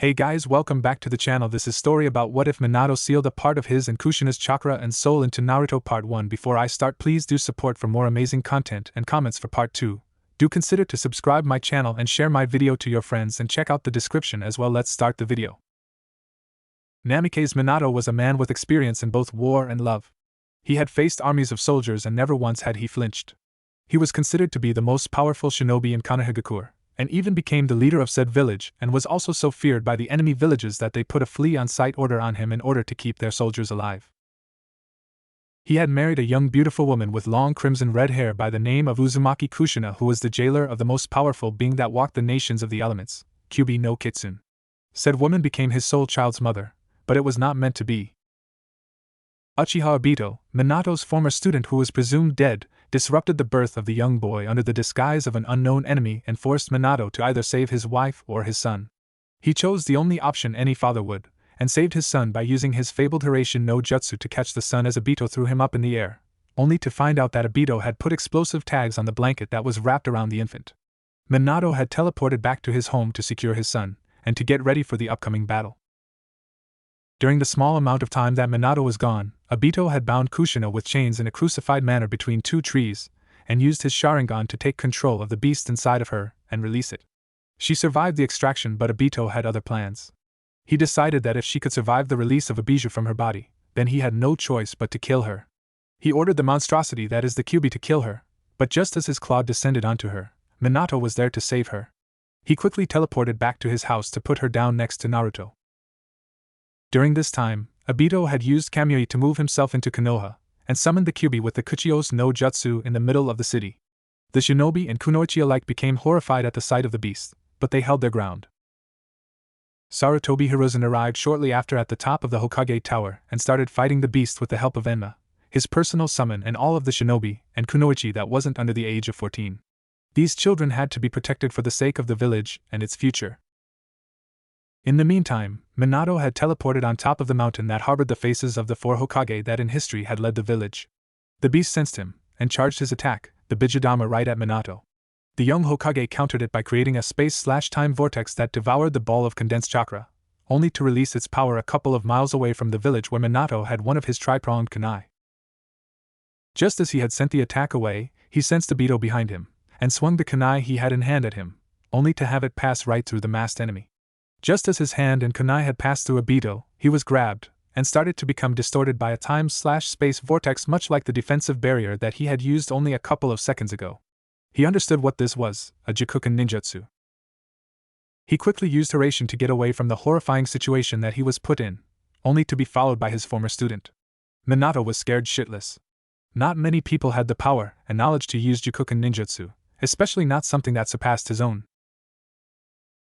Hey guys, welcome back to the channel. This is story about what if Minato sealed a part of his and Kushina's chakra and soul into Naruto Part 1. Before I start, please do support for more amazing content and comments for Part 2. Do consider to subscribe my channel and share my video to your friends and check out the description as well. Let's start the video. Namikaze Minato was a man with experience in both war and love. He had faced armies of soldiers and never once had he flinched. He was considered to be the most powerful shinobi in Konohagakure, and even became the leader of said village, and was also so feared by the enemy villages that they put a flee-on-sight order on him in order to keep their soldiers alive. He had married a young beautiful woman with long crimson-red hair by the name of Uzumaki Kushina, who was the jailer of the most powerful being that walked the nations of the elements, Kyubi no Kitsune. Said woman became his sole child's mother, but it was not meant to be. Uchiha Obito, Minato's former student who was presumed dead, disrupted the birth of the young boy under the disguise of an unknown enemy and forced Minato to either save his wife or his son. He chose the only option any father would, and saved his son by using his fabled Hiraishi no Jutsu to catch the son as Obito threw him up in the air, only to find out that Obito had put explosive tags on the blanket that was wrapped around the infant. Minato had teleported back to his home to secure his son, and to get ready for the upcoming battle. During the small amount of time that Minato was gone, Obito had bound Kushina with chains in a crucified manner between two trees, and used his Sharingan to take control of the beast inside of her and release it. She survived the extraction, but Obito had other plans. He decided that if she could survive the release of Obiju from her body, then he had no choice but to kill her. He ordered the monstrosity that is the Kyubi to kill her, but just as his claw descended onto her, Minato was there to save her. He quickly teleported back to his house to put her down next to Naruto. During this time, Obito had used Kamui to move himself into Konoha, and summoned the Kyubi with the Kuchiyos no Jutsu in the middle of the city. The shinobi and kunoichi alike became horrified at the sight of the beast, but they held their ground. Sarutobi Hiruzen arrived shortly after at the top of the Hokage Tower and started fighting the beast with the help of Enma, his personal summon, and all of the shinobi and kunoichi that wasn't under the age of 14. These children had to be protected for the sake of the village and its future. In the meantime, Minato had teleported on top of the mountain that harbored the faces of the 4 Hokage that in history had led the village. The beast sensed him, and charged his attack, the Bijidama, right at Minato. The young Hokage countered it by creating a space-time vortex that devoured the ball of condensed chakra, only to release its power a couple of miles away from the village where Minato had one of his tri-pronged kunai. Just as he had sent the attack away, he sensed Obito behind him, and swung the kunai he had in hand at him, only to have it pass right through the masked enemy. Just as his hand and kunai had passed through Obito, he was grabbed, and started to become distorted by a time-space vortex much like the defensive barrier that he had used only a couple of seconds ago. He understood what this was, a Jikuken ninjutsu. He quickly used Hiraishi to get away from the horrifying situation that he was put in, only to be followed by his former student. Minato was scared shitless. Not many people had the power and knowledge to use Jikuken ninjutsu, especially not something that surpassed his own.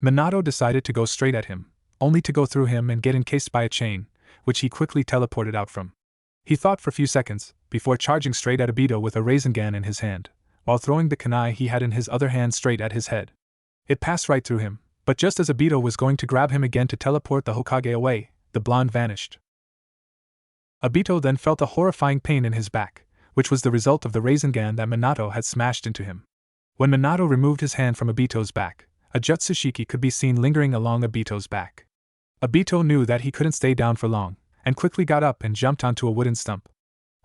Minato decided to go straight at him, only to go through him and get encased by a chain, which he quickly teleported out from. He thought for a few seconds, before charging straight at Obito with a Rasengan in his hand, while throwing the kunai he had in his other hand straight at his head. It passed right through him, but just as Obito was going to grab him again to teleport the Hokage away, the blonde vanished. Obito then felt a horrifying pain in his back, which was the result of the Rasengan that Minato had smashed into him. When Minato removed his hand from Obito's back, a Jutsushiki could be seen lingering along Obito's back. Obito knew that he couldn't stay down for long, and quickly got up and jumped onto a wooden stump.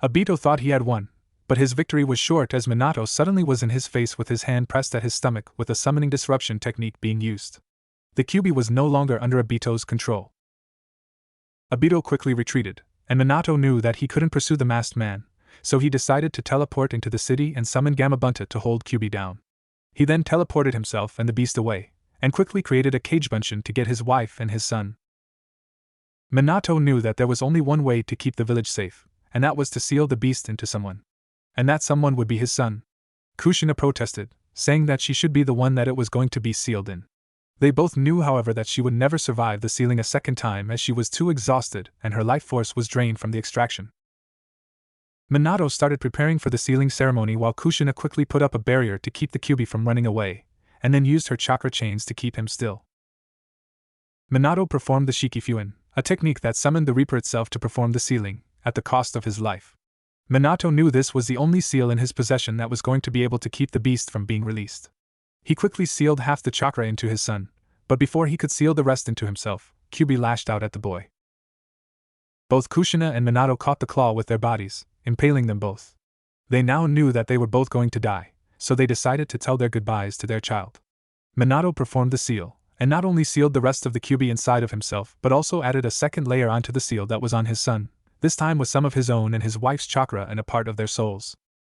Obito thought he had won, but his victory was short as Minato suddenly was in his face with his hand pressed at his stomach with a summoning disruption technique being used. The Kyubi was no longer under Obito's control. Obito quickly retreated, and Minato knew that he couldn't pursue the masked man, so he decided to teleport into the city and summon Gamabunta to hold Kyubi down. He then teleported himself and the beast away, and quickly created a Kagebunshin to get his wife and his son. Minato knew that there was only one way to keep the village safe, and that was to seal the beast into someone. And that someone would be his son. Kushina protested, saying that she should be the one that it was going to be sealed in. They both knew, however, that she would never survive the sealing a second time as she was too exhausted and her life force was drained from the extraction. Minato started preparing for the sealing ceremony while Kushina quickly put up a barrier to keep the Kyubi from running away, and then used her chakra chains to keep him still. Minato performed the Shikifuin, a technique that summoned the Reaper itself to perform the sealing, at the cost of his life. Minato knew this was the only seal in his possession that was going to be able to keep the beast from being released. He quickly sealed half the chakra into his son, But before he could seal the rest into himself, Kyuubi lashed out at the boy. Both Kushina and Minato caught the claw with their bodies, impaling them both. They now knew that they were both going to die, so they decided to tell their goodbyes to their child. Minato performed the seal, and not only sealed the rest of the Kyuubi inside of himself but also added a second layer onto the seal that was on his son, this time with some of his own and his wife's chakra and a part of their souls.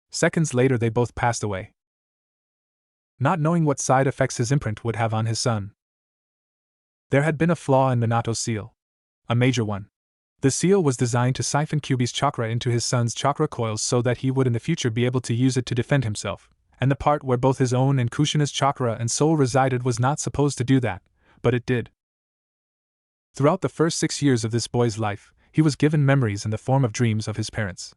Seconds later they both passed away, not knowing what side effects his imprint would have on his son. There had been a flaw in Minato's seal. A major one. The seal was designed to siphon Kyuubi's chakra into his son's chakra coils so that he would in the future be able to use it to defend himself, and the part where both his own and Kushina's chakra and soul resided was not supposed to do that, but it did. Throughout the first 6 years of this boy's life, he was given memories in the form of dreams of his parents.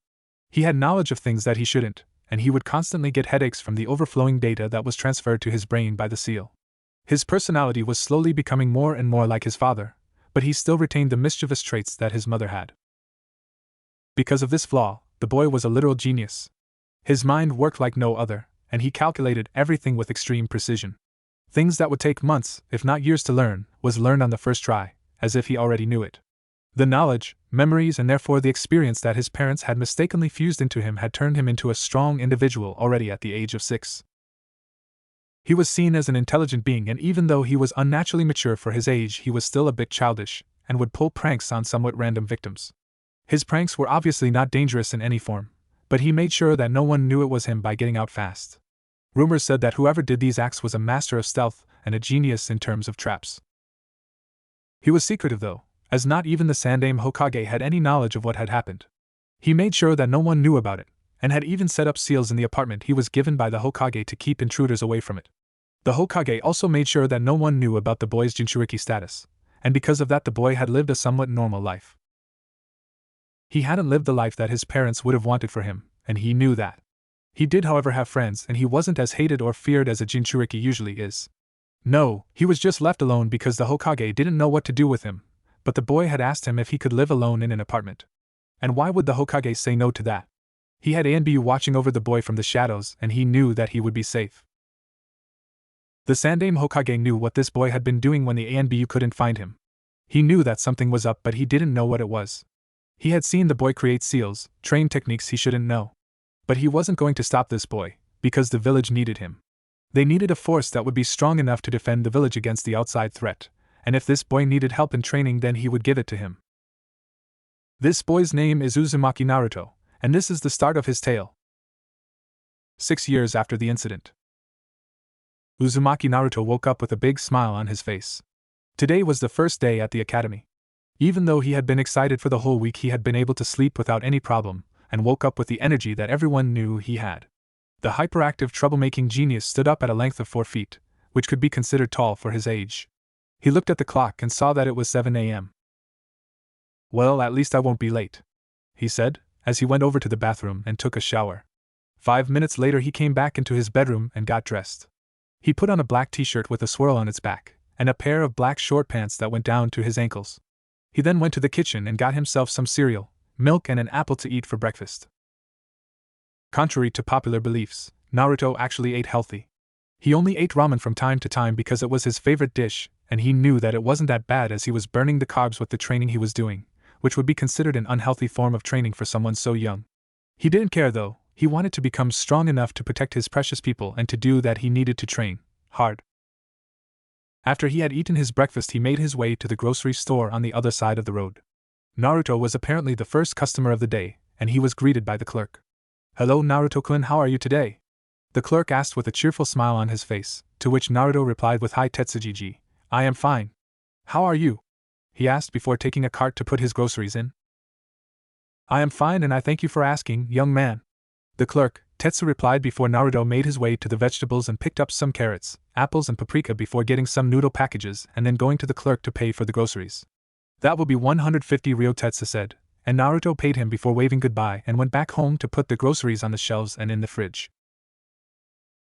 He had knowledge of things that he shouldn't, and he would constantly get headaches from the overflowing data that was transferred to his brain by the seal. His personality was slowly becoming more and more like his father, but he still retained the mischievous traits that his mother had. Because of this flaw, the boy was a literal genius. His mind worked like no other, and he calculated everything with extreme precision. Things that would take months, if not years to learn, was learned on the first try, as if he already knew it. The knowledge, memories and therefore the experience that his parents had mistakenly fused into him had turned him into a strong individual already at the age of 6. He was seen as an intelligent being, and even though he was unnaturally mature for his age, he was still a bit childish, and would pull pranks on somewhat random victims. His pranks were obviously not dangerous in any form, but he made sure that no one knew it was him by getting out fast. Rumors said that whoever did these acts was a master of stealth and a genius in terms of traps. He was secretive though, as not even the Sandaime Hokage had any knowledge of what had happened. He made sure that no one knew about it, and had even set up seals in the apartment he was given by the Hokage to keep intruders away from it. The Hokage also made sure that no one knew about the boy's Jinchuriki status, and because of that the boy had lived a somewhat normal life. He hadn't lived the life that his parents would have wanted for him, and he knew that. He did however have friends, and he wasn't as hated or feared as a Jinchuriki usually is. No, he was just left alone because the Hokage didn't know what to do with him, but the boy had asked him if he could live alone in an apartment. And why would the Hokage say no to that? He had Anbu watching over the boy from the shadows, and he knew that he would be safe. The Sandaime Hokage knew what this boy had been doing when the Anbu couldn't find him. He knew that something was up, but he didn't know what it was. He had seen the boy create seals, train techniques he shouldn't know. But he wasn't going to stop this boy, because the village needed him. They needed a force that would be strong enough to defend the village against the outside threat, and if this boy needed help in training then he would give it to him. This boy's name is Uzumaki Naruto, and this is the start of his tale. 6 years after the incident. Uzumaki Naruto woke up with a big smile on his face. Today was the first day at the academy. Even though he had been excited for the whole week, he had been able to sleep without any problem, and woke up with the energy that everyone knew he had. The hyperactive troublemaking genius stood up at a length of 4 feet, which could be considered tall for his age. He looked at the clock and saw that it was 7 a.m. Well, at least I won't be late, he said, as he went over to the bathroom and took a shower. 5 minutes later he came back into his bedroom and got dressed. He put on a black t-shirt with a swirl on its back, and a pair of black short pants that went down to his ankles. He then went to the kitchen and got himself some cereal, milk and an apple to eat for breakfast. Contrary to popular beliefs, Naruto actually ate healthy. He only ate ramen from time to time because it was his favorite dish, and he knew that it wasn't that bad as he was burning the carbs with the training he was doing, which would be considered an unhealthy form of training for someone so young. He didn't care though. He wanted to become strong enough to protect his precious people, and to do that he needed to train hard. After he had eaten his breakfast he made his way to the grocery store on the other side of the road. Naruto was apparently the first customer of the day, and he was greeted by the clerk. "Hello Naruto-kun, how are you today?" The clerk asked with a cheerful smile on his face, to which Naruto replied with "Hi Tetsujiji, I am fine. How are you?" he asked before taking a cart to put his groceries in. "I am fine and I thank you for asking, young man." The clerk, Tetsu, replied before Naruto made his way to the vegetables and picked up some carrots, apples and paprika before getting some noodle packages and then going to the clerk to pay for the groceries. "That will be 150 ryo," Tetsu said, and Naruto paid him before waving goodbye and went back home to put the groceries on the shelves and in the fridge.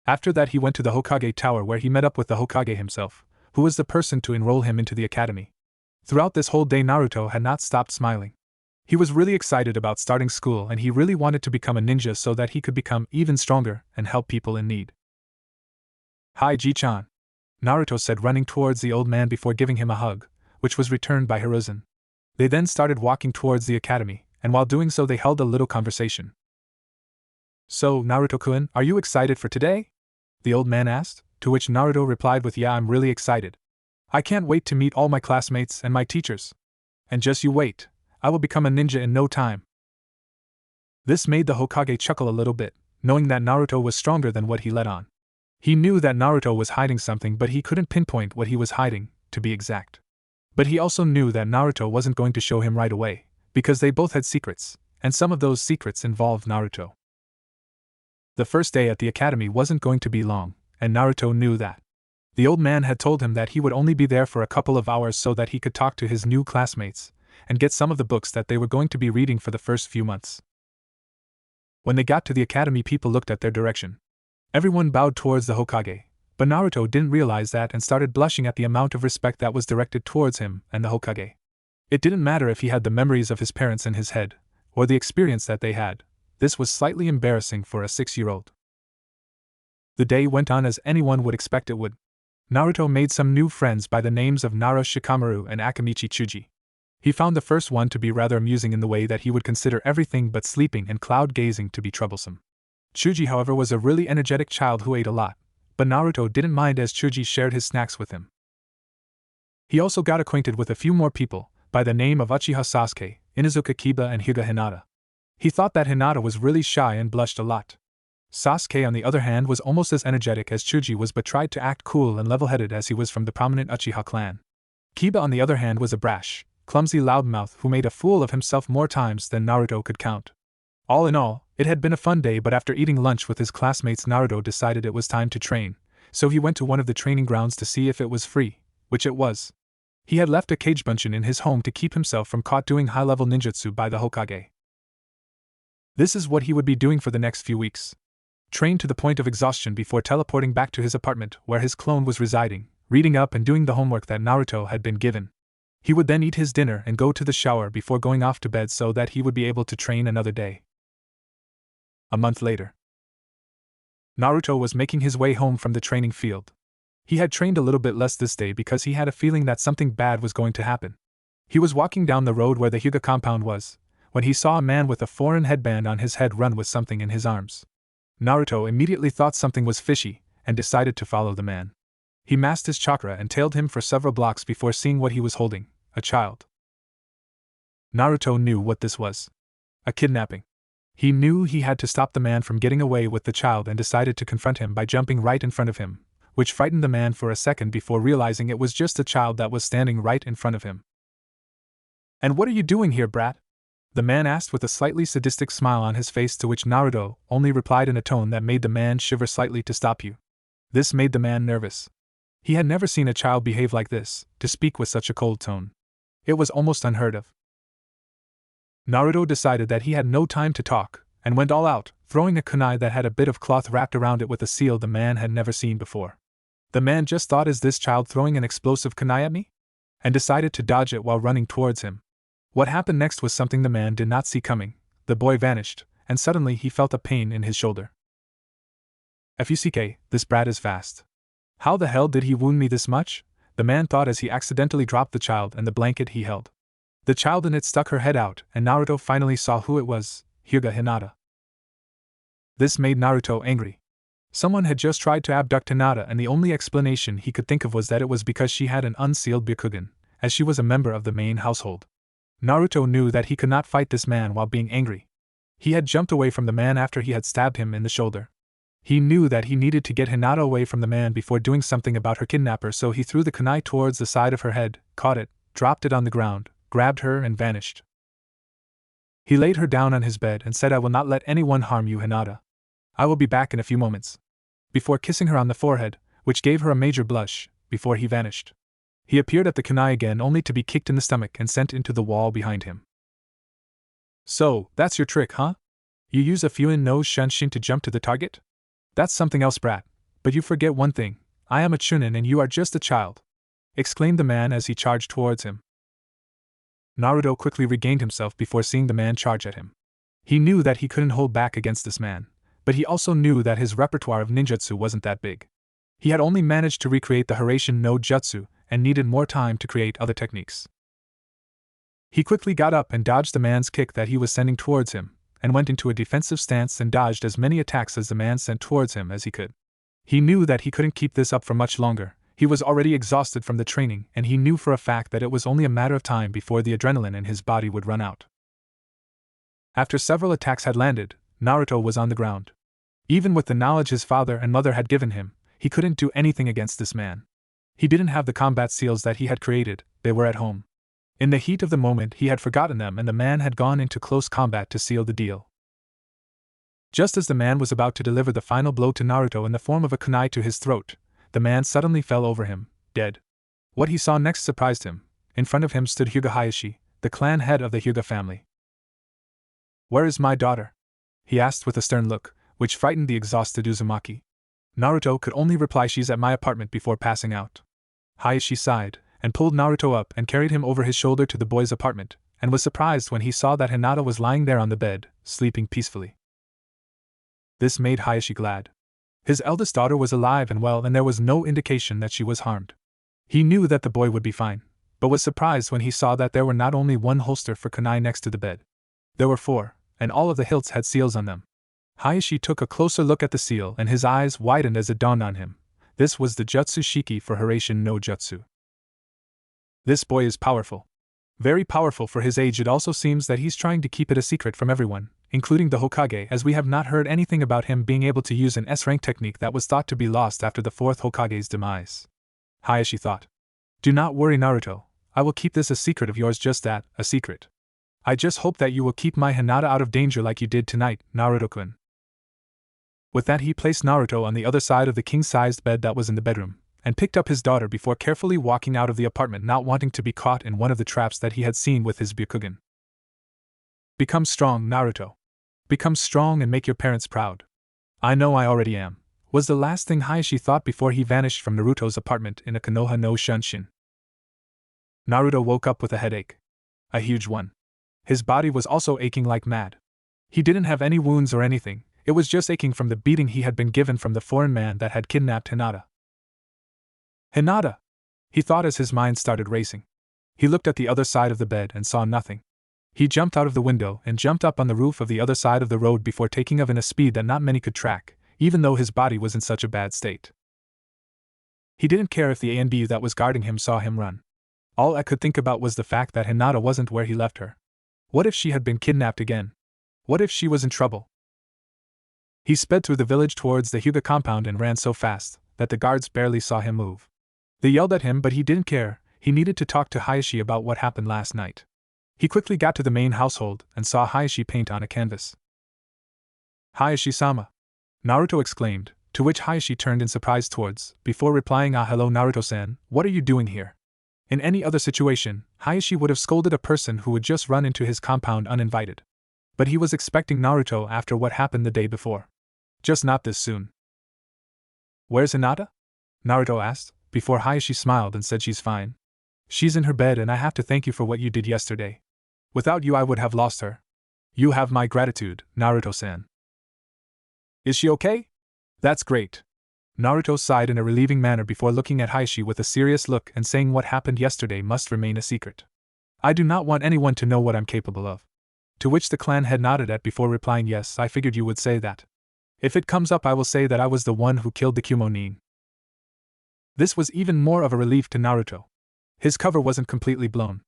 After that he went to the Hokage Tower where he met up with the Hokage himself, who was the person to enroll him into the academy. Throughout this whole day Naruto had not stopped smiling. He was really excited about starting school and he really wanted to become a ninja so that he could become even stronger and help people in need. "Hi Ji-chan. Naruto said, running towards the old man before giving him a hug, which was returned by Hiruzen. They then started walking towards the academy, and while doing so they held a little conversation. "So, Naruto-kun, are you excited for today?" the old man asked, to which Naruto replied with, "Yeah, I'm really excited. I can't wait to meet all my classmates and my teachers. And just you wait, I will become a ninja in no time." This made the Hokage chuckle a little bit, knowing that Naruto was stronger than what he let on. He knew that Naruto was hiding something, but he couldn't pinpoint what he was hiding, to be exact. But he also knew that Naruto wasn't going to show him right away, because they both had secrets, and some of those secrets involved Naruto. The first day at the academy wasn't going to be long, and Naruto knew that. The old man had told him that he would only be there for a couple of hours so that he could talk to his new classmates and get some of the books that they were going to be reading for the first few months. When they got to the academy, people looked at their direction. Everyone bowed towards the Hokage, but Naruto didn't realize that and started blushing at the amount of respect that was directed towards him and the Hokage. It didn't matter if he had the memories of his parents in his head, or the experience that they had. This was slightly embarrassing for a 6-year-old. The day went on as anyone would expect it would. Naruto made some new friends by the names of Nara Shikamaru and Akamichi Chuji. He found the first one to be rather amusing in the way that he would consider everything but sleeping and cloud-gazing to be troublesome. Chuji, however, was a really energetic child who ate a lot, but Naruto didn't mind as Chuji shared his snacks with him. He also got acquainted with a few more people, by the name of Uchiha Sasuke, Inuzuka Kiba and Hyuga Hinata. He thought that Hinata was really shy and blushed a lot. Sasuke, on the other hand, was almost as energetic as Chuji was but tried to act cool and level-headed as he was from the prominent Uchiha clan. Kiba, on the other hand, was a brash, clumsy loudmouth who made a fool of himself more times than Naruto could count. All in all, it had been a fun day, but after eating lunch with his classmates, Naruto decided it was time to train, so he went to one of the training grounds to see if it was free, which it was. He had left a Kagebunshin in his home to keep himself from caught doing high-level ninjutsu by the Hokage. This is what he would be doing for the next few weeks. Train to the point of exhaustion before teleporting back to his apartment where his clone was residing, reading up and doing the homework that Naruto had been given. He would then eat his dinner and go to the shower before going off to bed so that he would be able to train another day. A month later, Naruto was making his way home from the training field. He had trained a little bit less this day because he had a feeling that something bad was going to happen. He was walking down the road where the Hyuga compound was, when he saw a man with a foreign headband on his head run with something in his arms. Naruto immediately thought something was fishy and decided to follow the man. He masked his chakra and tailed him for several blocks before seeing what he was holding, a child. Naruto knew what this was. A kidnapping. He knew he had to stop the man from getting away with the child and decided to confront him by jumping right in front of him, which frightened the man for a second before realizing it was just a child that was standing right in front of him. "And what are you doing here, brat?" the man asked with a slightly sadistic smile on his face, to which Naruto only replied in a tone that made the man shiver slightly. "To stop you." This made the man nervous. He had never seen a child behave like this, to speak with such a cold tone. It was almost unheard of. Naruto decided that he had no time to talk, and went all out, throwing a kunai that had a bit of cloth wrapped around it with a seal the man had never seen before. The man just thought, "Is this child throwing an explosive kunai at me?" and decided to dodge it while running towards him. What happened next was something the man did not see coming. The boy vanished, and suddenly he felt a pain in his shoulder. "Fuck, this brat is fast. How the hell did he wound me this much?" the man thought as he accidentally dropped the child and the blanket he held. The child in it stuck her head out, and Naruto finally saw who it was, Hyuga Hinata. This made Naruto angry. Someone had just tried to abduct Hinata, and the only explanation he could think of was that it was because she had an unsealed Byakugan, as she was a member of the main household. Naruto knew that he could not fight this man while being angry. He had jumped away from the man after he had stabbed him in the shoulder. He knew that he needed to get Hinata away from the man before doing something about her kidnapper, so he threw the kunai towards the side of her head, caught it, dropped it on the ground, grabbed her and vanished. He laid her down on his bed and said, "I will not let anyone harm you, Hinata. I will be back in a few moments," before kissing her on the forehead, which gave her a major blush, before he vanished. He appeared at the kunai again only to be kicked in the stomach and sent into the wall behind him. "So, that's your trick, huh? You use a Fuin no Shunshin to jump to the target? That's something else, brat, but you forget one thing. I am a Chunin and you are just a child," exclaimed the man as he charged towards him. Naruto quickly regained himself before seeing the man charge at him. He knew that he couldn't hold back against this man, but he also knew that his repertoire of ninjutsu wasn't that big. He had only managed to recreate the Hiraishin no Jutsu and needed more time to create other techniques. He quickly got up and dodged the man's kick that he was sending towards him, and went into a defensive stance and dodged as many attacks as the man sent towards him as he could. He knew that he couldn't keep this up for much longer. He was already exhausted from the training, and he knew for a fact that it was only a matter of time before the adrenaline in his body would run out. After several attacks had landed, Naruto was on the ground. Even with the knowledge his father and mother had given him, he couldn't do anything against this man. He didn't have the combat seals that he had created, they were at home. In the heat of the moment he had forgotten them and the man had gone into close combat to seal the deal. Just as the man was about to deliver the final blow to Naruto in the form of a kunai to his throat, the man suddenly fell over him, dead. What he saw next surprised him. In front of him stood Hyuga Hayashi, the clan head of the Hyuga family. "Where is my daughter?" he asked with a stern look, which frightened the exhausted Uzumaki. Naruto could only reply, "She's at my apartment," before passing out. Hayashi sighed, and pulled Naruto up and carried him over his shoulder to the boy's apartment, and was surprised when he saw that Hinata was lying there on the bed, sleeping peacefully. This made Hayashi glad. His eldest daughter was alive and well, and there was no indication that she was harmed. He knew that the boy would be fine, but was surprised when he saw that there were not only one holster for kunai next to the bed. There were 4, and all of the hilts had seals on them. Hayashi took a closer look at the seal and his eyes widened as it dawned on him. This was the Jutsu Shiki for Hiraishin no Jutsu. This boy is powerful. Very powerful for his age. It also seems that he's trying to keep it a secret from everyone, including the Hokage, as we have not heard anything about him being able to use an S-rank technique that was thought to be lost after the 4th Hokage's demise. Hayashi thought. "Do not worry, Naruto, I will keep this a secret of yours, just that, a secret. I just hope that you will keep my Hinata out of danger like you did tonight, Naruto-kun." With that he placed Naruto on the other side of the king-sized bed that was in the bedroom, and picked up his daughter before carefully walking out of the apartment, not wanting to be caught in one of the traps that he had seen with his Byakugan. "Become strong, Naruto. Become strong and make your parents proud." "I know I already am," was the last thing Hayashi thought before he vanished from Naruto's apartment in a Konoha no Shunshin. Naruto woke up with a headache. A huge one. His body was also aching like mad. He didn't have any wounds or anything, it was just aching from the beating he had been given from the foreign man that had kidnapped Hinata. Hinata! He thought as his mind started racing. He looked at the other side of the bed and saw nothing. He jumped out of the window and jumped up on the roof of the other side of the road before taking off in a speed that not many could track, even though his body was in such a bad state. He didn't care if the A&B that was guarding him saw him run. All I could think about was the fact that Hinata wasn't where he left her. What if she had been kidnapped again? What if she was in trouble? He sped through the village towards the Hyuga compound and ran so fast that the guards barely saw him move. They yelled at him, but he didn't care. He needed to talk to Hayashi about what happened last night. He quickly got to the main household and saw Hayashi paint on a canvas. "Hayashi-sama!" Naruto exclaimed, to which Hayashi turned in surprise towards, before replying, "Ah, hello Naruto-san, what are you doing here?" In any other situation, Hayashi would have scolded a person who would just run into his compound uninvited. But he was expecting Naruto after what happened the day before. Just not this soon. "Where's Hinata?" Naruto asked, before Hayashi smiled and said, "She's fine. She's in her bed, and I have to thank you for what you did yesterday. Without you I would have lost her. You have my gratitude, Naruto-san." "Is she okay?" "That's great." Naruto sighed in a relieving manner before looking at Hayashi with a serious look and saying, "What happened yesterday must remain a secret. I do not want anyone to know what I'm capable of." To which the clan head nodded at before replying, "Yes, I figured you would say that. If it comes up I will say that I was the one who killed the Kumonin." This was even more of a relief to Naruto. His cover wasn't completely blown.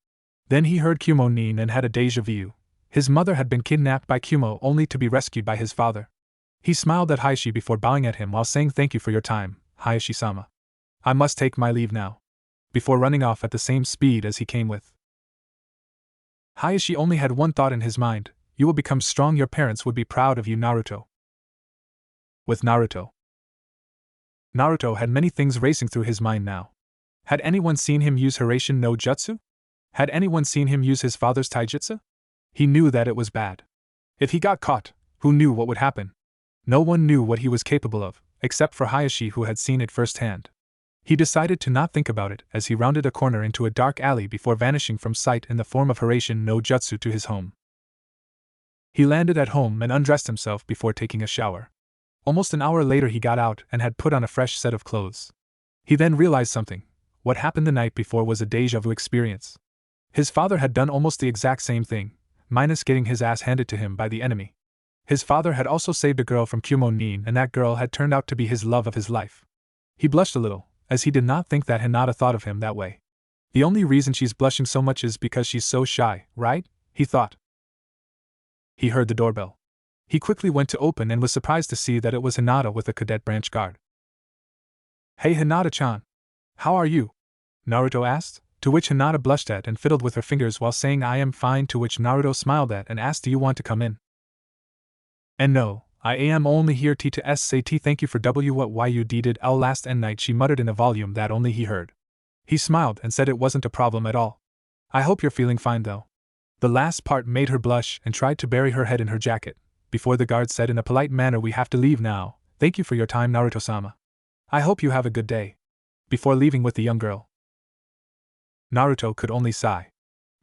Then he heard Kumonin and had a déjà vu. His mother had been kidnapped by Kumo only to be rescued by his father. He smiled at Hayashi before bowing at him while saying, "Thank you for your time, Hayashi-sama. I must take my leave now," before running off at the same speed as he came with. Hayashi only had one thought in his mind: you will become strong, your parents would be proud of you, Naruto. With Naruto had many things racing through his mind now. Had anyone seen him use Hiraishin no Jutsu? Had anyone seen him use his father's taijutsu? He knew that it was bad. If he got caught, who knew what would happen? No one knew what he was capable of, except for Hayashi, who had seen it firsthand. He decided to not think about it as he rounded a corner into a dark alley before vanishing from sight in the form of Hiraishin no Jutsu to his home. He landed at home and undressed himself before taking a shower. Almost an hour later he got out and had put on a fresh set of clothes. He then realized something. What happened the night before was a déjà vu experience. His father had done almost the exact same thing, minus getting his ass handed to him by the enemy. His father had also saved a girl from Kumonin, and that girl had turned out to be his love of his life. He blushed a little, as he did not think that Hinata thought of him that way. The only reason she's blushing so much is because she's so shy, right? He thought. He heard the doorbell. He quickly went to open and was surprised to see that it was Hinata with a cadet branch guard. Hey Hinata-chan. How are you? Naruto asked, to which Hinata blushed at and fiddled with her fingers while saying I am fine, to which Naruto smiled at and asked do you want to come in? And no, I am only here to say thank you for what you did last night, she muttered in a volume that only he heard. He smiled and said it wasn't a problem at all. I hope you're feeling fine though. The last part made her blush and tried to bury her head in her jacket, before the guard said in a polite manner we have to leave now, thank you for your time Naruto-sama. I hope you have a good day. Before leaving with the young girl. Naruto could only sigh.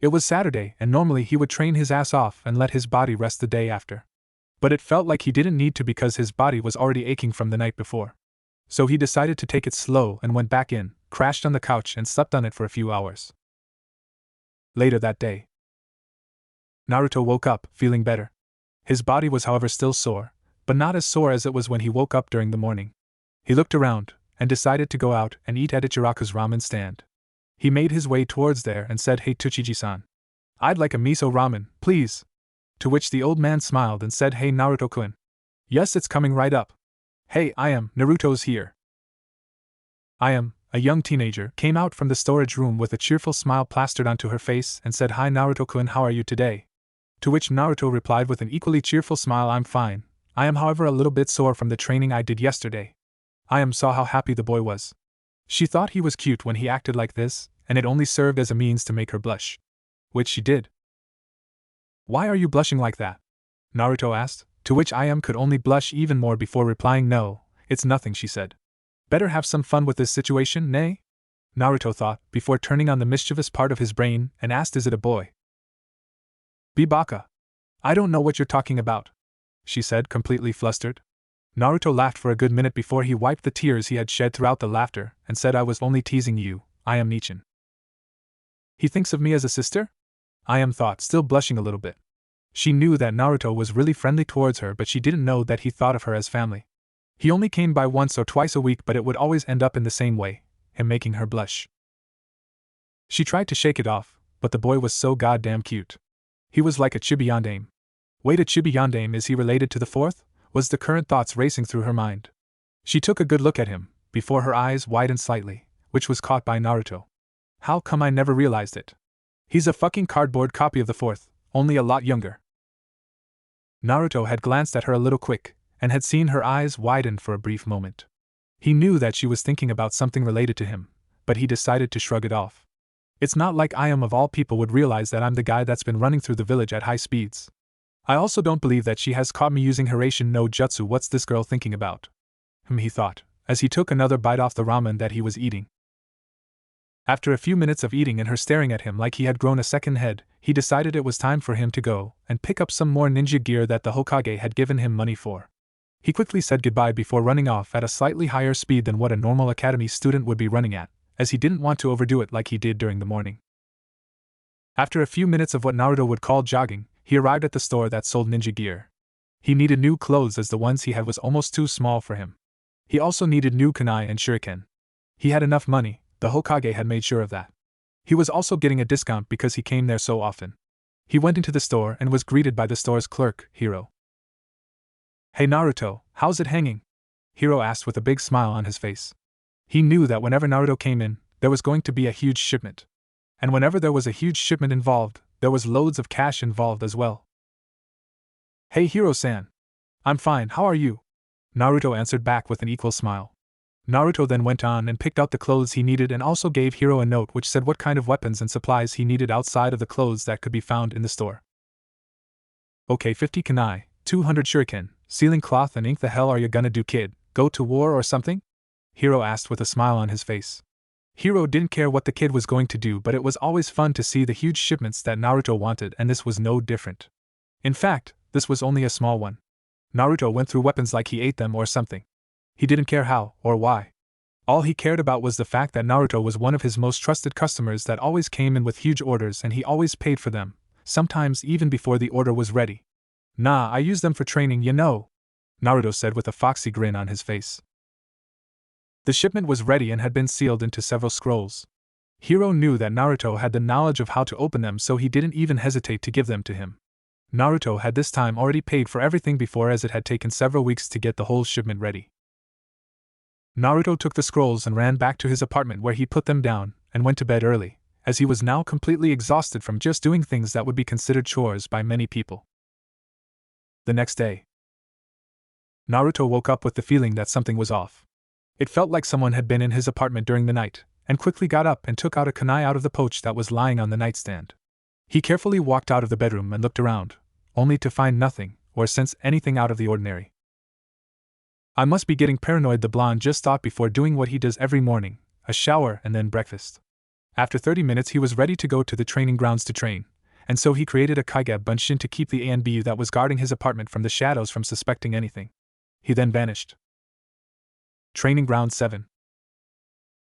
It was Saturday and normally he would train his ass off and let his body rest the day after. But it felt like he didn't need to because his body was already aching from the night before. So he decided to take it slow and went back in, crashed on the couch and slept on it for a few hours. Later that day, Naruto woke up, feeling better. His body was however still sore, but not as sore as it was when he woke up during the morning. He looked around, and decided to go out and eat at Ichiraku's ramen stand. He made his way towards there and said, Hey Tsuchiji-san. I'd like a miso ramen, please. To which the old man smiled and said, Hey Naruto-kun. Yes, it's coming right up. Hey, I am, Naruto's here. I am, a young teenager, came out from the storage room with a cheerful smile plastered onto her face and said, Hi Naruto-kun, how are you today? To which Naruto replied with an equally cheerful smile, I'm fine. I am however a little bit sore from the training I did yesterday. I saw how happy the boy was. She thought he was cute when he acted like this, and it only served as a means to make her blush. Which she did. Why are you blushing like that? Naruto asked, to which could only blush even more before replying no, it's nothing, she said. Better have some fun with this situation, nay? Naruto thought, before turning on the mischievous part of his brain, and asked is it a boy? Be baka. I don't know what you're talking about, she said, completely flustered. Naruto laughed for a good minute before he wiped the tears he had shed throughout the laughter, and said I was only teasing you, I am Nichin. He thinks of me as a sister? Thought, still blushing a little bit. She knew that Naruto was really friendly towards her, but she didn't know that he thought of her as family. He only came by once or twice a week, but it would always end up in the same way, him making her blush. She tried to shake it off, but the boy was so goddamn cute. He was like a chibi-yandeme. Wait, a chibi-yandeme, is he related to the fourth? Was the current thoughts racing through her mind. She took a good look at him, before her eyes widened slightly, which was caught by Naruto. How come I never realized it? He's a fucking cardboard copy of the fourth, only a lot younger. Naruto had glanced at her a little quick, and had seen her eyes widen for a brief moment. He knew that she was thinking about something related to him, but he decided to shrug it off. It's not like I am of all people would realize that I'm the guy that's been running through the village at high speeds. I also don't believe that she has caught me using Hiraishin no Jutsu. What's this girl thinking about? He thought, as he took another bite off the ramen that he was eating. After a few minutes of eating and her staring at him like he had grown a second head, he decided it was time for him to go and pick up some more ninja gear that the Hokage had given him money for. He quickly said goodbye before running off at a slightly higher speed than what a normal academy student would be running at, as he didn't want to overdo it like he did during the morning. After a few minutes of what Naruto would call jogging, he arrived at the store that sold ninja gear. He needed new clothes as the ones he had was almost too small for him. He also needed new kunai and shuriken. He had enough money, the Hokage had made sure of that. He was also getting a discount because he came there so often. He went into the store and was greeted by the store's clerk, Hiro. Hey Naruto, how's it hanging? Hiro asked with a big smile on his face. He knew that whenever Naruto came in, there was going to be a huge shipment. And whenever there was a huge shipment involved, there was loads of cash involved as well. Hey Hiro-san. I'm fine, how are you? Naruto answered back with an equal smile. Naruto then went on and picked out the clothes he needed and also gave Hiro a note which said what kind of weapons and supplies he needed outside of the clothes that could be found in the store. Okay, 50 kunai, 200 shuriken, sealing cloth and ink. The hell are you gonna do, kid? Go to war or something? Hiro asked with a smile on his face. Hiro didn't care what the kid was going to do, but it was always fun to see the huge shipments that Naruto wanted, and this was no different. In fact, this was only a small one. Naruto went through weapons like he ate them or something. He didn't care how or why. All he cared about was the fact that Naruto was one of his most trusted customers that always came in with huge orders and he always paid for them, sometimes even before the order was ready. "Nah, I use them for training, you know," Naruto said with a foxy grin on his face. The shipment was ready and had been sealed into several scrolls. Hiro knew that Naruto had the knowledge of how to open them, so he didn't even hesitate to give them to him. Naruto had this time already paid for everything before, as it had taken several weeks to get the whole shipment ready. Naruto took the scrolls and ran back to his apartment, where he put them down and went to bed early, as he was now completely exhausted from just doing things that would be considered chores by many people. The next day, Naruto woke up with the feeling that something was off. It felt like someone had been in his apartment during the night, and quickly got up and took out a kunai out of the pouch that was lying on the nightstand. He carefully walked out of the bedroom and looked around, only to find nothing, or sense anything out of the ordinary. "I must be getting paranoid," the blonde just thought before doing what he does every morning, a shower and then breakfast. After 30 minutes he was ready to go to the training grounds to train, and so he created a Kage Bunshin to keep the ANBU that was guarding his apartment from the shadows from suspecting anything. He then vanished. Training Ground 7.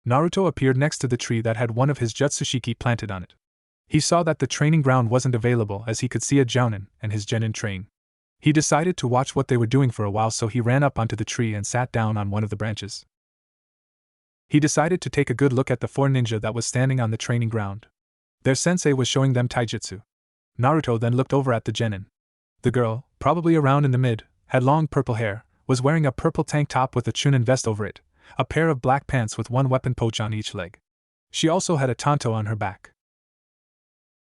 Naruto appeared next to the tree that had one of his Jutsushiki planted on it. He saw that the training ground wasn't available, as he could see a Jounin and his genin train. He decided to watch what they were doing for a while, so he ran up onto the tree and sat down on one of the branches. He decided to take a good look at the 4 ninja that was standing on the training ground. Their sensei was showing them taijutsu. Naruto then looked over at the genin. The girl, probably around in the mid, had long purple hair, was wearing a purple tank top with a chunin vest over it, a pair of black pants with one weapon pouch on each leg. She also had a tanto on her back.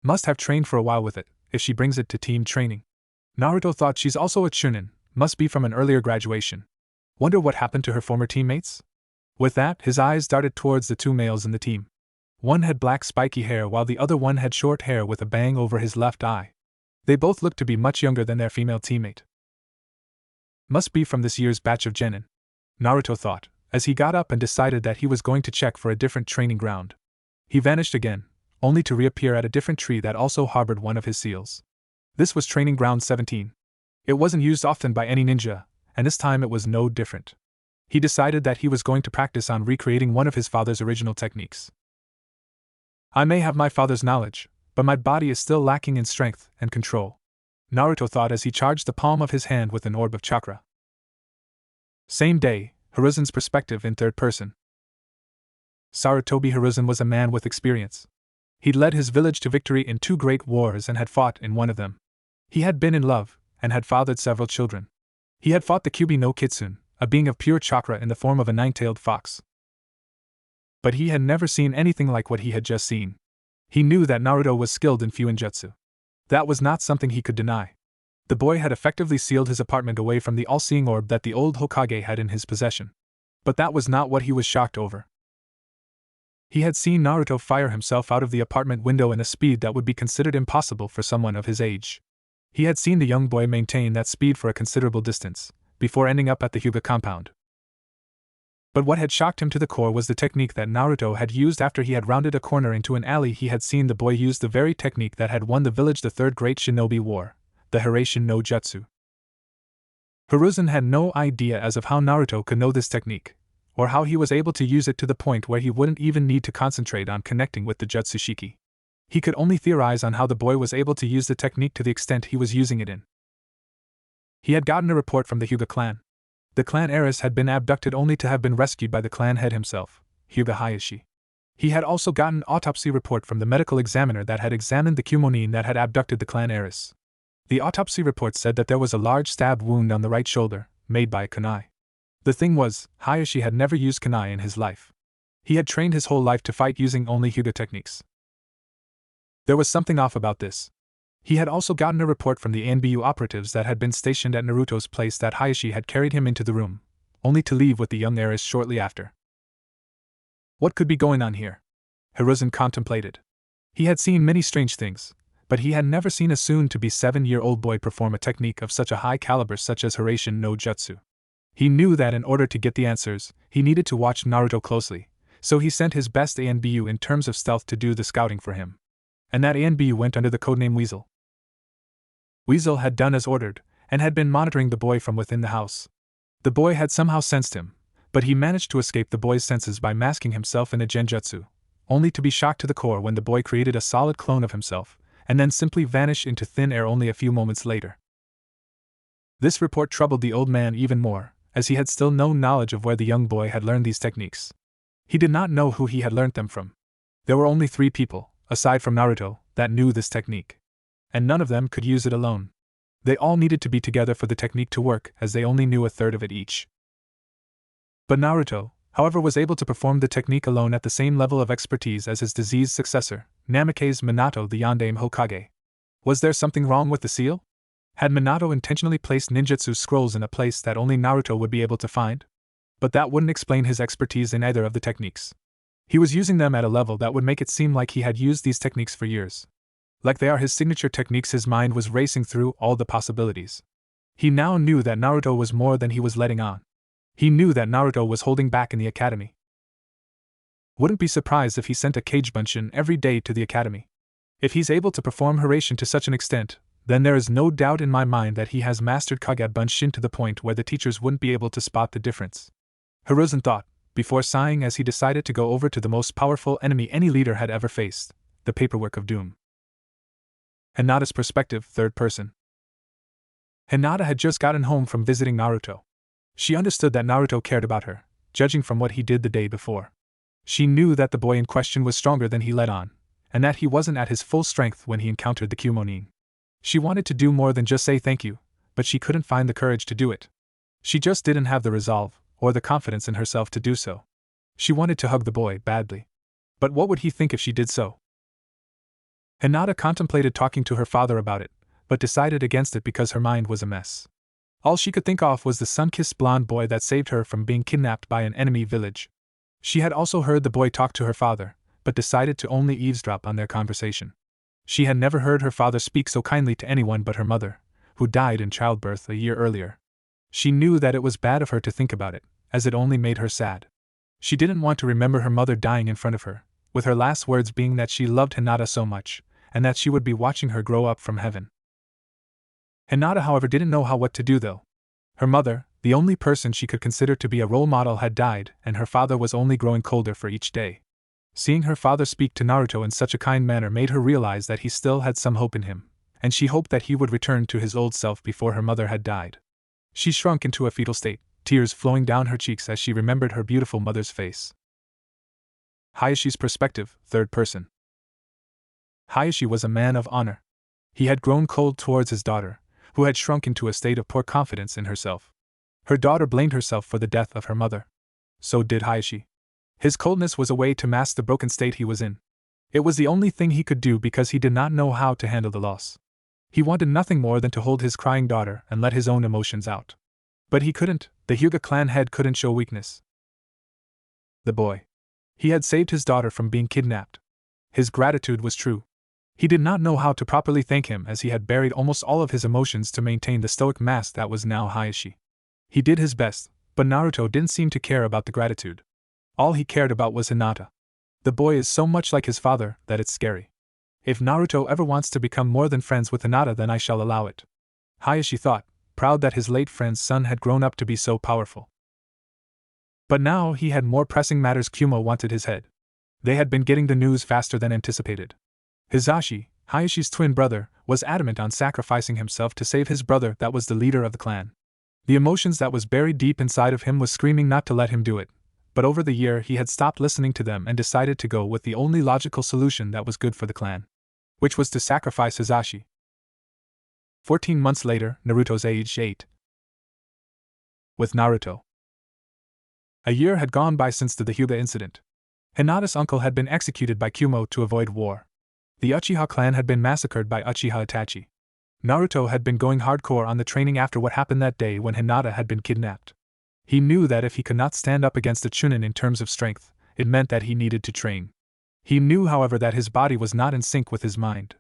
Must have trained for a while with it, if she brings it to team training. Naruto thought she's also a chunin, must be from an earlier graduation. Wonder what happened to her former teammates? With that, his eyes darted towards the 2 males in the team. One had black spiky hair while the other one had short hair with a bang over his left eye. They both looked to be much younger than their female teammate. Must be from this year's batch of genin, Naruto thought, as he got up and decided that he was going to check for a different training ground. He vanished again, only to reappear at a different tree that also harbored one of his seals. This was Training Ground 17. It wasn't used often by any ninja, and this time it was no different. He decided that he was going to practice on recreating one of his father's original techniques. "I may have my father's knowledge, but my body is still lacking in strength and control," Naruto thought as he charged the palm of his hand with an orb of chakra. Same day, Hiruzen's perspective in third person. Sarutobi Hiruzen was a man with experience. He'd led his village to victory in 2 great wars and had fought in one of them. He had been in love, and had fathered several children. He had fought the Kyubi no Kitsune, a being of pure chakra in the form of a 9-tailed fox. But he had never seen anything like what he had just seen. He knew that Naruto was skilled in Fuinjutsu. That was not something he could deny. The boy had effectively sealed his apartment away from the all-seeing orb that the old Hokage had in his possession. But that was not what he was shocked over. He had seen Naruto fire himself out of the apartment window in a speed that would be considered impossible for someone of his age. He had seen the young boy maintain that speed for a considerable distance, before ending up at the Hyuga compound. But what had shocked him to the core was the technique that Naruto had used after he had rounded a corner into an alley. He had seen the boy use the very technique that had won the village the 3rd Great Shinobi War, the Hiraishin no Jutsu. Hiruzen had no idea as of how Naruto could know this technique, or how he was able to use it to the point where he wouldn't even need to concentrate on connecting with the Jutsushiki. He could only theorize on how the boy was able to use the technique to the extent he was using it in. He had gotten a report from the Hyuga clan. The clan heiress had been abducted only to have been rescued by the clan head himself, Hyuga Hayashi. He had also gotten an autopsy report from the medical examiner that had examined the Kumonin that had abducted the clan heiress. The autopsy report said that there was a large stab wound on the right shoulder, made by a kunai. The thing was, Hayashi had never used kunai in his life. He had trained his whole life to fight using only Hyuga techniques. There was something off about this. He had also gotten a report from the ANBU operatives that had been stationed at Naruto's place that Hayashi had carried him into the room, only to leave with the young heiress shortly after. What could be going on here? Hiruzen contemplated. He had seen many strange things, but he had never seen a soon-to-be 7-year-old boy perform a technique of such a high caliber such as Hiraishin no Jutsu. He knew that in order to get the answers, he needed to watch Naruto closely, so he sent his best ANBU in terms of stealth to do the scouting for him. And that ANBU went under the codename Weasel. Weasel had done as ordered, and had been monitoring the boy from within the house. The boy had somehow sensed him, but he managed to escape the boy's senses by masking himself in a genjutsu, only to be shocked to the core when the boy created a solid clone of himself, and then simply vanished into thin air only a few moments later. This report troubled the old man even more, as he had still no knowledge of where the young boy had learned these techniques. He did not know who he had learnt them from. There were only 3 people, aside from Naruto, that knew this technique. And none of them could use it alone. They all needed to be together for the technique to work, as they only knew a third of it each. But Naruto, however, was able to perform the technique alone at the same level of expertise as his diseased successor, Namikaze Minato the Yondaime Hokage. Was there something wrong with the seal? Had Minato intentionally placed ninjutsu scrolls in a place that only Naruto would be able to find? But that wouldn't explain his expertise in either of the techniques. He was using them at a level that would make it seem like he had used these techniques for years. Like they are his signature techniques, his mind was racing through all the possibilities. He now knew that Naruto was more than he was letting on. He knew that Naruto was holding back in the academy. Wouldn't be surprised if he sent a Kage Bunshin every day to the academy. If he's able to perform Hiraishin to such an extent, then there is no doubt in my mind that he has mastered Kage Bunshin to the point where the teachers wouldn't be able to spot the difference. Hiruzen thought, before sighing as he decided to go over to the most powerful enemy any leader had ever faced, the paperwork of doom. Hinata's perspective, third person. Hinata had just gotten home from visiting Naruto. She understood that Naruto cared about her, judging from what he did the day before. She knew that the boy in question was stronger than he let on, and that he wasn't at his full strength when he encountered the Kumonin. She wanted to do more than just say thank you, but she couldn't find the courage to do it. She just didn't have the resolve, or the confidence in herself to do so. She wanted to hug the boy badly. But what would he think if she did so? Hinata contemplated talking to her father about it, but decided against it because her mind was a mess. All she could think of was the sun-kissed blonde boy that saved her from being kidnapped by an enemy village. She had also heard the boy talk to her father, but decided to only eavesdrop on their conversation. She had never heard her father speak so kindly to anyone but her mother, who died in childbirth a year earlier. She knew that it was bad of her to think about it, as it only made her sad. She didn't want to remember her mother dying in front of her, with her last words being that she loved Hinata so much, and that she would be watching her grow up from heaven. Hinata, however, didn't know what to do though. Her mother, the only person she could consider to be a role model, had died, and her father was only growing colder for each day. Seeing her father speak to Naruto in such a kind manner made her realize that he still had some hope in him, and she hoped that he would return to his old self before her mother had died. She shrunk into a fetal state, tears flowing down her cheeks as she remembered her beautiful mother's face. Hayashi's perspective, third person. Hayashi was a man of honor. He had grown cold towards his daughter, who had shrunk into a state of poor confidence in herself. Her daughter blamed herself for the death of her mother. So did Hayashi. His coldness was a way to mask the broken state he was in. It was the only thing he could do because he did not know how to handle the loss. He wanted nothing more than to hold his crying daughter and let his own emotions out. But he couldn't. The Hyuga clan head couldn't show weakness. The boy. He had saved his daughter from being kidnapped. His gratitude was true. He did not know how to properly thank him, as he had buried almost all of his emotions to maintain the stoic mask that was now Hayashi. He did his best, but Naruto didn't seem to care about the gratitude. All he cared about was Hinata. The boy is so much like his father that it's scary. If Naruto ever wants to become more than friends with Hinata, then I shall allow it. Hayashi thought, proud that his late friend's son had grown up to be so powerful. But now he had more pressing matters. Kumo wanted his head. They had been getting the news faster than anticipated. Hizashi, Hayashi's twin brother, was adamant on sacrificing himself to save his brother that was the leader of the clan. The emotions that was buried deep inside of him was screaming not to let him do it, but over the year he had stopped listening to them and decided to go with the only logical solution that was good for the clan, which was to sacrifice Hizashi. 14 months later, Naruto's age 8. With Naruto. A year had gone by since the Hyuga incident. Hinata's uncle had been executed by Kumo to avoid war. The Uchiha clan had been massacred by Uchiha Itachi. Naruto had been going hardcore on the training after what happened that day when Hinata had been kidnapped. He knew that if he could not stand up against a Chunin in terms of strength, it meant that he needed to train. He knew, however, that his body was not in sync with his mind.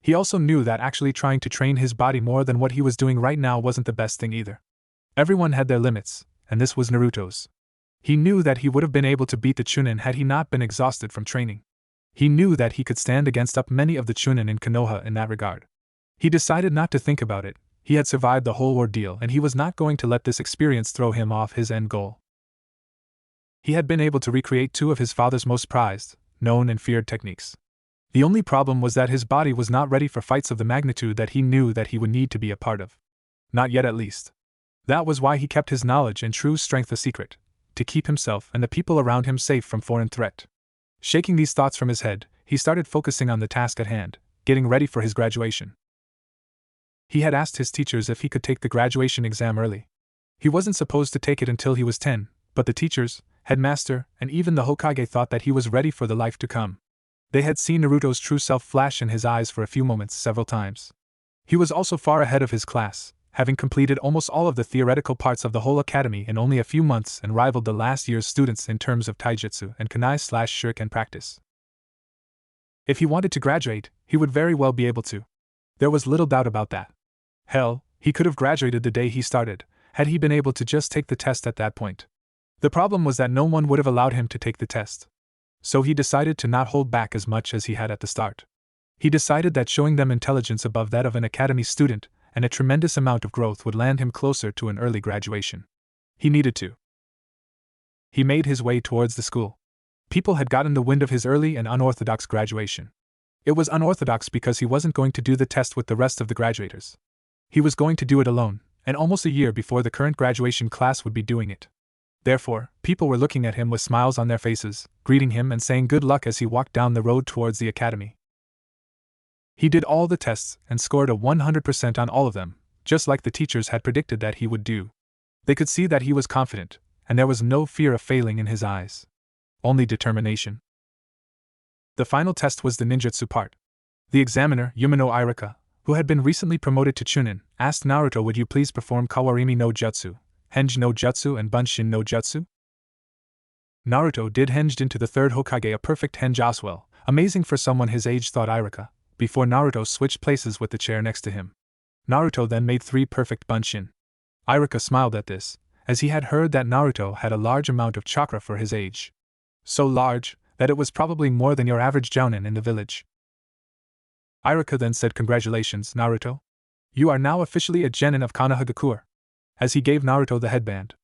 He also knew that actually trying to train his body more than what he was doing right now wasn't the best thing either. Everyone had their limits, and this was Naruto's. He knew that he would have been able to beat the Chunin had he not been exhausted from training. He knew that he could stand against many of the Chunin in Konoha in that regard. He decided not to think about it. He had survived the whole ordeal and he was not going to let this experience throw him off his end goal. He had been able to recreate two of his father's most prized, known and feared techniques. The only problem was that his body was not ready for fights of the magnitude that he knew that he would need to be a part of. Not yet, at least. That was why he kept his knowledge and true strength a secret, to keep himself and the people around him safe from foreign threat. Shaking these thoughts from his head, he started focusing on the task at hand, getting ready for his graduation. He had asked his teachers if he could take the graduation exam early. He wasn't supposed to take it until he was 10, but the teachers, headmaster, and even the Hokage thought that he was ready for the life to come. They had seen Naruto's true self flash in his eyes for a few moments several times. He was also far ahead of his class, having completed almost all of the theoretical parts of the whole academy in only a few months and rivaled the last year's students in terms of taijutsu and kunai/shuriken practice. If he wanted to graduate, he would very well be able to. There was little doubt about that. Hell, he could have graduated the day he started, had he been able to just take the test at that point. The problem was that no one would have allowed him to take the test. So he decided to not hold back as much as he had at the start. He decided that showing them intelligence above that of an academy student, and a tremendous amount of growth would land him closer to an early graduation. He needed to. He made his way towards the school. People had gotten the wind of his early and unorthodox graduation. It was unorthodox because he wasn't going to do the test with the rest of the graduators. He was going to do it alone, and almost a year before the current graduation class would be doing it. Therefore, people were looking at him with smiles on their faces, greeting him and saying good luck as he walked down the road towards the academy. He did all the tests and scored a 100% on all of them, just like the teachers had predicted that he would do. They could see that he was confident, and there was no fear of failing in his eyes. Only determination. The final test was the ninjutsu part. The examiner, Yumino Irika, who had been recently promoted to Chunin, asked Naruto, would you please perform Kawarimi no Jutsu, Henj no Jutsu and Bunshin no Jutsu? Naruto did henged into the third Hokage a perfect henge as well, amazing for someone his age, thought Irika, before Naruto switched places with the chair next to him. Naruto then made 3 perfect Bunshin. Irika smiled at this, as he had heard that Naruto had a large amount of chakra for his age. So large, that it was probably more than your average jounin in the village. Irika then said, congratulations, Naruto. You are now officially a genin of Konohagakure. As he gave Naruto the headband.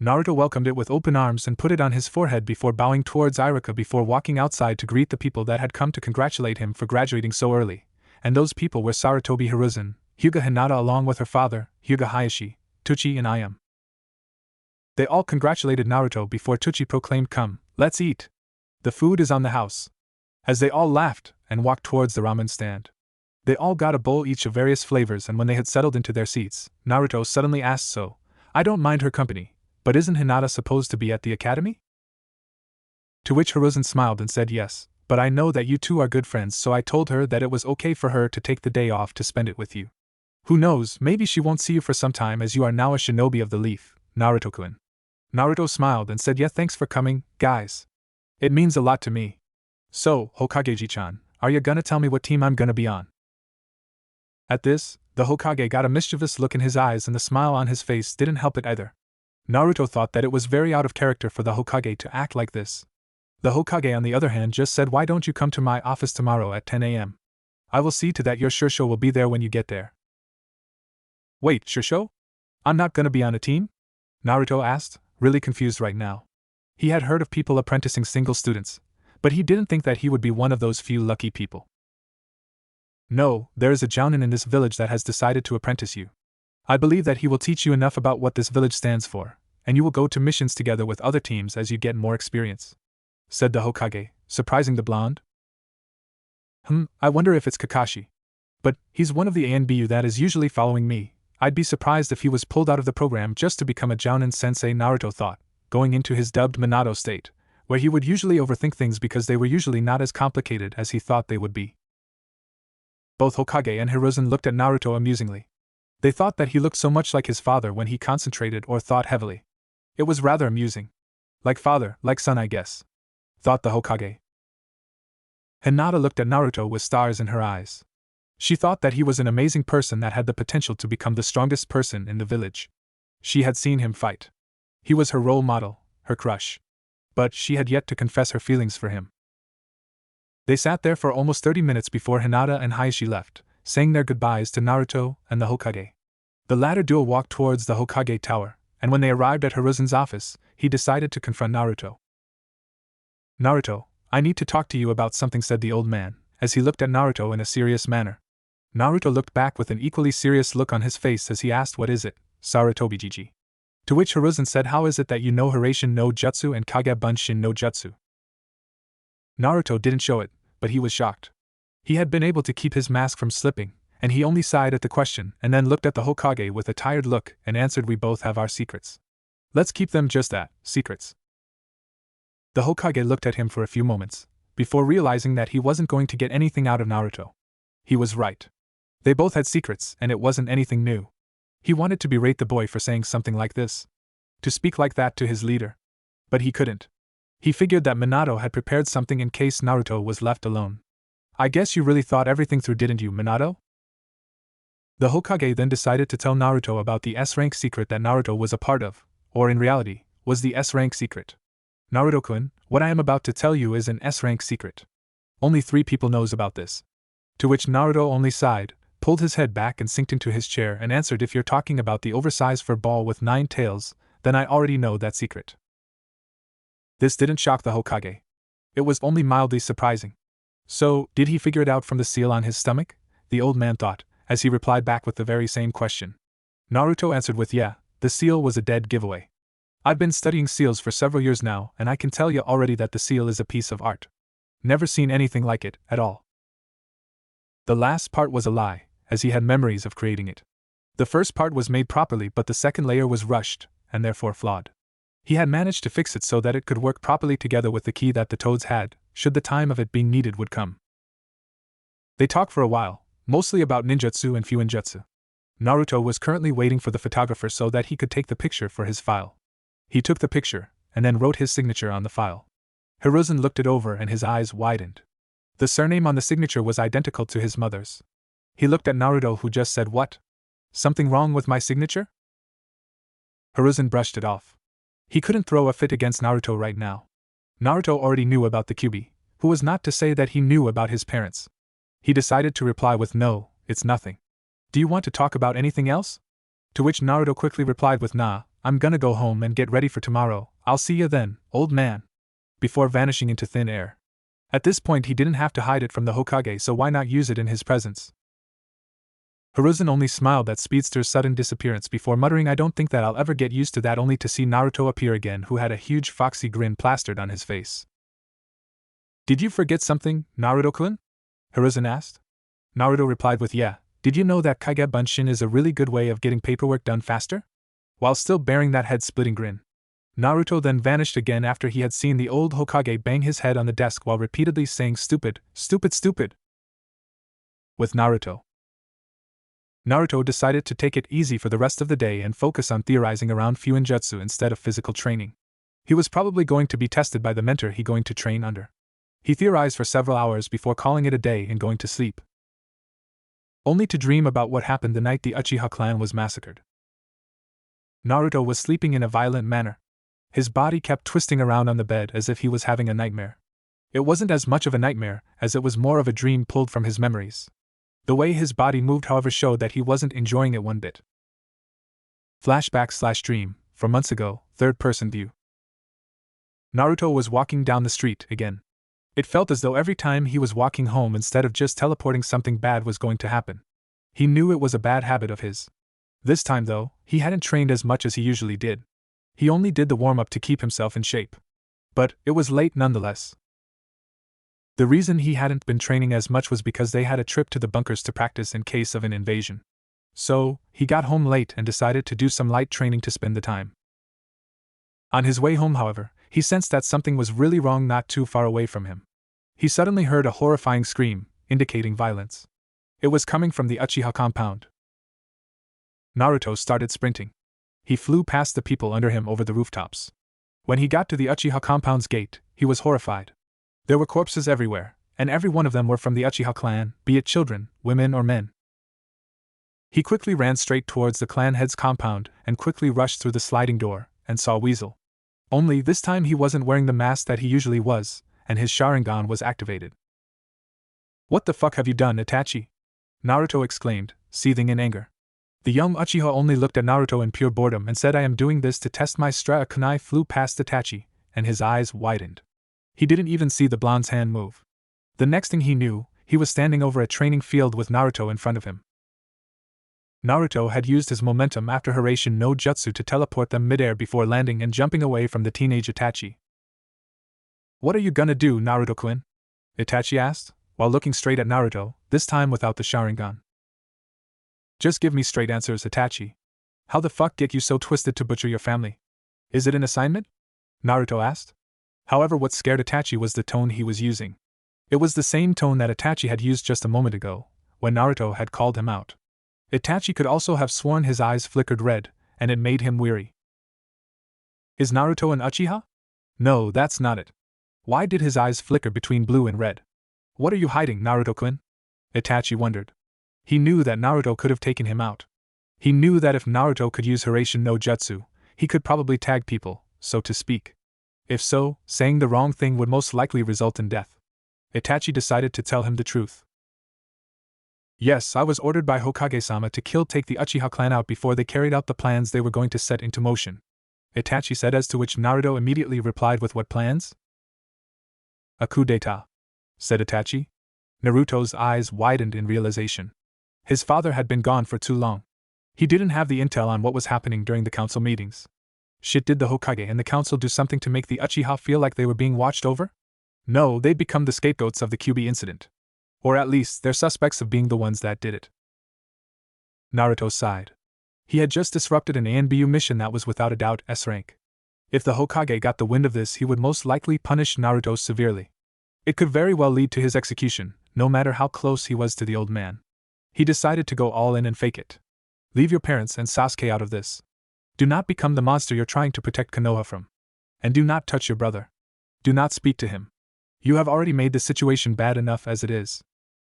Naruto welcomed it with open arms and put it on his forehead before bowing towards Irika before walking outside to greet the people that had come to congratulate him for graduating so early, and those people were Sarutobi Hiruzen, Hyuga Hinata along with her father, Hyuga Hayashi, Tuchi and Ayam. They all congratulated Naruto before Tuchi proclaimed, come, let's eat. The food is on the house. As they all laughed and walked towards the ramen stand. They all got a bowl each of various flavors, and when they had settled into their seats, Naruto suddenly asked, so, I don't mind her company, but isn't Hinata supposed to be at the academy? To which Hiruzen smiled and said yes, but I know that you two are good friends, so I told her that it was okay for her to take the day off to spend it with you. Who knows, maybe she won't see you for some time as you are now a shinobi of the leaf, Naruto-kun. Naruto smiled and said, yeah, thanks for coming, guys. It means a lot to me. So, Hokage-ji-chan, are you gonna tell me what team I'm gonna be on? At this, the Hokage got a mischievous look in his eyes and the smile on his face didn't help it either. Naruto thought that it was very out of character for the Hokage to act like this. The Hokage, on the other hand, just said, why don't you come to my office tomorrow at 10 a.m.? I will see to that your Shursho will be there when you get there. Wait, Shursho? I'm not gonna be on a team? Naruto asked, really confused right now. He had heard of people apprenticing single students, but he didn't think that he would be one of those few lucky people. No, there is a jounin in this village that has decided to apprentice you. I believe that he will teach you enough about what this village stands for, and you will go to missions together with other teams as you get more experience, said the Hokage, surprising the blonde. I wonder if it's Kakashi. But he's one of the ANBU that is usually following me. I'd be surprised if he was pulled out of the program just to become a jounin sensei, Naruto thought, going into his dubbed Minato state, where he would usually overthink things because they were usually not as complicated as he thought they would be. Both Hokage and Hiruzen looked at Naruto amusingly. They thought that he looked so much like his father when he concentrated or thought heavily. It was rather amusing. Like father, like son, I guess, thought the Hokage. Hinata looked at Naruto with stars in her eyes. She thought that he was an amazing person that had the potential to become the strongest person in the village. She had seen him fight. He was her role model, her crush. But she had yet to confess her feelings for him. They sat there for almost 30 minutes before Hinata and Hayashi left, saying their goodbyes to Naruto and the Hokage. The latter duo walked towards the Hokage tower, and when they arrived at Hiruzen's office, he decided to confront Naruto. "Naruto, I need to talk to you about something," said the old man, as he looked at Naruto in a serious manner. Naruto looked back with an equally serious look on his face as he asked, "What is it, Sarutobi Jiji?" To which Hiruzen said, "How is it that you know Hiraishin no Jutsu and Kage Bunshin no Jutsu?" Naruto didn't show it, but he was shocked. He had been able to keep his mask from slipping, and he only sighed at the question and then looked at the Hokage with a tired look and answered, "We both have our secrets. Let's keep them just that, secrets." The Hokage looked at him for a few moments, before realizing that he wasn't going to get anything out of Naruto. He was right. They both had secrets, and it wasn't anything new. He wanted to berate the boy for saying something like this, to speak like that to his leader. But he couldn't. He figured that Minato had prepared something in case Naruto was left alone. "I guess you really thought everything through, didn't you, Minato?" The Hokage then decided to tell Naruto about the S-rank secret that Naruto was a part of, or in reality, was the S-rank secret. "Naruto-kun, what I am about to tell you is an S-rank secret. Only 3 people knows about this." To which Naruto only sighed, pulled his head back and sinked into his chair and answered, "If you're talking about the oversized fur ball with 9 tails, then I already know that secret." This didn't shock the Hokage. It was only mildly surprising. "So, did he figure it out from the seal on his stomach?" the old man thought, as he replied back with the very same question. Naruto answered with, "Yeah, the seal was a dead giveaway. I've been studying seals for several years now, and I can tell you already that the seal is a piece of art. Never seen anything like it, at all." The last part was a lie, as he had memories of creating it. The first part was made properly, but the second layer was rushed, and therefore flawed. He had managed to fix it so that it could work properly together with the key that the toads had, should the time of it being needed would come. They talked for a while, mostly about ninjutsu and fuinjutsu. Naruto was currently waiting for the photographer so that he could take the picture for his file. He took the picture, and then wrote his signature on the file. Hiruzen looked it over and his eyes widened. The surname on the signature was identical to his mother's. He looked at Naruto, who just said, "What? Something wrong with my signature?" Hiruzen brushed it off. He couldn't throw a fit against Naruto right now. Naruto already knew about the Kyuubi, who was not to say that he knew about his parents. He decided to reply with, "No, it's nothing. Do you want to talk about anything else?" To which Naruto quickly replied with, "Nah, I'm gonna go home and get ready for tomorrow. I'll see you then, old man," before vanishing into thin air. At this point he didn't have to hide it from the Hokage, so why not use it in his presence? Hiruzen only smiled at Speedster's sudden disappearance before muttering, "I don't think that I'll ever get used to that," only to see Naruto appear again, who had a huge foxy grin plastered on his face. "Did you forget something, Naruto-kun?" Hiruzen asked. Naruto replied with, "Yeah, did you know that Kage Bunshin is a really good way of getting paperwork done faster?" While still bearing that head-splitting grin. Naruto then vanished again after he had seen the old Hokage bang his head on the desk while repeatedly saying, "Stupid, stupid, stupid." With Naruto decided to take it easy for the rest of the day and focus on theorizing around fuinjutsu instead of physical training. He was probably going to be tested by the mentor he going to train under. He theorized for several hours before calling it a day and going to sleep. Only to dream about what happened the night the Uchiha clan was massacred. Naruto was sleeping in a violent manner. His body kept twisting around on the bed as if he was having a nightmare. It wasn't as much of a nightmare as it was more of a dream pulled from his memories. The way his body moved, however, showed that he wasn't enjoying it one bit. Flashback/dream, from months ago, third-person view. Naruto was walking down the street again. It felt as though every time he was walking home instead of just teleporting, something bad was going to happen. He knew it was a bad habit of his. This time, though, he hadn't trained as much as he usually did. He only did the warm-up to keep himself in shape. But it was late nonetheless. The reason he hadn't been training as much was because they had a trip to the bunkers to practice in case of an invasion. So, he got home late and decided to do some light training to spend the time. On his way home, however, he sensed that something was really wrong not too far away from him. He suddenly heard a horrifying scream, indicating violence. It was coming from the Uchiha compound. Naruto started sprinting. He flew past the people under him over the rooftops. When he got to the Uchiha compound's gate, he was horrified. There were corpses everywhere, and every one of them were from the Uchiha clan, be it children, women or men. He quickly ran straight towards the clan head's compound and quickly rushed through the sliding door and saw Weasel. Only this time he wasn't wearing the mask that he usually was, and his Sharingan was activated. "What the fuck have you done, Itachi?" Naruto exclaimed, seething in anger. The young Uchiha only looked at Naruto in pure boredom and said, "I am doing this to test my strength." A kunai flew past Itachi, and his eyes widened. He didn't even see the blonde's hand move. The next thing he knew, he was standing over a training field with Naruto in front of him. Naruto had used his momentum after Hiraishin no Jutsu to teleport them midair before landing and jumping away from the teenage Itachi. "What are you gonna do, Naruto-kun?" Itachi asked, while looking straight at Naruto, this time without the Sharingan. "Just give me straight answers, Itachi. How the fuck get you so twisted to butcher your family? Is it an assignment?" Naruto asked. However, what scared Itachi was the tone he was using. It was the same tone that Itachi had used just a moment ago, when Naruto had called him out. Itachi could also have sworn his eyes flickered red, and it made him weary. Is Naruto an Uchiha? No, that's not it. Why did his eyes flicker between blue and red? What are you hiding, Naruto-kun? Itachi wondered. He knew that Naruto could have taken him out. He knew that if Naruto could use Hiraishin no Jutsu, he could probably tag people, so to speak. If so, saying the wrong thing would most likely result in death. Itachi decided to tell him the truth. Yes, I was ordered by Hokage-sama to take the Uchiha clan out before they carried out the plans they were going to set into motion. Itachi said, as to which Naruto immediately replied with, "What plans?" "A coup d'etat," said Itachi. Naruto's eyes widened in realization. His father had been gone for too long. He didn't have the intel on what was happening during the council meetings. Shit, did the Hokage and the council do something to make the Uchiha feel like they were being watched over? No, they'd become the scapegoats of the QB incident. Or at least, they're suspects of being the ones that did it. Naruto sighed. He had just disrupted an ANBU mission that was without a doubt S rank. If the Hokage got the wind of this, he would most likely punish Naruto severely. It could very well lead to his execution, no matter how close he was to the old man. He decided to go all in and fake it. Leave your parents and Sasuke out of this. Do not become the monster you're trying to protect Konoha from. And do not touch your brother. Do not speak to him. You have already made the situation bad enough as it is.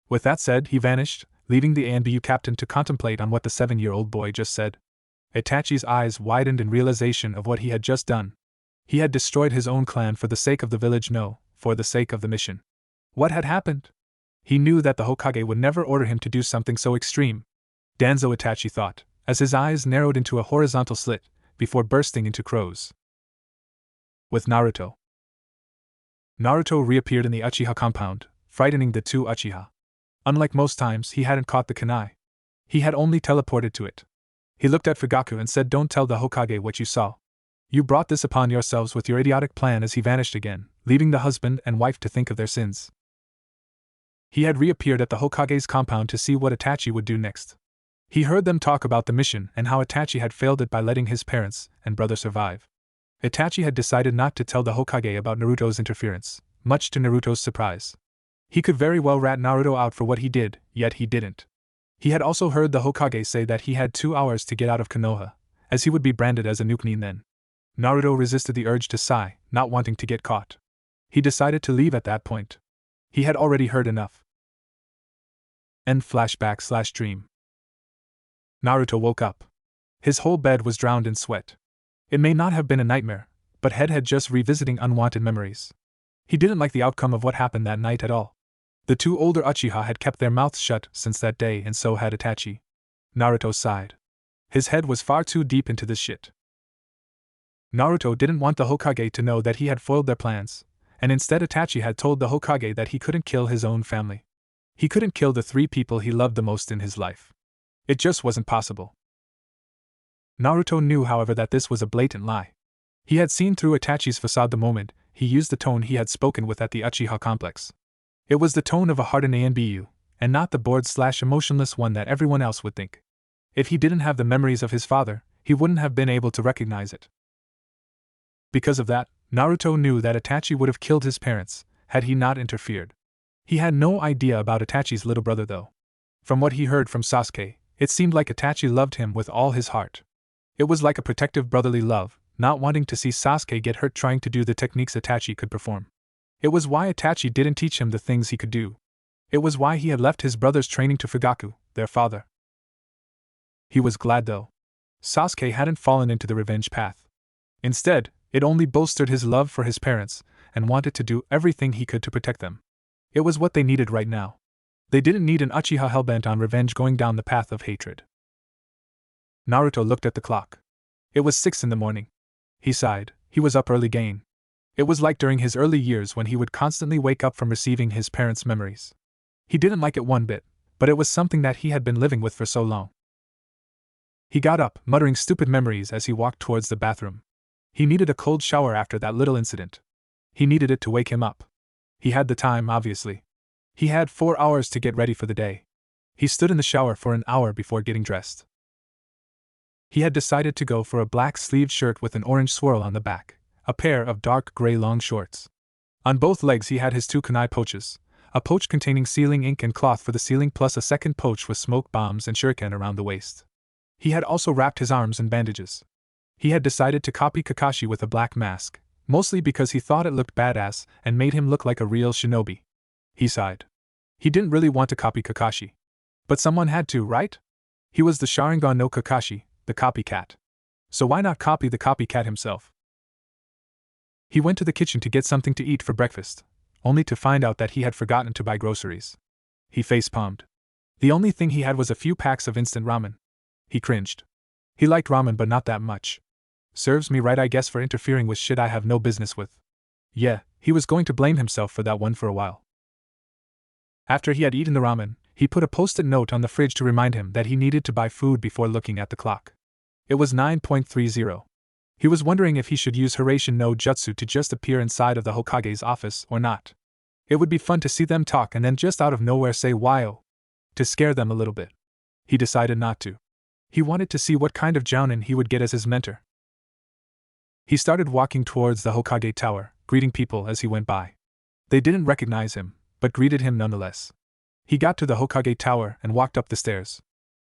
With that said, he vanished, leaving the ANBU captain to contemplate on what the 7-year-old boy just said. Itachi's eyes widened in realization of what he had just done. He had destroyed his own clan for the sake of the village, no, for the sake of the mission. What had happened? He knew that the Hokage would never order him to do something so extreme. Danzo, Itachi thought, as his eyes narrowed into a horizontal slit, before bursting into crows. With Naruto. Naruto reappeared in the Uchiha compound, frightening the two Uchiha. Unlike most times, he hadn't caught the kunai. He had only teleported to it. He looked at Fugaku and said, "Don't tell the Hokage what you saw. You brought this upon yourselves with your idiotic plan," as he vanished again, leaving the husband and wife to think of their sins. He had reappeared at the Hokage's compound to see what Itachi would do next. He heard them talk about the mission and how Itachi had failed it by letting his parents and brother survive. Itachi had decided not to tell the Hokage about Naruto's interference, much to Naruto's surprise. He could very well rat Naruto out for what he did, yet he didn't. He had also heard the Hokage say that he had 2 hours to get out of Konoha, as he would be branded as a nukenin then. Naruto resisted the urge to sigh, not wanting to get caught. He decided to leave at that point. He had already heard enough. End flashback/dream. Naruto woke up. His whole bed was drowned in sweat. It may not have been a nightmare, but head had just revisiting unwanted memories. He didn't like the outcome of what happened that night at all. The 2 older Uchiha had kept their mouths shut since that day, and so had Itachi. Naruto sighed. His head was far too deep into this shit. Naruto didn't want the Hokage to know that he had foiled their plans, and instead Itachi had told the Hokage that he couldn't kill his own family. He couldn't kill the 3 people he loved the most in his life. It just wasn't possible. Naruto knew, however, that this was a blatant lie. He had seen through Itachi's facade the moment he used the tone he had spoken with at the Uchiha complex. It was the tone of a hardened ANBU, and not the bored/emotionless one that everyone else would think. If he didn't have the memories of his father, he wouldn't have been able to recognize it. Because of that, Naruto knew that Itachi would have killed his parents, had he not interfered. He had no idea about Itachi's little brother though. From what he heard from Sasuke, it seemed like Itachi loved him with all his heart. It was like a protective brotherly love, not wanting to see Sasuke get hurt trying to do the techniques Itachi could perform. It was why Itachi didn't teach him the things he could do. It was why he had left his brother's training to Fugaku, their father. He was glad though. Sasuke hadn't fallen into the revenge path. Instead, it only bolstered his love for his parents, and wanted to do everything he could to protect them. It was what they needed right now. They didn't need an Uchiha hellbent on revenge going down the path of hatred. Naruto looked at the clock. It was 6 in the morning. He sighed. He was up early again. It was like during his early years when he would constantly wake up from receiving his parents' memories. He didn't like it one bit, but it was something that he had been living with for so long. He got up, muttering stupid memories as he walked towards the bathroom. He needed a cold shower after that little incident. He needed it to wake him up. He had the time, obviously. He had 4 hours to get ready for the day. He stood in the shower for an hour before getting dressed. He had decided to go for a black-sleeved shirt with an orange swirl on the back, a pair of dark gray long shorts. On both legs he had his 2 kunai pouches, a pouch containing sealing ink and cloth for the sealing plus a second pouch with smoke bombs and shuriken around the waist. He had also wrapped his arms in bandages. He had decided to copy Kakashi with a black mask, mostly because he thought it looked badass and made him look like a real shinobi. He sighed. He didn't really want to copy Kakashi. But someone had to, right? He was the Sharingan no Kakashi, the copycat. So why not copy the copycat himself? He went to the kitchen to get something to eat for breakfast, only to find out that he had forgotten to buy groceries. He face-palmed. The only thing he had was a few packs of instant ramen. He cringed. He liked ramen but not that much. Serves me right, I guess, for interfering with shit I have no business with. Yeah, he was going to blame himself for that one for a while. After he had eaten the ramen, he put a post-it note on the fridge to remind him that he needed to buy food before looking at the clock. It was 9:30. He was wondering if he should use Hiraishin no Jutsu to just appear inside of the Hokage's office or not. It would be fun to see them talk and then just out of nowhere say "Why-oh," to scare them a little bit. He decided not to. He wanted to see what kind of jounin he would get as his mentor. He started walking towards the Hokage tower, greeting people as he went by. They didn't recognize him, but greeted him nonetheless. He got to the Hokage tower and walked up the stairs.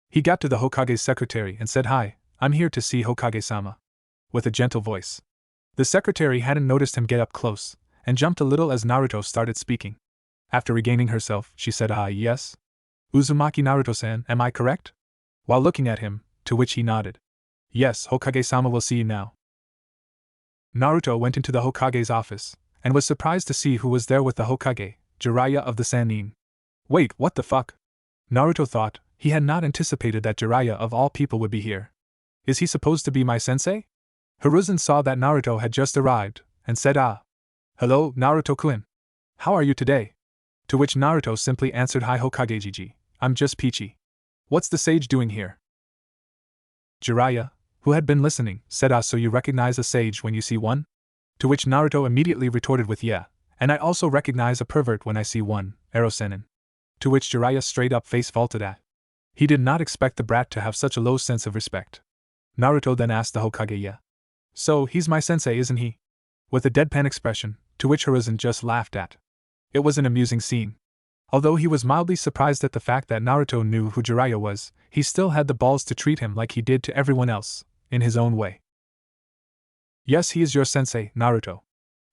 He got to the Hokage's secretary and said, "Hi, I'm here to see Hokage-sama," with a gentle voice. The secretary hadn't noticed him get up close, and jumped a little as Naruto started speaking. After regaining herself, she said, "Ah, yes? Uzumaki Naruto-san, am I correct?" While looking at him, to which he nodded. "Yes, Hokage-sama will see you now." Naruto went into the Hokage's office, and was surprised to see who was there with the Hokage, Jiraiya of the Sannin. Wait, what the fuck? Naruto thought. He had not anticipated that Jiraiya of all people would be here. Is he supposed to be my sensei? Hiruzen saw that Naruto had just arrived, and said, "Ah. Hello, Naruto-kun. How are you today?" To which Naruto simply answered, "Hi Hokage-jiji, I'm just peachy. What's the sage doing here?" Jiraiya, who had been listening, said, "Ah, so you recognize a sage when you see one?" To which Naruto immediately retorted with, "Yeah, and I also recognize a pervert when I see one, Erosenin." To which Jiraiya straight up face vaulted at. He did not expect the brat to have such a low sense of respect. Naruto then asked the Hokage, "Yeah. So, he's my sensei, isn't he?" With a deadpan expression, to which Hiruzen just laughed at. It was an amusing scene. Although he was mildly surprised at the fact that Naruto knew who Jiraiya was, he still had the balls to treat him like he did to everyone else, in his own way. "Yes, he is your sensei, Naruto.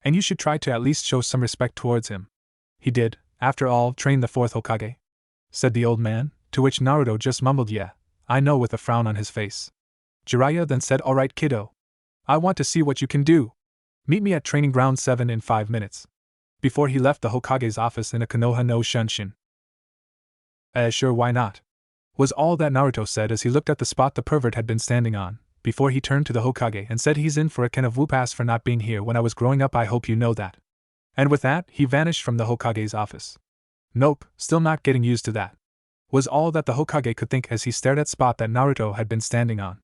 And you should try to at least show some respect towards him. He did, after all, train the 4th Hokage," said the old man, to which Naruto just mumbled, "Yeah, I know," with a frown on his face. Jiraiya then said, "Alright kiddo. I want to see what you can do. Meet me at training ground 7 in 5 minutes. Before he left the Hokage's office in a Konoha no Shunshin. Sure, why not? Was all that Naruto said as he looked at the spot the pervert had been standing on, before he turned to the Hokage and said, "He's in for a can of whoop-ass for not being here when I was growing up, I hope you know that." And with that, he vanished from the Hokage's office. Nope, still not getting used to that. Was all that the Hokage could think as he stared at spot that Naruto had been standing on.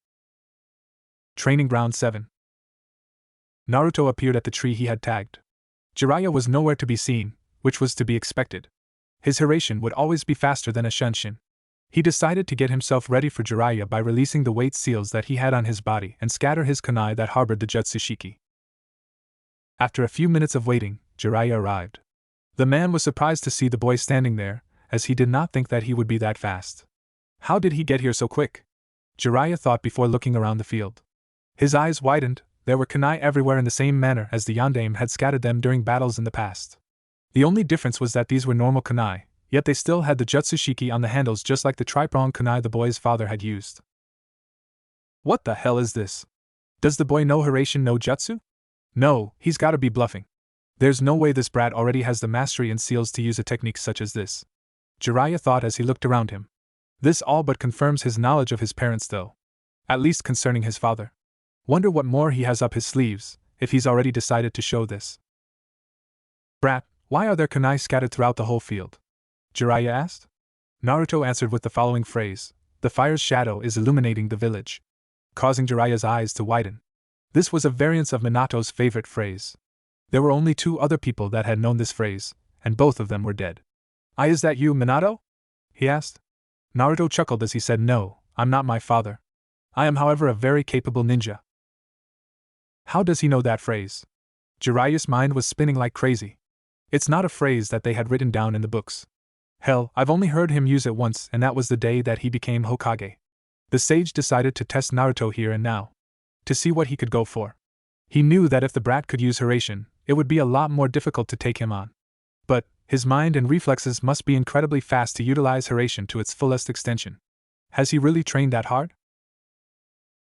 Training Ground 7. Naruto appeared at the tree he had tagged. Jiraiya was nowhere to be seen, which was to be expected. His Hiraishin would always be faster than a Shunshin. He decided to get himself ready for Jiraiya by releasing the weight seals that he had on his body and scatter his kunai that harbored the Jutsushiki. After a few minutes of waiting, Jiraiya arrived. The man was surprised to see the boy standing there, as he did not think that he would be that fast. How did he get here so quick? Jiraiya thought before looking around the field. His eyes widened. There were kunai everywhere in the same manner as the Yondaime had scattered them during battles in the past. The only difference was that these were normal kunai, yet they still had the Jutsushiki on the handles just like the tri-pronged kunai the boy's father had used. What the hell is this? Does the boy know Hiraishin no Jutsu? No, he's gotta be bluffing. There's no way this brat already has the mastery in seals to use a technique such as this. Jiraiya thought as he looked around him. This all but confirms his knowledge of his parents though. At least concerning his father. Wonder what more he has up his sleeves, if he's already decided to show this. Brat, why are there kunai scattered throughout the whole field? Jiraiya asked. Naruto answered with the following phrase: the fire's shadow is illuminating the village. Causing Jiraiya's eyes to widen. This was a variant of Minato's favorite phrase. There were only 2 other people that had known this phrase, and both of them were dead. Is that you, Minato? He asked. Naruto chuckled as he said, no, I'm not my father. I am, however, a very capable ninja. How does he know that phrase? Jiraiya's mind was spinning like crazy. It's not a phrase that they had written down in the books. Hell, I've only heard him use it once, and that was the day that he became Hokage. The sage decided to test Naruto here and now. To see what he could go for. He knew that if the brat could use Hiraishin, it would be a lot more difficult to take him on. But his mind and reflexes must be incredibly fast to utilize Hiraishin to its fullest extension. Has he really trained that hard?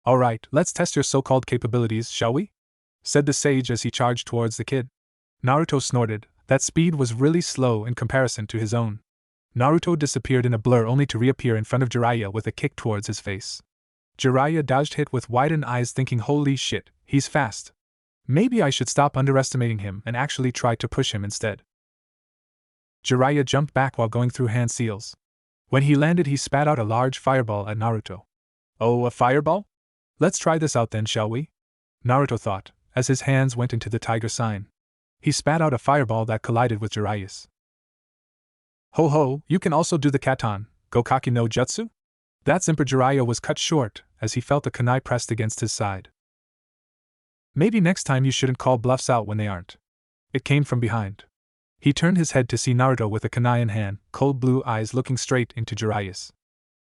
Alright, let's test your so-called capabilities, shall we? Said the sage as he charged towards the kid. Naruto snorted. That speed was really slow in comparison to his own. Naruto disappeared in a blur only to reappear in front of Jiraiya with a kick towards his face. Jiraiya dodged hit with widened eyes, thinking, holy shit, he's fast. Maybe I should stop underestimating him and actually try to push him instead. Jiraiya jumped back while going through hand seals. When he landed, he spat out a large fireball at Naruto. Oh, a fireball? Let's try this out then, shall we? Naruto thought, as his hands went into the tiger sign. He spat out a fireball that collided with Jiraiya's. Ho ho, you can also do the Katan, Gokaki no Jutsu? That's Emperor. Jiraiya was cut short, as he felt a kunai pressed against his side. Maybe next time you shouldn't call bluffs out when they aren't. It came from behind. He turned his head to see Naruto with a kunai in hand, cold blue eyes looking straight into Jiraiya's.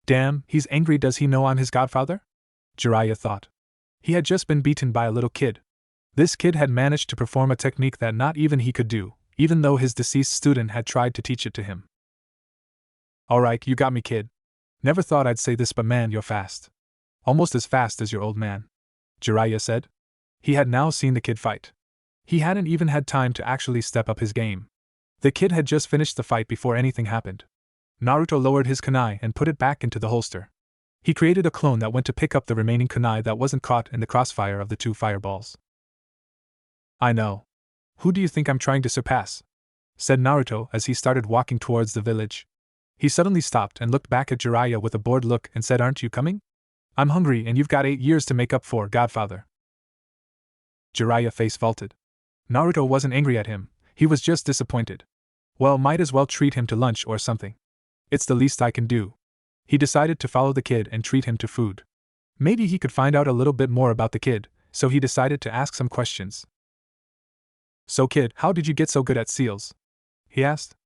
Damn, he's angry. Does he know I'm his godfather? Jiraiya thought. He had just been beaten by a little kid. This kid had managed to perform a technique that not even he could do, even though his deceased student had tried to teach it to him. Alright, you got me, kid. Never thought I'd say this, but man, you're fast. Almost as fast as your old man, Jiraiya said. He had now seen the kid fight. He hadn't even had time to actually step up his game. The kid had just finished the fight before anything happened. Naruto lowered his kunai and put it back into the holster. He created a clone that went to pick up the remaining kunai that wasn't caught in the crossfire of the 2 fireballs. I know. Who do you think I'm trying to surpass? Said Naruto as he started walking towards the village. He suddenly stopped and looked back at Jiraiya with a bored look and said, aren't you coming? I'm hungry and you've got 8 years to make up for, godfather. Jiraiya face vaulted. Naruto wasn't angry at him, he was just disappointed. Well, might as well treat him to lunch or something. It's the least I can do. He decided to follow the kid and treat him to food. Maybe he could find out a little bit more about the kid, so he decided to ask some questions. So kid, how did you get so good at seals? He asked.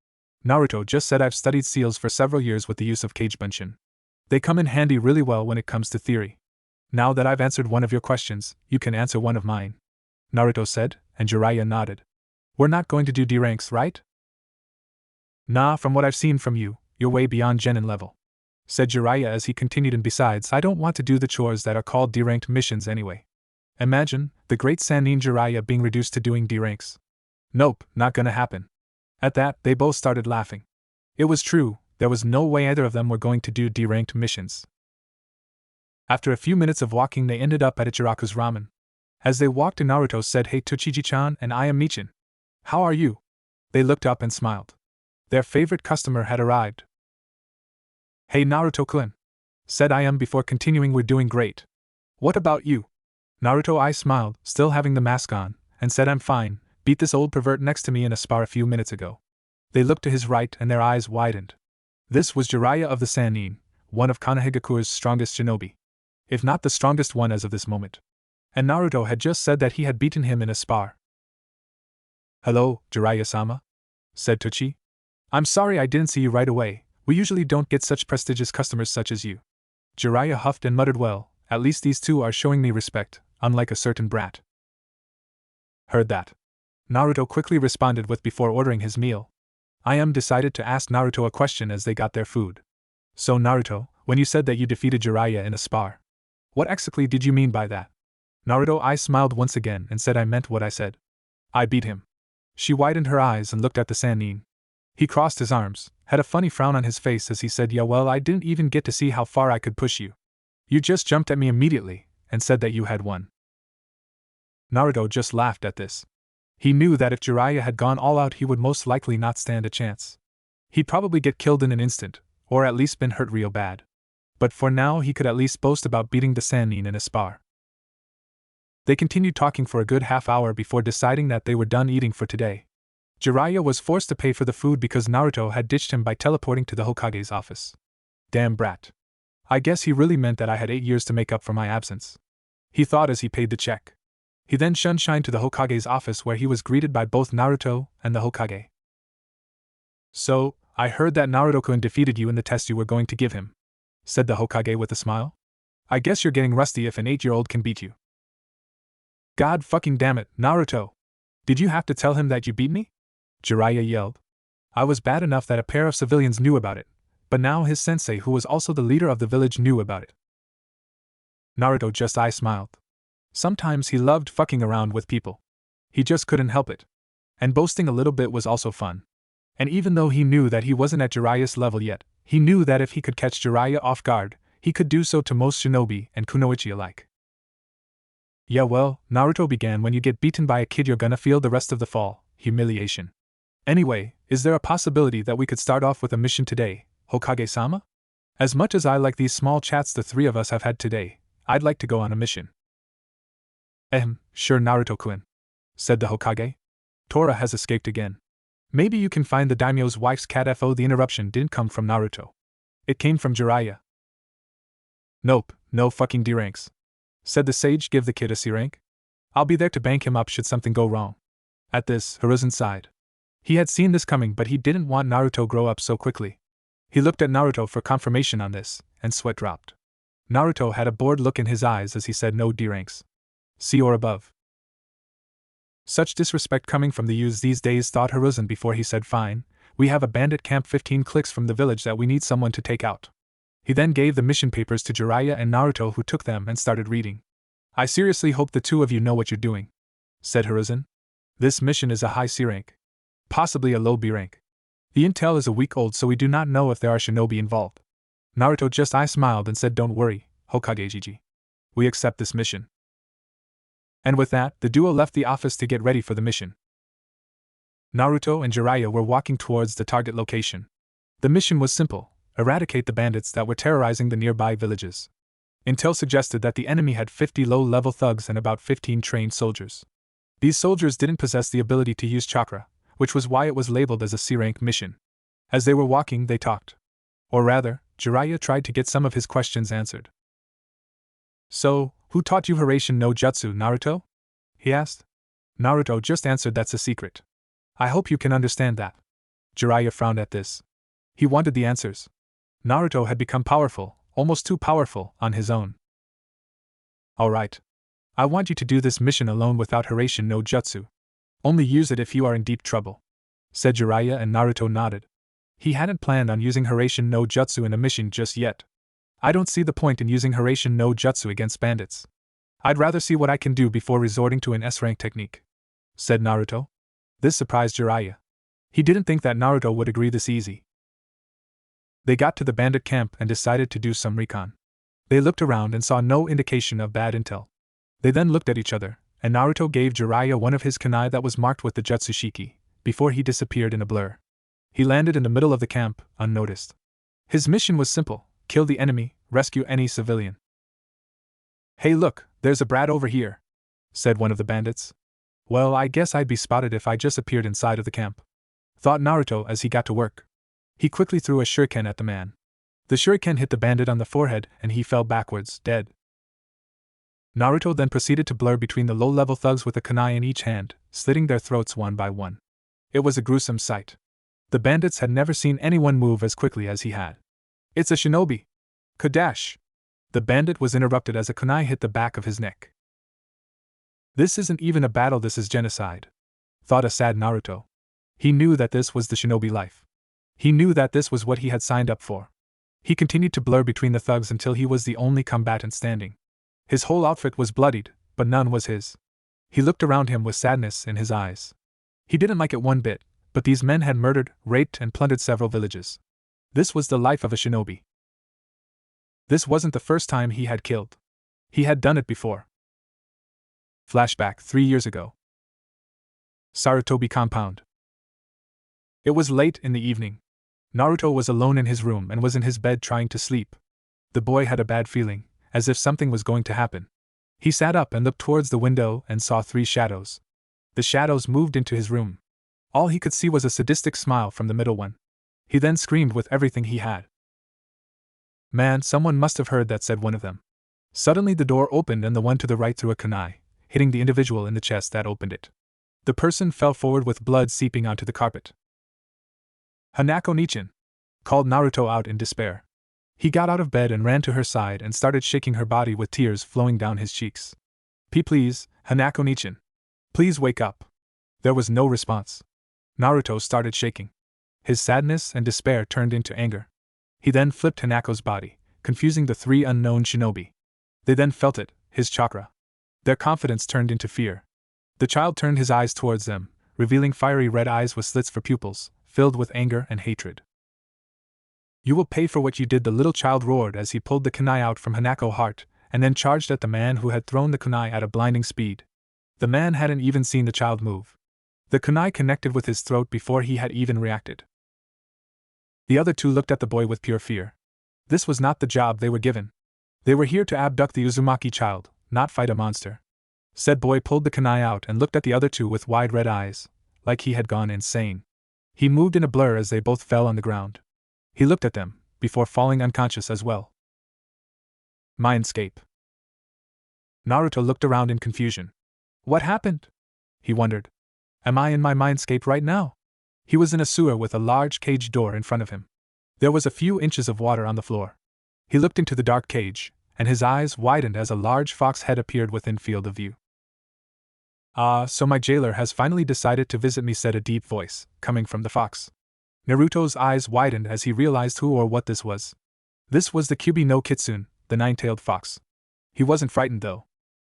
Naruto just said I've studied seals for several years with the use of cage bunshin. They come in handy really well when it comes to theory. Now that I've answered one of your questions, you can answer one of mine. Naruto said, and Jiraiya nodded. We're not going to do D ranks, right? Nah, from what I've seen from you, you're way beyond genin level. Said Jiraiya as he continued, and besides, I don't want to do the chores that are called D-ranked missions anyway. Imagine, the great Sannin Jiraiya being reduced to doing D-ranks. Nope, not gonna happen. At that, they both started laughing. It was true, there was no way either of them were going to do D-ranked missions. After a few minutes of walking, they ended up at Ichiraku's Ramen. As they walked, Naruto said, Hey Tochiji-chan, and I am Michin. How are you? They looked up and smiled. Their favorite customer had arrived. Hey Naruto-kun, said I am before continuing, we're doing great. What about you? Naruto I smiled, still having the mask on, and said I'm fine, beat this old pervert next to me in a spar a few minutes ago. They looked to his right and their eyes widened. This was Jiraiya of the Sannin, one of Konohagakure's strongest shinobi. If not the strongest one as of this moment. And Naruto had just said that he had beaten him in a spar. Hello, Jiraiya-sama? Said Tochi. I'm sorry I didn't see you right away, we usually don't get such prestigious customers such as you. Jiraiya huffed and muttered, well, at least these two are showing me respect, unlike a certain brat. Heard that. Naruto quickly responded with before ordering his meal. I decided to ask Naruto a question as they got their food. So Naruto, when you said that you defeated Jiraiya in a spar, what exactly did you mean by that? Naruto I smiled once again and said I meant what I said. I beat him. She widened her eyes and looked at the Sannin. He crossed his arms, had a funny frown on his face as he said, yeah well, I didn't even get to see how far I could push you. You just jumped at me immediately, and said that you had won. Naruto just laughed at this. He knew that if Jiraiya had gone all out he would most likely not stand a chance. He'd probably get killed in an instant, or at least been hurt real bad. But for now he could at least boast about beating the Sannin in a spar. They continued talking for a good half hour before deciding that they were done eating for today. Jiraiya was forced to pay for the food because Naruto had ditched him by teleporting to the Hokage's office. Damn brat. I guess he really meant that I had 8 years to make up for my absence. He thought as he paid the check. He then shunshined to the Hokage's office where he was greeted by both Naruto and the Hokage. So, I heard that Naruto-kun defeated you in the test you were going to give him, said the Hokage with a smile. I guess you're getting rusty if an 8-year-old can beat you. God fucking damn it, Naruto! Did you have to tell him that you beat me? Jiraiya yelled. I was bad enough that a pair of civilians knew about it, but now his sensei, who was also the leader of the village, knew about it. Naruto just smiled. Sometimes he loved fucking around with people. He just couldn't help it. And boasting a little bit was also fun. And even though he knew that he wasn't at Jiraiya's level yet, he knew that if he could catch Jiraiya off guard, he could do so to most shinobi and kunoichi alike. Yeah well, Naruto began, when you get beaten by a kid you're gonna feel the rest of the fall, humiliation. Anyway, is there a possibility that we could start off with a mission today, Hokage-sama? As much as I like these small chats the three of us have had today, I'd like to go on a mission. Sure Naruto-kun, said the Hokage. Tora has escaped again. Maybe you can find the daimyo's wife's cat. The interruption didn't come from Naruto. It came from Jiraiya. Nope, no fucking D ranks, said the sage. Give the kid a C rank. I'll be there to bank him up should something go wrong. At this, Hiruzen sighed. He had seen this coming, but he didn't want Naruto grow up so quickly. He looked at Naruto for confirmation on this, and sweat dropped. Naruto had a bored look in his eyes as he said no D ranks. C or above. Such disrespect coming from the youths these days, thought Hiruzen before he said fine, we have a bandit camp 15 clicks from the village that we need someone to take out. He then gave the mission papers to Jiraiya and Naruto, who took them and started reading. I seriously hope the two of you know what you're doing, said Hiruzen. This mission is a high C rank. Possibly a low B rank. The intel is a week old, so we do not know if there are shinobi involved. Naruto just smiled and said don't worry, Hokage-jiji. We accept this mission. And with that, the duo left the office to get ready for the mission. Naruto and Jiraiya were walking towards the target location. The mission was simple: eradicate the bandits that were terrorizing the nearby villages. Intel suggested that the enemy had 50 low-level thugs and about 15 trained soldiers. These soldiers didn't possess the ability to use chakra, which was why it was labeled as a C-rank mission. As they were walking, they talked. Or rather, Jiraiya tried to get some of his questions answered. So, who taught you Hiraishin no Jutsu, Naruto? He asked. Naruto just answered that's a secret. I hope you can understand that. Jiraiya frowned at this. He wanted the answers. Naruto had become powerful, almost too powerful, on his own. Alright. I want you to do this mission alone without Hiraishin no Jutsu. Only use it if you are in deep trouble, said Jiraiya, and Naruto nodded. He hadn't planned on using Hiraishin no Jutsu in a mission just yet. I don't see the point in using Hiraishin no Jutsu against bandits. I'd rather see what I can do before resorting to an S-rank technique, said Naruto. This surprised Jiraiya. He didn't think that Naruto would agree this easy. They got to the bandit camp and decided to do some recon. They looked around and saw no indication of bad intel. They then looked at each other, and Naruto gave Jiraiya one of his kunai that was marked with the Jutsushiki, before he disappeared in a blur. He landed in the middle of the camp, unnoticed. His mission was simple: kill the enemy, rescue any civilian. Hey look, there's a brat over here, said one of the bandits. Well, I guess I'd be spotted if I just appeared inside of the camp, thought Naruto as he got to work. He quickly threw a shuriken at the man. The shuriken hit the bandit on the forehead and he fell backwards, dead. Naruto then proceeded to blur between the low-level thugs with a kunai in each hand, slitting their throats one by one. It was a gruesome sight. The bandits had never seen anyone move as quickly as he had. It's a shinobi! Kadash! The bandit was interrupted as a kunai hit the back of his neck. This isn't even a battle, this is genocide, thought a sad Naruto. He knew that this was the shinobi life. He knew that this was what he had signed up for. He continued to blur between the thugs until he was the only combatant standing. His whole outfit was bloodied, but none was his. He looked around him with sadness in his eyes. He didn't like it one bit, but these men had murdered, raped, and plundered several villages. This was the life of a shinobi. This wasn't the first time he had killed. He had done it before. Flashback 3 years ago. Sarutobi Compound. It was late in the evening. Naruto was alone in his room and was in his bed trying to sleep. The boy had a bad feeling, as if something was going to happen. He sat up and looked towards the window and saw 3 shadows. The shadows moved into his room. All he could see was a sadistic smile from the middle one. He then screamed with everything he had. "Man, someone must have heard that," said one of them. Suddenly the door opened and the one to the right threw a kunai, hitting the individual in the chest that opened it. The person fell forward with blood seeping onto the carpet. "Hanako-nichan!" called Naruto out in despair. He got out of bed and ran to her side and started shaking her body with tears flowing down his cheeks. Please, Hanako-nichan. Please wake up." There was no response. Naruto started shaking. His sadness and despair turned into anger. He then flipped Hanako's body, confusing the 3 unknown shinobi. They then felt it, his chakra. Their confidence turned into fear. The child turned his eyes towards them, revealing fiery red eyes with slits for pupils, filled with anger and hatred. "You will pay for what you did," the little child roared as he pulled the kunai out from Hanako's heart, and then charged at the man who had thrown the kunai at a blinding speed. The man hadn't even seen the child move. The kunai connected with his throat before he had even reacted. The other 2 looked at the boy with pure fear. This was not the job they were given. They were here to abduct the Uzumaki child, not fight a monster. Said boy pulled the kunai out and looked at the other 2 with wide red eyes, like he had gone insane. He moved in a blur as they both fell on the ground. He looked at them, before falling unconscious as well. Mindscape. Naruto looked around in confusion. What happened? He wondered. Am I in my mindscape right now? He was in a sewer with a large cage door in front of him. There was a few inches of water on the floor. He looked into the dark cage, and his eyes widened as a large fox head appeared within field of view. "Ah, so my jailer has finally decided to visit me," said a deep voice, coming from the fox. Naruto's eyes widened as he realized who or what this was. This was the Kyubi no Kitsune, the 9-tailed fox. He wasn't frightened though.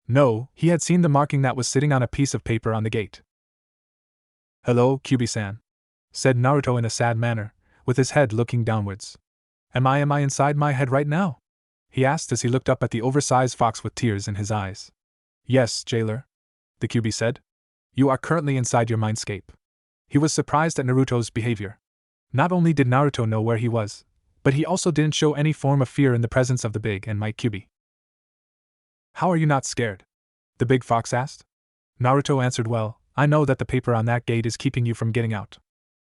No, he had seen the marking that was sitting on a piece of paper on the gate. "Hello, Kyubi-san," said Naruto in a sad manner, with his head looking downwards. Am I inside my head right now?" he asked as he looked up at the oversized fox with tears in his eyes. "Yes, jailer," the Kyubi said. "You are currently inside your mindscape." He was surprised at Naruto's behavior. Not only did Naruto know where he was, but he also didn't show any form of fear in the presence of the big and mighty Kyubi. "How are you not scared?" the big fox asked. Naruto answered, "Well, I know that the paper on that gate is keeping you from getting out.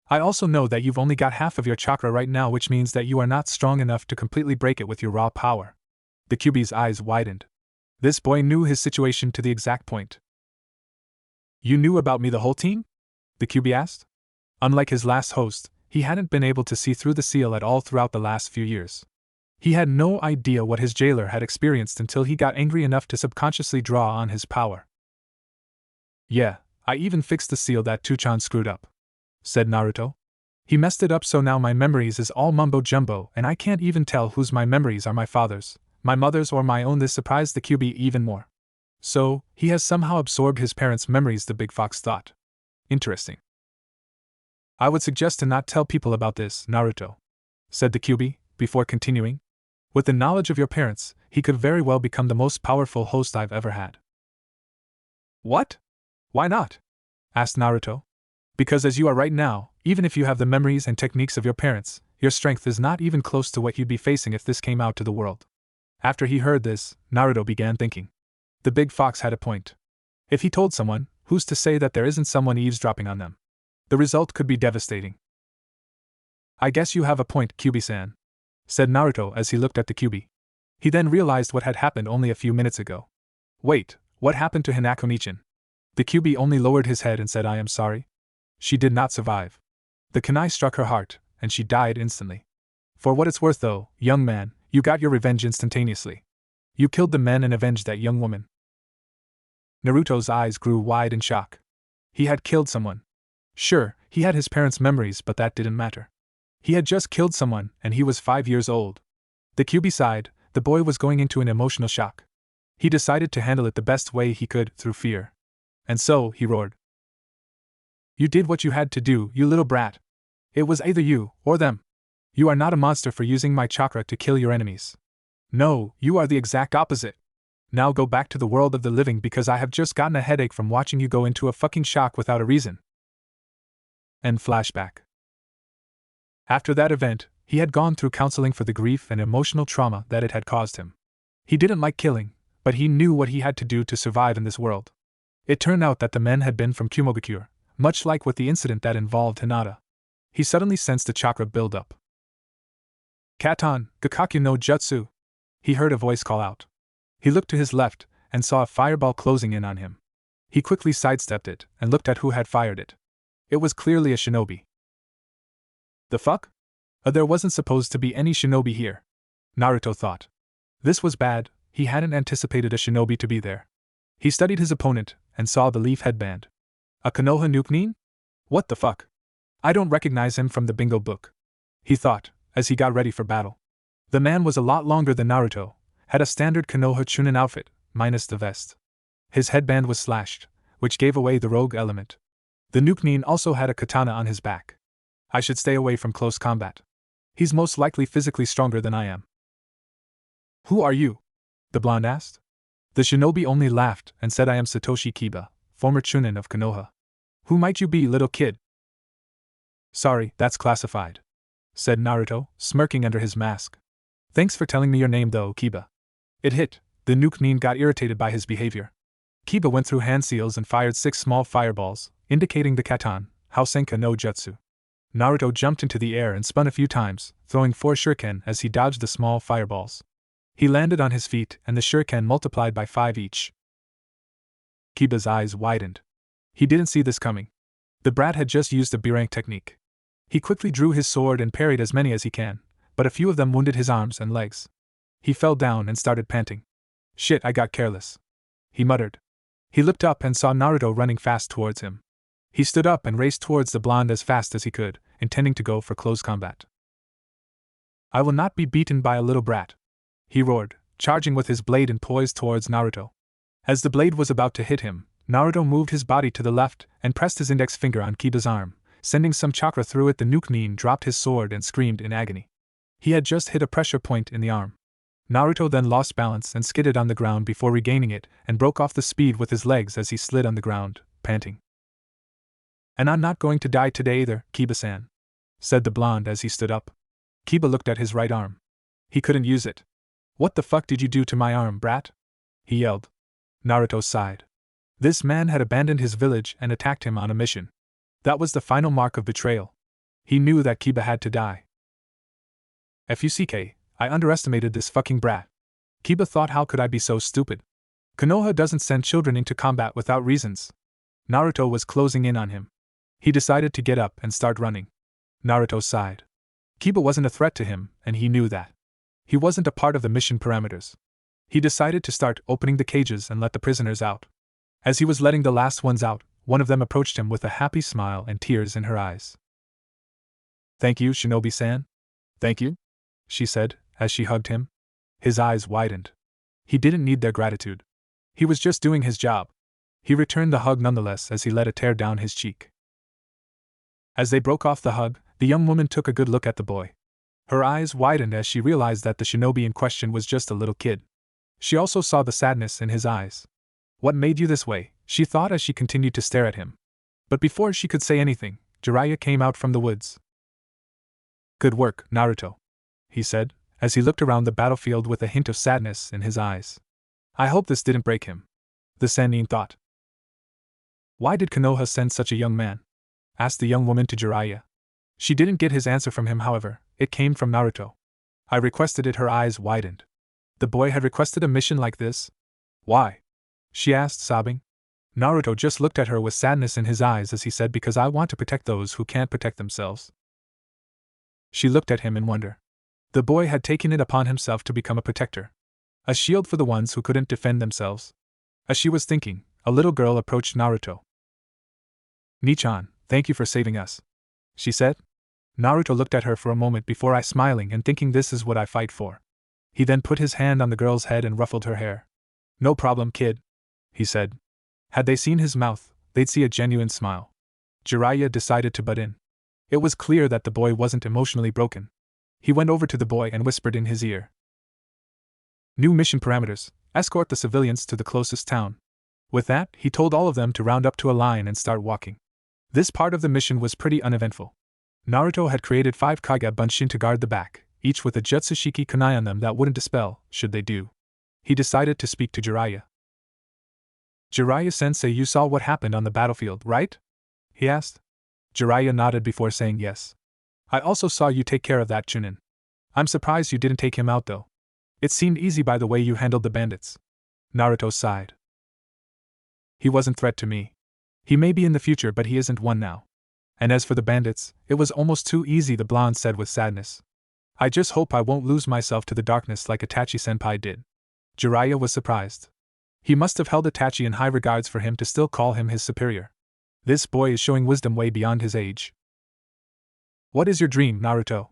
I also know that you've only got half of your chakra right now, which means that you are not strong enough to completely break it with your raw power." The Kyubi's eyes widened. This boy knew his situation to the exact point. "You knew about me the whole team?" the Kyubi asked. Unlike his last host, he hadn't been able to see through the seal at all throughout the last few years. He had no idea what his jailer had experienced until he got angry enough to subconsciously draw on his power. "Yeah, I even fixed the seal that Tuchan screwed up," said Naruto. "He messed it up so now my memories is all mumbo-jumbo and I can't even tell whose my memories are my father's, my mother's or my own." This surprised the Kyubi even more. So, he has somehow absorbed his parents' memories, the big fox thought. Interesting. "I would suggest to not tell people about this, Naruto," said the Kyubi, before continuing. "With the knowledge of your parents, he could very well become the most powerful host I've ever had." "What? Why not?" asked Naruto. "Because as you are right now, even if you have the memories and techniques of your parents, your strength is not even close to what you'd be facing if this came out to the world." After he heard this, Naruto began thinking. The big fox had a point. If he told someone, who's to say that there isn't someone eavesdropping on them? The result could be devastating. "I guess you have a point, Kyubi-san," said Naruto as he looked at the Kyubi. He then realized what had happened only a few minutes ago. Wait, what happened to Hanako-nichan? The Kyubi only lowered his head and said, "I am sorry." She did not survive. The kunai struck her heart, and she died instantly. For what it's worth though, young man, you got your revenge instantaneously. You killed the men and avenged that young woman. Naruto's eyes grew wide in shock. He had killed someone. Sure, he had his parents' memories, but that didn't matter. He had just killed someone, and he was 5 years old. The Kyubi sighed. The boy was going into an emotional shock. He decided to handle it the best way he could, through fear. And so, he roared. "You did what you had to do, you little brat. It was either you, or them. You are not a monster for using my chakra to kill your enemies." No, you are the exact opposite. Now go back to the world of the living because I have just gotten a headache from watching you go into a fucking shock without a reason. End flashback. After that event, he had gone through counseling for the grief and emotional trauma that it had caused him. He didn't like killing, but he knew what he had to do to survive in this world. It turned out that the men had been from Kumogakure, much like with the incident that involved Hinata. He suddenly sensed a chakra build up. Katan, Gakakyu no Jutsu! He heard a voice call out. He looked to his left and saw a fireball closing in on him. He quickly sidestepped it and looked at who had fired it. It was clearly a shinobi. The fuck? There wasn't supposed to be any shinobi here. Naruto thought. This was bad, he hadn't anticipated a shinobi to be there. He studied his opponent and saw the leaf headband. A Konoha Nukenin? What the fuck? I don't recognize him from the bingo book. He thought, as he got ready for battle. The man was a lot longer than Naruto, had a standard Konoha Chunin outfit, minus the vest. His headband was slashed, which gave away the rogue element. The Nukenin also had a katana on his back. I should stay away from close combat. He's most likely physically stronger than I am. Who are you? The blonde asked. The shinobi only laughed and said I am Satoshi Kiba, former Chunin of Konoha. Who might you be, little kid? Sorry, that's classified, said Naruto, smirking under his mask. Thanks for telling me your name though, Kiba. It hit. The Nukenin got irritated by his behavior. Kiba went through hand seals and fired 6 small fireballs, indicating the katan, Hausenka no Jutsu. Naruto jumped into the air and spun a few times, throwing 4 shuriken as he dodged the small fireballs. He landed on his feet and the shuriken multiplied by 5 each. Kiba's eyes widened. He didn't see this coming. The brat had just used a B-rank technique. He quickly drew his sword and parried as many as he can, but a few of them wounded his arms and legs. He fell down and started panting. Shit, I got careless, he muttered. He looked up and saw Naruto running fast towards him. He stood up and raced towards the blonde as fast as he could, intending to go for close combat. I will not be beaten by a little brat, he roared, charging with his blade and poised towards Naruto. As the blade was about to hit him, Naruto moved his body to the left and pressed his index finger on Kiba's arm, sending some chakra through it. The Nukenin dropped his sword and screamed in agony. He had just hit a pressure point in the arm. Naruto then lost balance and skidded on the ground before regaining it and broke off the speed with his legs as he slid on the ground, panting. And I'm not going to die today either, Kiba-san, said the blonde as he stood up. Kiba looked at his right arm. He couldn't use it. What the fuck did you do to my arm, brat? He yelled. Naruto sighed. This man had abandoned his village and attacked him on a mission. That was the final mark of betrayal. He knew that Kiba had to die. FUCK, I underestimated this fucking brat. Kiba thought, how could I be so stupid? Konoha doesn't send children into combat without reasons. Naruto was closing in on him. He decided to get up and start running. Naruto sighed. Kiba wasn't a threat to him, and he knew that. He wasn't a part of the mission parameters. He decided to start opening the cages and let the prisoners out. As he was letting the last ones out, one of them approached him with a happy smile and tears in her eyes. Thank you, Shinobi-san. Thank you, she said, as she hugged him. His eyes widened. He didn't need their gratitude. He was just doing his job. He returned the hug nonetheless as he let a tear down his cheek. As they broke off the hug, the young woman took a good look at the boy. Her eyes widened as she realized that the shinobi in question was just a little kid. She also saw the sadness in his eyes. What made you this way? She thought as she continued to stare at him. But before she could say anything, Jiraiya came out from the woods. Good work, Naruto, he said, as he looked around the battlefield with a hint of sadness in his eyes. I hope this didn't break him, the Sannin thought. Why did Konoha send such a young man? Asked the young woman to Jiraiya. She didn't get his answer from him, however, it came from Naruto. I requested it. Her eyes widened. The boy had requested a mission like this? Why? She asked, sobbing. Naruto just looked at her with sadness in his eyes as he said, because I want to protect those who can't protect themselves. She looked at him in wonder. The boy had taken it upon himself to become a protector. A shield for the ones who couldn't defend themselves. As she was thinking, a little girl approached Naruto. Nichan, thank you for saving us, she said. Naruto looked at her for a moment before smiling and thinking, this is what I fight for. He then put his hand on the girl's head and ruffled her hair. No problem, kid, he said. Had they seen his mouth, they'd see a genuine smile. Jiraiya decided to butt in. It was clear that the boy wasn't emotionally broken. He went over to the boy and whispered in his ear. New mission parameters: escort the civilians to the closest town. With that, he told all of them to round up to a line and start walking. This part of the mission was pretty uneventful. Naruto had created 5 Kage Bunshin to guard the back, each with a Jutsushiki kunai on them that wouldn't dispel, should they do. He decided to speak to Jiraiya. Jiraiya-sensei, you saw what happened on the battlefield, right? He asked. Jiraiya nodded before saying yes. I also saw you take care of that Chunin. I'm surprised you didn't take him out though. It seemed easy by the way you handled the bandits. Naruto sighed. He wasn't threat to me. He may be in the future, but he isn't one now. And as for the bandits, it was almost too easy, the blonde said with sadness. I just hope I won't lose myself to the darkness like Itachi-senpai did. Jiraiya was surprised. He must have held Itachi in high regards for him to still call him his superior. This boy is showing wisdom way beyond his age. What is your dream, Naruto?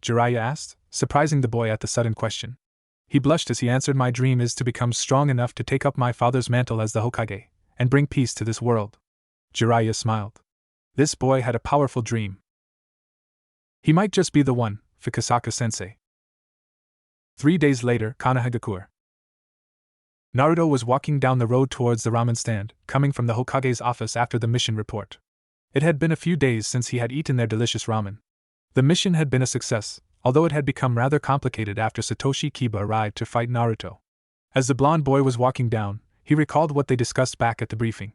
Jiraiya asked, surprising the boy at the sudden question. He blushed as he answered, my dream is to become strong enough to take up my father's mantle as the Hokage, and bring peace to this world. Jiraiya smiled. This boy had a powerful dream. He might just be the one, Fukasaka-sensei. 3 days later, Konohagakure. Naruto was walking down the road towards the ramen stand, coming from the Hokage's office after the mission report. It had been a few days since he had eaten their delicious ramen. The mission had been a success, although it had become rather complicated after Satoshi Kiba arrived to fight Naruto. As the blonde boy was walking down, he recalled what they discussed back at the briefing.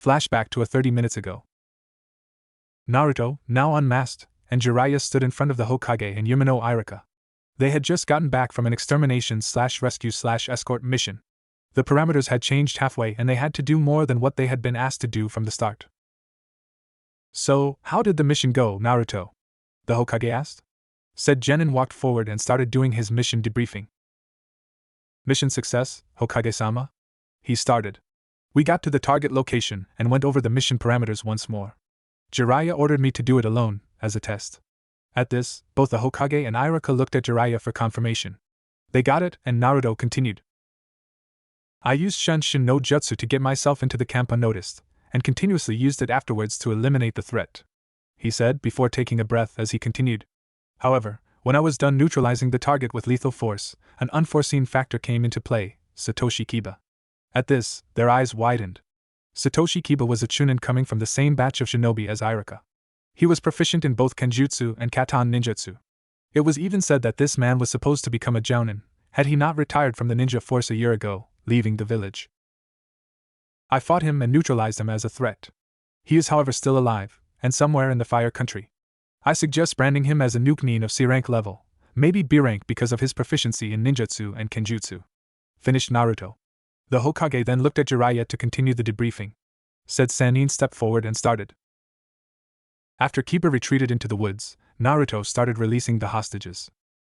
Flashback to 30 minutes ago. Naruto, now unmasked, and Jiraiya stood in front of the Hokage and Yumino Irika. They had just gotten back from an extermination/rescue/escort mission. The parameters had changed halfway and they had to do more than what they had been asked to do from the start. So, how did the mission go, Naruto? The Hokage asked. Said Genin walked forward and started doing his mission debriefing. Mission success, Hokage-sama? He started. We got to the target location and went over the mission parameters once more. Jiraiya ordered me to do it alone, as a test. At this, both the Hokage and Irika looked at Jiraiya for confirmation. They got it, and Naruto continued. I used Shunshin no Jutsu to get myself into the camp unnoticed, and continuously used it afterwards to eliminate the threat, he said before taking a breath as he continued. However, when I was done neutralizing the target with lethal force, an unforeseen factor came into play, Satoshi Kiba. At this, their eyes widened. Satoshi Kiba was a Chunin coming from the same batch of shinobi as Irika. He was proficient in both Kenjutsu and Katan ninjutsu. It was even said that this man was supposed to become a Jounin, had he not retired from the ninja force a year ago, leaving the village. I fought him and neutralized him as a threat. He is however still alive, and somewhere in the Fire Country. I suggest branding him as a Nukenin of C-rank level, maybe B-rank because of his proficiency in ninjutsu and Kenjutsu. Finished Naruto. The Hokage then looked at Jiraiya to continue the debriefing. Said Sannin stepped forward and started. After Kiba retreated into the woods, Naruto started releasing the hostages.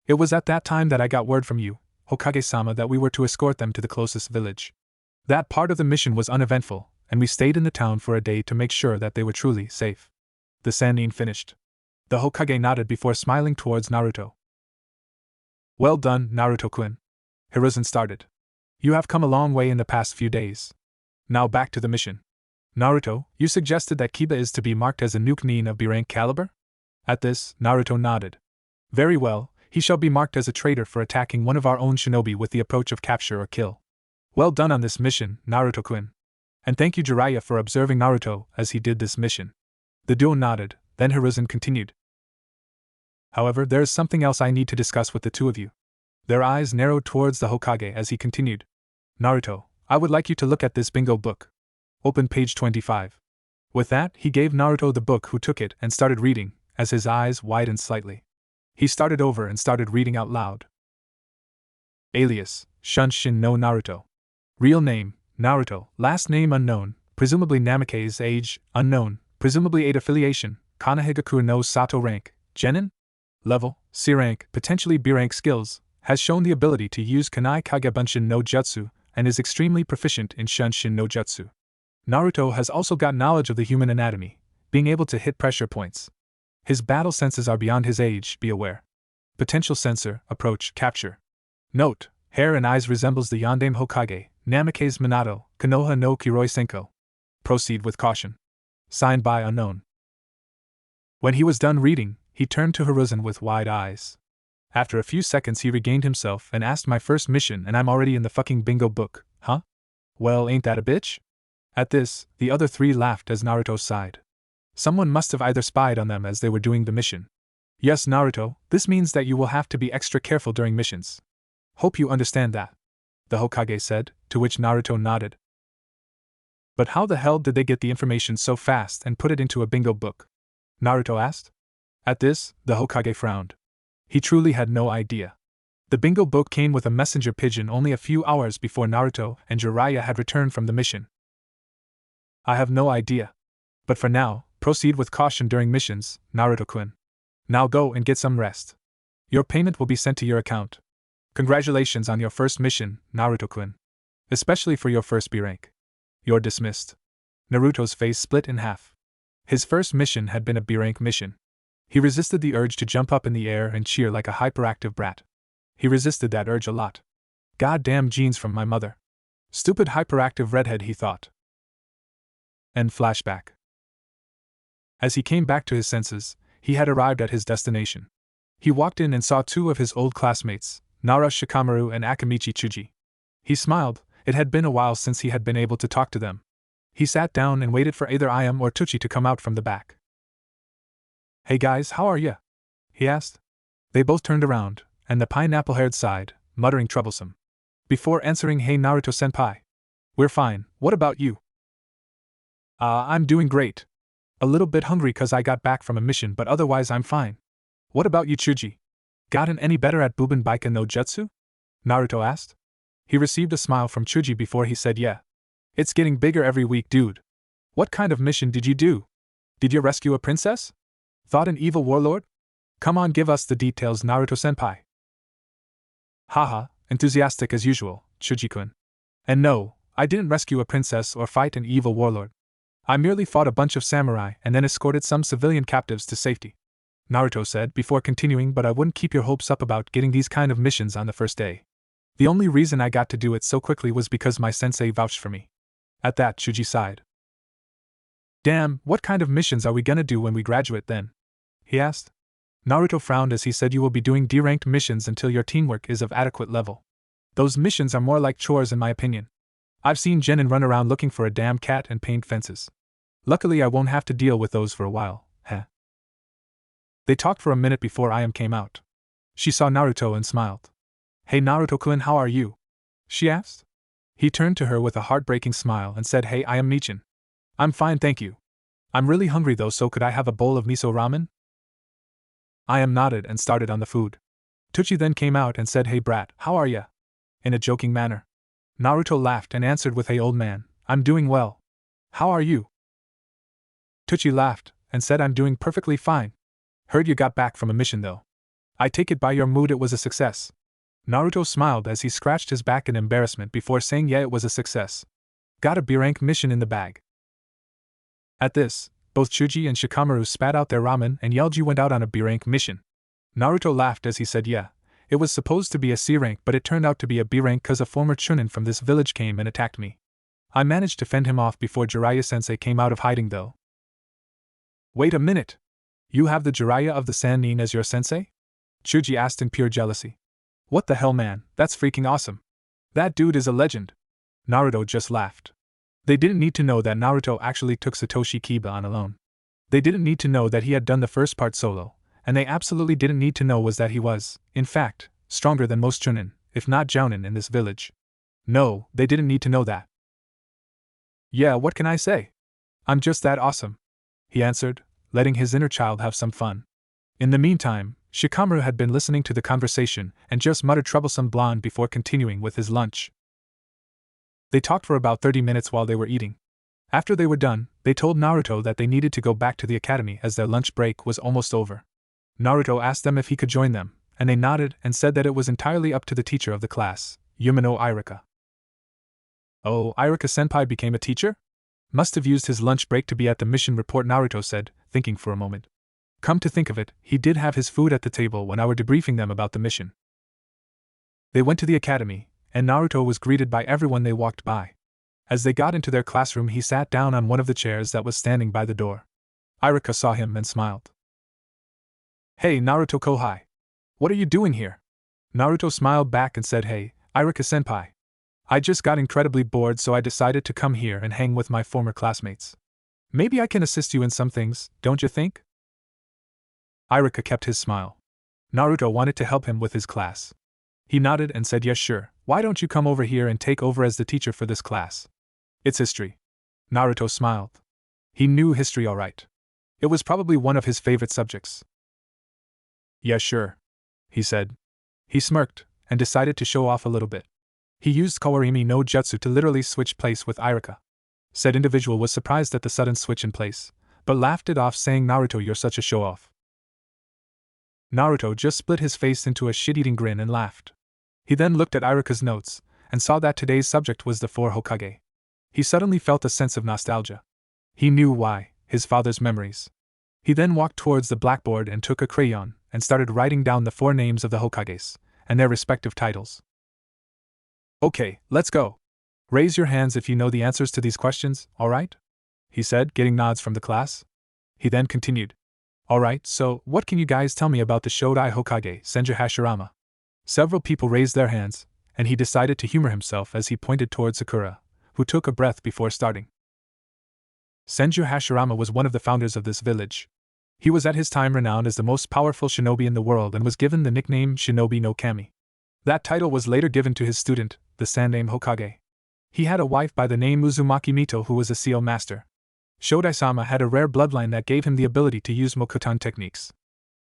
It was at that time that I got word from you, Hokage-sama, that we were to escort them to the closest village. That part of the mission was uneventful, and we stayed in the town for a day to make sure that they were truly safe. The Sannin finished. The Hokage nodded before smiling towards Naruto. Well done, Naruto-kun. Hiruzen started. You have come a long way in the past few days. Now back to the mission. Naruto, you suggested that Kiba is to be marked as a Nukenin of B-rank caliber? At this, Naruto nodded. Very well, he shall be marked as a traitor for attacking one of our own shinobi with the approach of capture or kill. Well done on this mission, Naruto-kun. And thank you Jiraiya for observing Naruto as he did this mission. The duo nodded, then Hiruzen continued. However, there is something else I need to discuss with the two of you. Their eyes narrowed towards the Hokage as he continued. Naruto, I would like you to look at this bingo book. Open page 25. With that, he gave Naruto the book, who took it and started reading, as his eyes widened slightly. He started over and started reading out loud. Alias, Shunshin no Naruto. Real name, Naruto, last name unknown, presumably Namake's age, unknown, presumably 8 affiliation, Konohagakure no Sato rank, Genin? Level, C rank, potentially B rank skills, has shown the ability to use Kanai Kagebunshin no Jutsu, and is extremely proficient in Shunshin no Jutsu. Naruto has also got knowledge of the human anatomy, being able to hit pressure points. His battle senses are beyond his age, be aware. Potential sensor, approach, capture. Note, hair and eyes resembles the Yondaime Hokage, Namake's Minato, Konoha no Kiroi Senko. Proceed with caution. Signed by unknown. When he was done reading, he turned to Hiruzen with wide eyes. After a few seconds he regained himself and asked, my first mission and I'm already in the fucking bingo book, huh? Well, ain't that a bitch? At this, the other three laughed as Naruto sighed. Someone must have either spied on them as they were doing the mission. Yes, Naruto, this means that you will have to be extra careful during missions. Hope you understand that, the Hokage said, to which Naruto nodded. But how the hell did they get the information so fast and put it into a bingo book? Naruto asked. At this, the Hokage frowned. He truly had no idea. The bingo book came with a messenger pigeon only a few hours before Naruto and Jiraiya had returned from the mission. I have no idea. But for now, proceed with caution during missions, Naruto-kun. Now go and get some rest. Your payment will be sent to your account. Congratulations on your first mission, Naruto-kun. Especially for your first B rank. You're dismissed. Naruto's face split in half. His first mission had been a B rank mission. He resisted the urge to jump up in the air and cheer like a hyperactive brat. He resisted that urge a lot. Goddamn genes from my mother. Stupid hyperactive redhead, he thought. End flashback. As he came back to his senses, he had arrived at his destination. He walked in and saw two of his old classmates, Nara Shikamaru and Akamichi Chuji. He smiled. It had been a while since he had been able to talk to them. He sat down and waited for either Ayam or Tucci to come out from the back. Hey guys, how are ya? He asked. They both turned around, and the pineapple-haired sighed, muttering troublesome. Before answering, hey Naruto-senpai. We're fine, what about you? I'm doing great. A little bit hungry cause I got back from a mission, but otherwise I'm fine. What about you, Chuji? Gotten any better at Buben Baika no Jutsu? Naruto asked. He received a smile from Chuji before he said, yeah. It's getting bigger every week, dude. What kind of mission did you do? Did you rescue a princess? Thought an evil warlord? Come on, give us the details, Naruto-senpai. Haha, enthusiastic as usual, Chuji-kun. And no, I didn't rescue a princess or fight an evil warlord. I merely fought a bunch of samurai and then escorted some civilian captives to safety. Naruto said before continuing, but I wouldn't keep your hopes up about getting these kind of missions on the first day. The only reason I got to do it so quickly was because my sensei vouched for me. At that, Chuji sighed. Damn, what kind of missions are we gonna do when we graduate then? He asked. Naruto frowned as he said, you will be doing D-ranked missions until your teamwork is of adequate level. Those missions are more like chores in my opinion. I've seen Genin run around looking for a damn cat and paint fences. Luckily I won't have to deal with those for a while, heh. They talked for a minute before Ayam came out. She saw Naruto and smiled. Hey Naruto-kun, how are you? She asked. He turned to her with a heartbreaking smile and said, hey, I am Michin. I'm fine, thank you. I'm really hungry though, so could I have a bowl of miso ramen? Ayam nodded and started on the food. Tucci then came out and said, hey brat, how are ya? In a joking manner. Naruto laughed and answered with, hey old man, I'm doing well. How are you? Tucci laughed and said, I'm doing perfectly fine. Heard you got back from a mission though. I take it by your mood it was a success. Naruto smiled as he scratched his back in embarrassment before saying, yeah, it was a success. Got a B-rank mission in the bag. At this, both Chuji and Shikamaru spat out their ramen and yelled, you went out on a B-rank mission. Naruto laughed as he said, yeah, it was supposed to be a C-rank, but it turned out to be a B-rank cause a former chunin from this village came and attacked me. I managed to fend him off before Jiraiya-sensei came out of hiding though. Wait a minute. You have the Jiraiya of the Sannin as your sensei? Chuji asked in pure jealousy. What the hell, man, that's freaking awesome. That dude is a legend. Naruto just laughed. They didn't need to know that Naruto actually took Satoshi Kiba on alone. They didn't need to know that he had done the first part solo, and they absolutely didn't need to know was that he was, in fact, stronger than most chunin, if not jounin in this village. No, they didn't need to know that. Yeah, what can I say? I'm just that awesome, he answered, letting his inner child have some fun. In the meantime, Shikamaru had been listening to the conversation and just muttered troublesome blonde before continuing with his lunch. They talked for about 30 minutes while they were eating. After they were done, they told Naruto that they needed to go back to the academy as their lunch break was almost over. Naruto asked them if he could join them, and they nodded and said that it was entirely up to the teacher of the class, Yumino Irika. Oh, Irika-senpai became a teacher? Must have used his lunch break to be at the mission report, Naruto said, thinking for a moment. Come to think of it, he did have his food at the table when I were debriefing them about the mission. They went to the academy, and Naruto was greeted by everyone they walked by. As they got into their classroom, he sat down on one of the chairs that was standing by the door. Irika saw him and smiled. Hey Naruto Kohai. What are you doing here? Naruto smiled back and said, Hey, Iruka-senpai. I just got incredibly bored, so I decided to come here and hang with my former classmates. Maybe I can assist you in some things, don't you think? Iruka kept his smile. Naruto wanted to help him with his class. He nodded and said, Yes, sure. Why don't you come over here and take over as the teacher for this class? It's history. Naruto smiled. He knew history all right. It was probably one of his favorite subjects. Yeah, sure, he said. He smirked and decided to show off a little bit. He used Kawarimi no Jutsu to literally switch place with Iruka. Said individual was surprised at the sudden switch in place, but laughed it off, saying, Naruto, you're such a show-off. Naruto just split his face into a shit-eating grin and laughed. He then looked at Iruka's notes and saw that today's subject was the 4 Hokage. He suddenly felt a sense of nostalgia. He knew why, his father's memories. He then walked towards the blackboard and took a crayon and started writing down the 4 names of the Hokages and their respective titles. Okay, let's go. Raise your hands if you know the answers to these questions, alright? He said, getting nods from the class. He then continued. Alright, so what can you guys tell me about the Shodai Hokage, Senju Hashirama? Several people raised their hands, and he decided to humor himself as he pointed towards Sakura, who took a breath before starting. Senju Hashirama was one of the founders of this village. He was at his time renowned as the most powerful shinobi in the world and was given the nickname Shinobi no Kami. That title was later given to his student, the Sandaime Hokage. He had a wife by the name Uzumaki Mito who was a seal master. Shodai-sama had a rare bloodline that gave him the ability to use Mokutan techniques.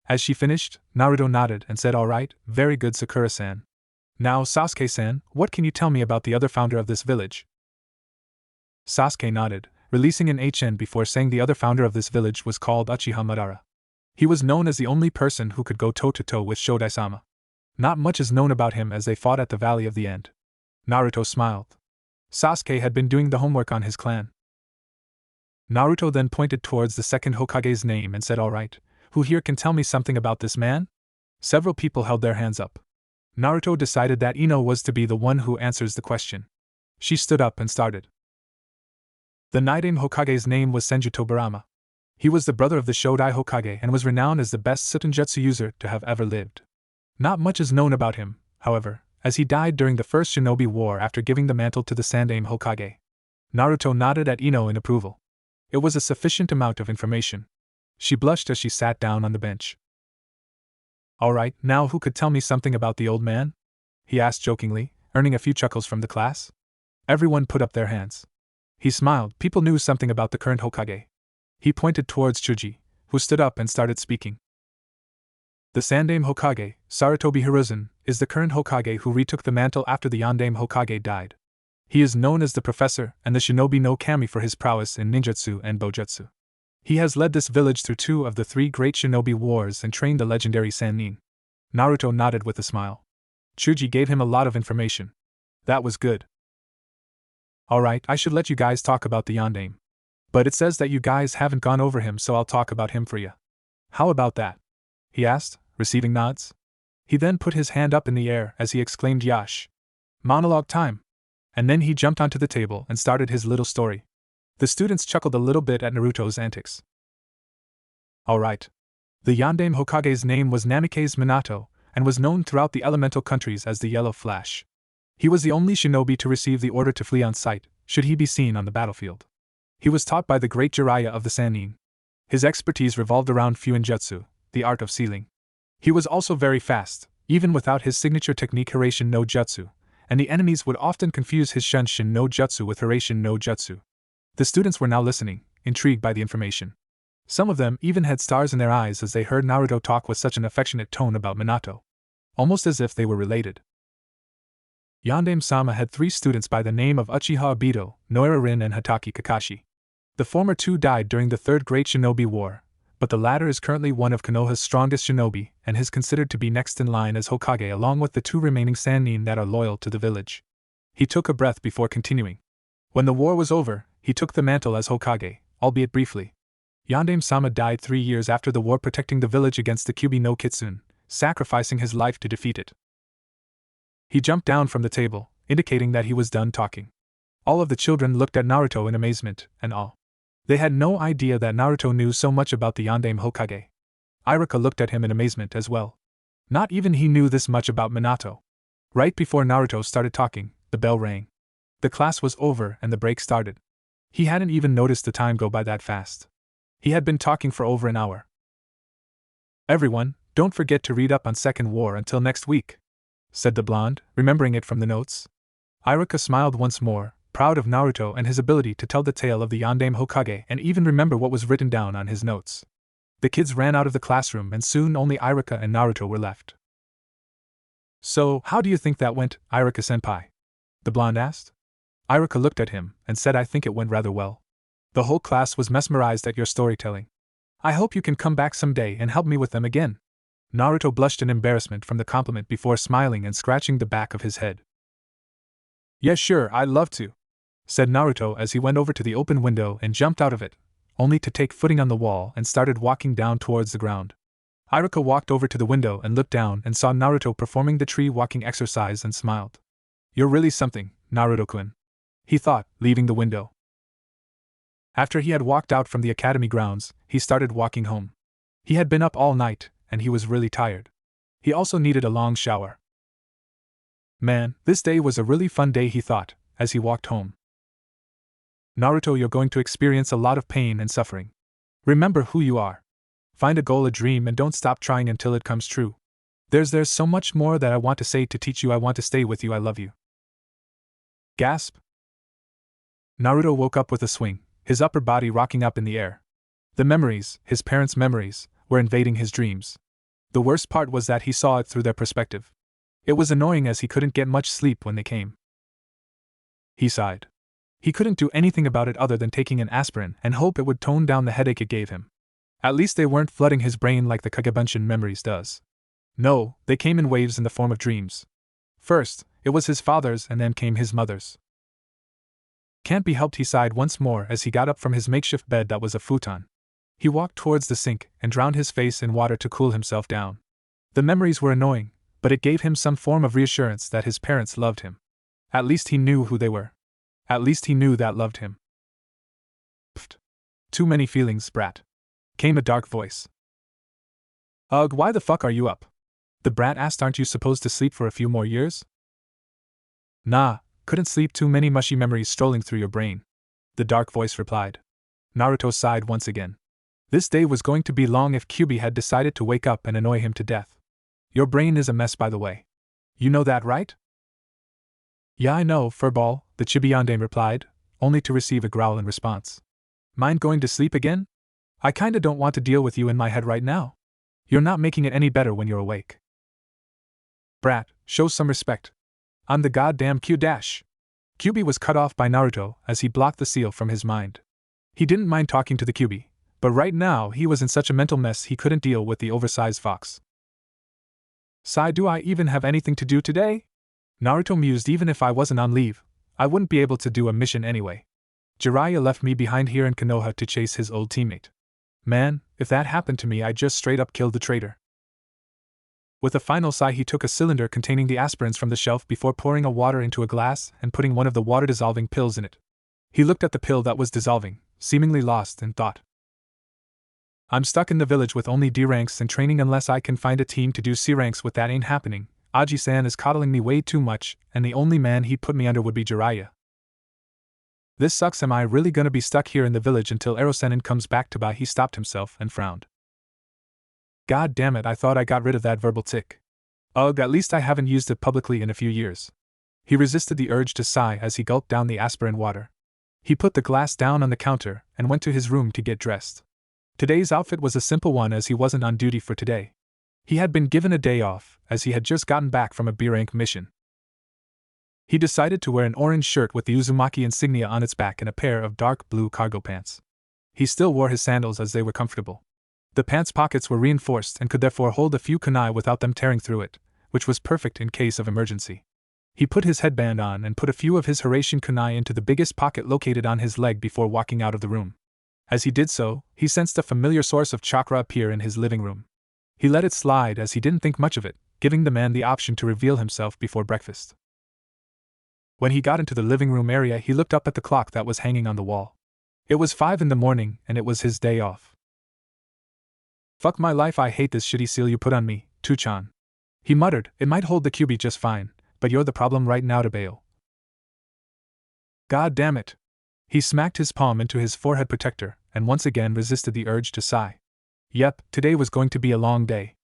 As she finished, Naruto nodded and said, Alright, very good, Sakura-san. Now, Sasuke-san, what can you tell me about the other founder of this village? Sasuke nodded, releasing an HN before saying the other founder of this village was called Uchiha Madara. He was known as the only person who could go toe-to-toe with Shodai-sama. Not much is known about him as they fought at the Valley of the End. Naruto smiled. Sasuke had been doing the homework on his clan. Naruto then pointed towards the second Hokage's name and said, Alright, who here can tell me something about this man? Several people held their hands up. Naruto decided that Ino was to be the one who answers the question. She stood up and started. The Nidaime Hokage's name was Senju Tobirama. He was the brother of the Shodai Hokage and was renowned as the best Sutenjutsu user to have ever lived. Not much is known about him, however, as he died during the First Shinobi War after giving the mantle to the Sandaime Hokage. Naruto nodded at Ino in approval. It was a sufficient amount of information. She blushed as she sat down on the bench. Alright, now who could tell me something about the old man? He asked jokingly, earning a few chuckles from the class. Everyone put up their hands. He smiled. People knew something about the current Hokage. He pointed towards Chuji, who stood up and started speaking. The Sandaime Hokage, Sarutobi Hiruzen, is the current Hokage who retook the mantle after the Yondaime Hokage died. He is known as the Professor and the Shinobi no Kami for his prowess in ninjutsu and bojutsu. He has led this village through 2 of the 3 great shinobi wars and trained the legendary Sannin. Naruto nodded with a smile. Chuji gave him a lot of information. That was good. Alright, I should let you guys talk about the Yondaime. But it says that you guys haven't gone over him, so I'll talk about him for you. How about that? He asked, receiving nods. He then put his hand up in the air as he exclaimed, Yash! Monologue time! And then he jumped onto the table and started his little story. The students chuckled a little bit at Naruto's antics. Alright. The Yondaime Hokage's name was Namikaze Minato, and was known throughout the elemental countries as the Yellow Flash. He was the only shinobi to receive the order to flee on sight, should he be seen on the battlefield. He was taught by the great Jiraiya of the Sannin. His expertise revolved around Fuinjutsu, the art of sealing. He was also very fast, even without his signature technique Hiraishin no Jutsu, and the enemies would often confuse his Shunshin no Jutsu with Hiraishin no Jutsu. The students were now listening, intrigued by the information. Some of them even had stars in their eyes as they heard Naruto talk with such an affectionate tone about Minato. Almost as if they were related. Yondaime-sama had 3 students by the name of Uchiha Obito, Noira Rin and Hatake Kakashi. The former 2 died during the Third Great Shinobi War, but the latter is currently one of Konoha's strongest shinobi and is considered to be next in line as Hokage along with the 2 remaining Sannin that are loyal to the village. He took a breath before continuing. When the war was over, he took the mantle as Hokage, albeit briefly. Yondaime-sama died 3 years after the war protecting the village against the Kyubi no Kitsune, sacrificing his life to defeat it. He jumped down from the table, indicating that he was done talking. All of the children looked at Naruto in amazement and awe. They had no idea that Naruto knew so much about the Yondaime Hokage. Iruka looked at him in amazement as well. Not even he knew this much about Minato. Right before Naruto started talking, the bell rang. The class was over and the break started. He hadn't even noticed the time go by that fast. He had been talking for over an hour. "Everyone, don't forget to read up on Second War until next week," said the blonde, remembering it from the notes. Iruka smiled once more, proud of Naruto and his ability to tell the tale of the Yondaime Hokage and even remember what was written down on his notes. The kids ran out of the classroom and soon only Iruka and Naruto were left. "So, how do you think that went, Iruka-senpai?" the blonde asked. Iruka looked at him and said, "I think it went rather well. The whole class was mesmerized at your storytelling. I hope you can come back someday and help me with them again." Naruto blushed in embarrassment from the compliment before smiling and scratching the back of his head. "Yes, sure, I'd love to," said Naruto as he went over to the open window and jumped out of it, only to take footing on the wall and started walking down towards the ground. Iruka walked over to the window and looked down and saw Naruto performing the tree walking exercise and smiled. "You're really something, Naruto-kun," he thought, leaving the window. After he had walked out from the academy grounds, he started walking home. He had been up all night, and he was really tired. He also needed a long shower. "Man, this day was a really fun day," he thought, as he walked home. "Naruto, you're going to experience a lot of pain and suffering. Remember who you are. Find a goal, a dream, and don't stop trying until it comes true. There's so much more that I want to say to teach you. I want to stay with you. I love you." Gasp! Naruto woke up with a swing, his upper body rocking up in the air. The memories, his parents' memories, were invading his dreams. The worst part was that he saw it through their perspective. It was annoying as he couldn't get much sleep when they came. He sighed. He couldn't do anything about it other than taking an aspirin and hope it would tone down the headache it gave him. At least they weren't flooding his brain like the Kagebunshin memories does. No, they came in waves in the form of dreams. First, it was his father's and then came his mother's. "Can't be helped," he sighed once more as he got up from his makeshift bed that was a futon. He walked towards the sink and drowned his face in water to cool himself down. The memories were annoying, but it gave him some form of reassurance that his parents loved him. At least he knew who they were. At least he knew that loved him. "Pfft. Too many feelings, brat," came a dark voice. "Ugh, why the fuck are you up?" the brat asked. "Aren't you supposed to sleep for a few more years?" "Nah, couldn't sleep, too many mushy memories strolling through your brain," the dark voice replied. Naruto sighed once again. This day was going to be long if Kyuubi had decided to wake up and annoy him to death. "Your brain is a mess, by the way. You know that, right?" "Yeah, I know, furball," the Chibi Yondaime replied, only to receive a growl in response. "Mind going to sleep again? I kinda don't want to deal with you in my head right now. You're not making it any better when you're awake." "Brat, show some respect. I'm the goddamn Q-dash." Kyuubi was cut off by Naruto as he blocked the seal from his mind. He didn't mind talking to the Kyuubi, but right now he was in such a mental mess he couldn't deal with the oversized fox. "Sai, do I even have anything to do today?" Naruto mused. "Even if I wasn't on leave, I wouldn't be able to do a mission anyway. Jiraiya left me behind here in Konoha to chase his old teammate. Man, if that happened to me, I'd just straight up kill the traitor." With a final sigh, he took a cylinder containing the aspirins from the shelf before pouring a water into a glass and putting one of the water-dissolving pills in it. He looked at the pill that was dissolving, seemingly lost in thought. "I'm stuck in the village with only D ranks and training. Unless I can find a team to do C ranks with, that ain't happening. Aji-san is coddling me way too much, and the only man he'd put me under would be Jiraiya. This sucks. Am I really gonna be stuck here in the village until Ero-senin comes back to buy?" He stopped himself and frowned. "God damn it, I thought I got rid of that verbal tick. Ugh, at least I haven't used it publicly in a few years." He resisted the urge to sigh as he gulped down the aspirin water. He put the glass down on the counter and went to his room to get dressed. Today's outfit was a simple one as he wasn't on duty for today. He had been given a day off, as he had just gotten back from a B-rank mission. He decided to wear an orange shirt with the Uzumaki insignia on its back and a pair of dark blue cargo pants. He still wore his sandals as they were comfortable. The pants' pockets were reinforced and could therefore hold a few kunai without them tearing through it, which was perfect in case of emergency. He put his headband on and put a few of his Hiraishin kunai into the biggest pocket located on his leg before walking out of the room. As he did so, he sensed a familiar source of chakra appear in his living room. He let it slide as he didn't think much of it, giving the man the option to reveal himself before breakfast. When he got into the living room area, he looked up at the clock that was hanging on the wall. It was 5 in the morning, and it was his day off. "Fuck my life, I hate this shitty seal you put on me, Tuchan," He muttered, it might hold the QB just fine, but you're the problem right now to bail. God damn it. He smacked his palm into his forehead protector, and once again resisted the urge to sigh. Yep, today was going to be a long day.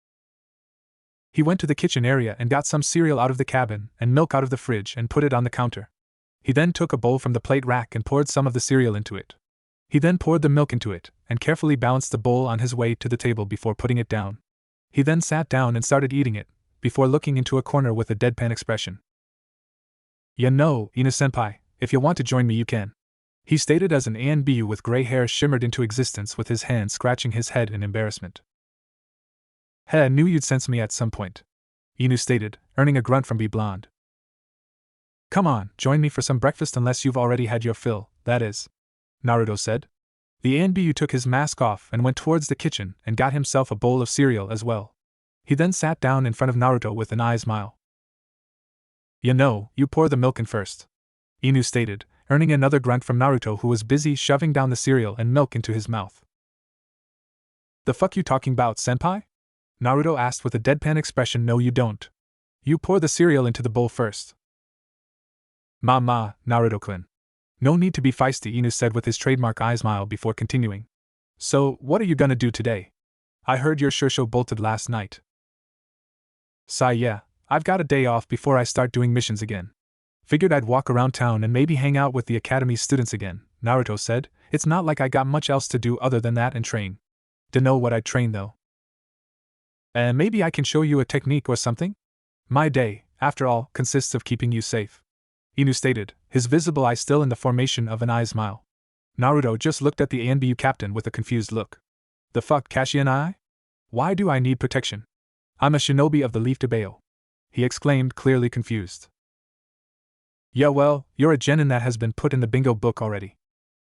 He went to the kitchen area and got some cereal out of the cabin and milk out of the fridge and put it on the counter. He then took a bowl from the plate rack and poured some of the cereal into it. He then poured the milk into it and carefully balanced the bowl on his way to the table before putting it down. He then sat down and started eating it, before looking into a corner with a deadpan expression. You know, Ina-senpai, if you want to join me you can. He stated as an ANBU with gray hair shimmered into existence with his hand scratching his head in embarrassment. Hey, I knew you'd sense me at some point, Inu stated, earning a grunt from B Blonde. Come on, join me for some breakfast unless you've already had your fill, that is, Naruto said. The ANBU took his mask off and went towards the kitchen and got himself a bowl of cereal as well. He then sat down in front of Naruto with an eye smile. You know, you pour the milk in first, Inu stated, earning another grunt from Naruto who was busy shoving down the cereal and milk into his mouth. The fuck you talking about, senpai? Naruto asked with a deadpan expression. No you don't. You pour the cereal into the bowl first. Ma, Naruto-kun. No need to be feisty, Inu said with his trademark eye smile before continuing. So, what are you gonna do today? I heard your Shursho bolted last night. Sigh, yeah, I've got a day off before I start doing missions again. Figured I'd walk around town and maybe hang out with the academy's students again, Naruto said. It's not like I got much else to do other than that and train. Dunno what I'd train though. Maybe I can show you a technique or something? My day, after all, consists of keeping you safe, Inu stated, his visible eye still in the formation of an eye smile. Naruto just looked at the ANBU captain with a confused look. The fuck, Kashi and I? Why do I need protection? I'm a shinobi of the Leaf to Bayo, he exclaimed, clearly confused. Yeah well, you're a genin that has been put in the bingo book already.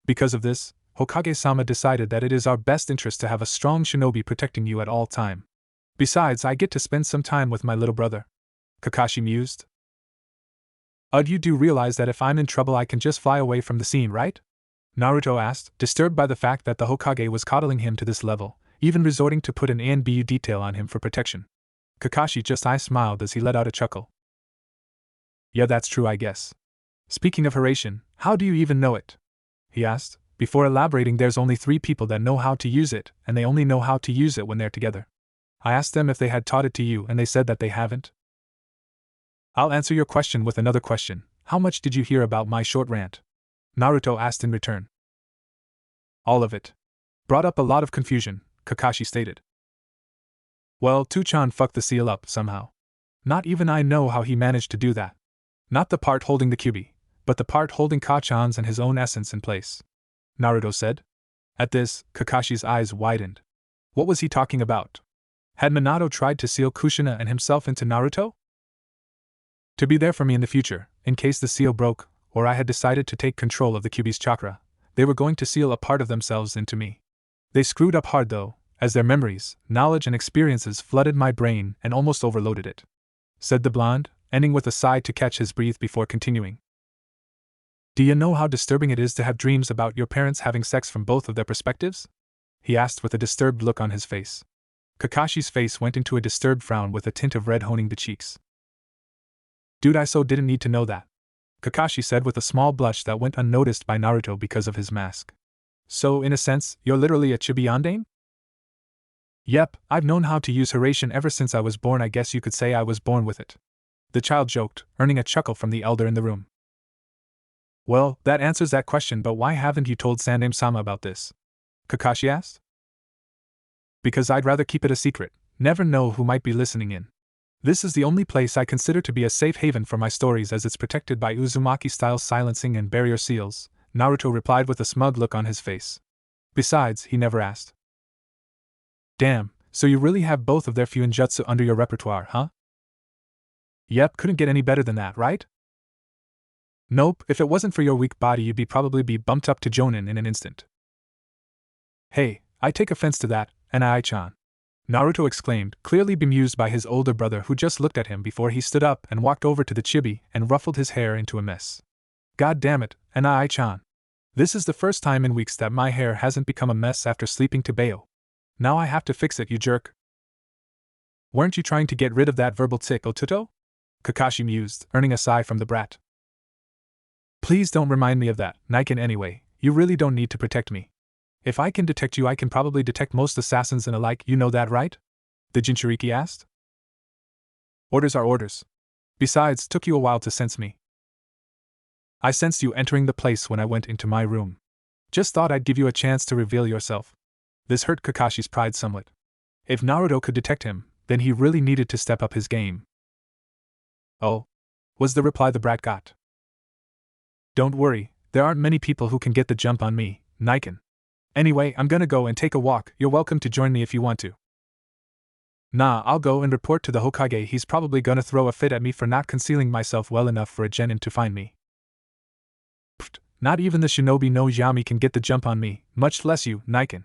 Because of this, Hokage-sama decided that it is our best interest to have a strong shinobi protecting you at all time. Besides, I get to spend some time with my little brother, Kakashi mused. You do realize that if I'm in trouble I can just fly away from the scene, right? Naruto asked, disturbed by the fact that the Hokage was coddling him to this level, even resorting to put an ANBU detail on him for protection. Kakashi just smiled as he let out a chuckle. Yeah, that's true, I guess. Speaking of Hiraishin, how do you even know it? He asked, before elaborating. There's only 3 people that know how to use it, and they only know how to use it when they're together. I asked them if they had taught it to you and they said that they haven't. I'll answer your question with another question. How much did you hear about my short rant? Naruto asked in return. All of it. Brought up a lot of confusion, Kakashi stated. Well, Tuchan fucked the seal up somehow. Not even I know how he managed to do that. Not the part holding the QB, but the part holding Kachan's and his own essence in place, Naruto said. At this, Kakashi's eyes widened. What was he talking about? Had Minato tried to seal Kushina and himself into Naruto? To be there for me in the future, in case the seal broke, or I had decided to take control of the QB's chakra, they were going to seal a part of themselves into me. They screwed up hard though, as their memories, knowledge and experiences flooded my brain and almost overloaded it, said the blonde, ending with a sigh to catch his breath before continuing. Do you know how disturbing it is to have dreams about your parents having sex from both of their perspectives? He asked with a disturbed look on his face. Kakashi's face went into a disturbed frown with a tint of red honing the cheeks. Dude, I so didn't need to know that, Kakashi said with a small blush that went unnoticed by Naruto because of his mask. So, in a sense, you're literally a chibi yandane? Yep, I've known how to use Hiraishin ever since I was born. I guess you could say I was born with it, the child joked, earning a chuckle from the elder in the room. Well, that answers that question, but why haven't you told Sandaime-sama about this? Kakashi asked. Because I'd rather keep it a secret, never know who might be listening in. This is the only place I consider to be a safe haven for my stories as it's protected by Uzumaki-style silencing and barrier seals, Naruto replied with a smug look on his face. Besides, he never asked. Damn, so you really have both of their Fuinjutsu under your repertoire, huh? Yep, couldn't get any better than that, right? Nope, if it wasn't for your weak body you'd probably be bumped up to Jonin in an instant. Hey, I take offense to that, Anai-chan, Naruto exclaimed, clearly bemused by his older brother who just looked at him before he stood up and walked over to the chibi and ruffled his hair into a mess. God damn it, Anai-chan. This is the first time in weeks that my hair hasn't become a mess after sleeping to Bayo. Now I have to fix it, you jerk. Weren't you trying to get rid of that verbal tick, Otuto? Kakashi mused, earning a sigh from the brat. Please don't remind me of that, Niken anyway, you really don't need to protect me. If I can detect you, I can probably detect most assassins and alike, you know that, right? The Jinchuriki asked. Orders are orders. Besides, took you a while to sense me. I sensed you entering the place when I went into my room. Just thought I'd give you a chance to reveal yourself. This hurt Kakashi's pride somewhat. If Naruto could detect him, then he really needed to step up his game. Oh, was the reply the brat got. Don't worry, there aren't many people who can get the jump on me, Niken. Anyway, I'm gonna go and take a walk, you're welcome to join me if you want to. Nah, I'll go and report to the Hokage, he's probably gonna throw a fit at me for not concealing myself well enough for a genin to find me. Pfft, not even the shinobi no Yami can get the jump on me, much less you, Niken.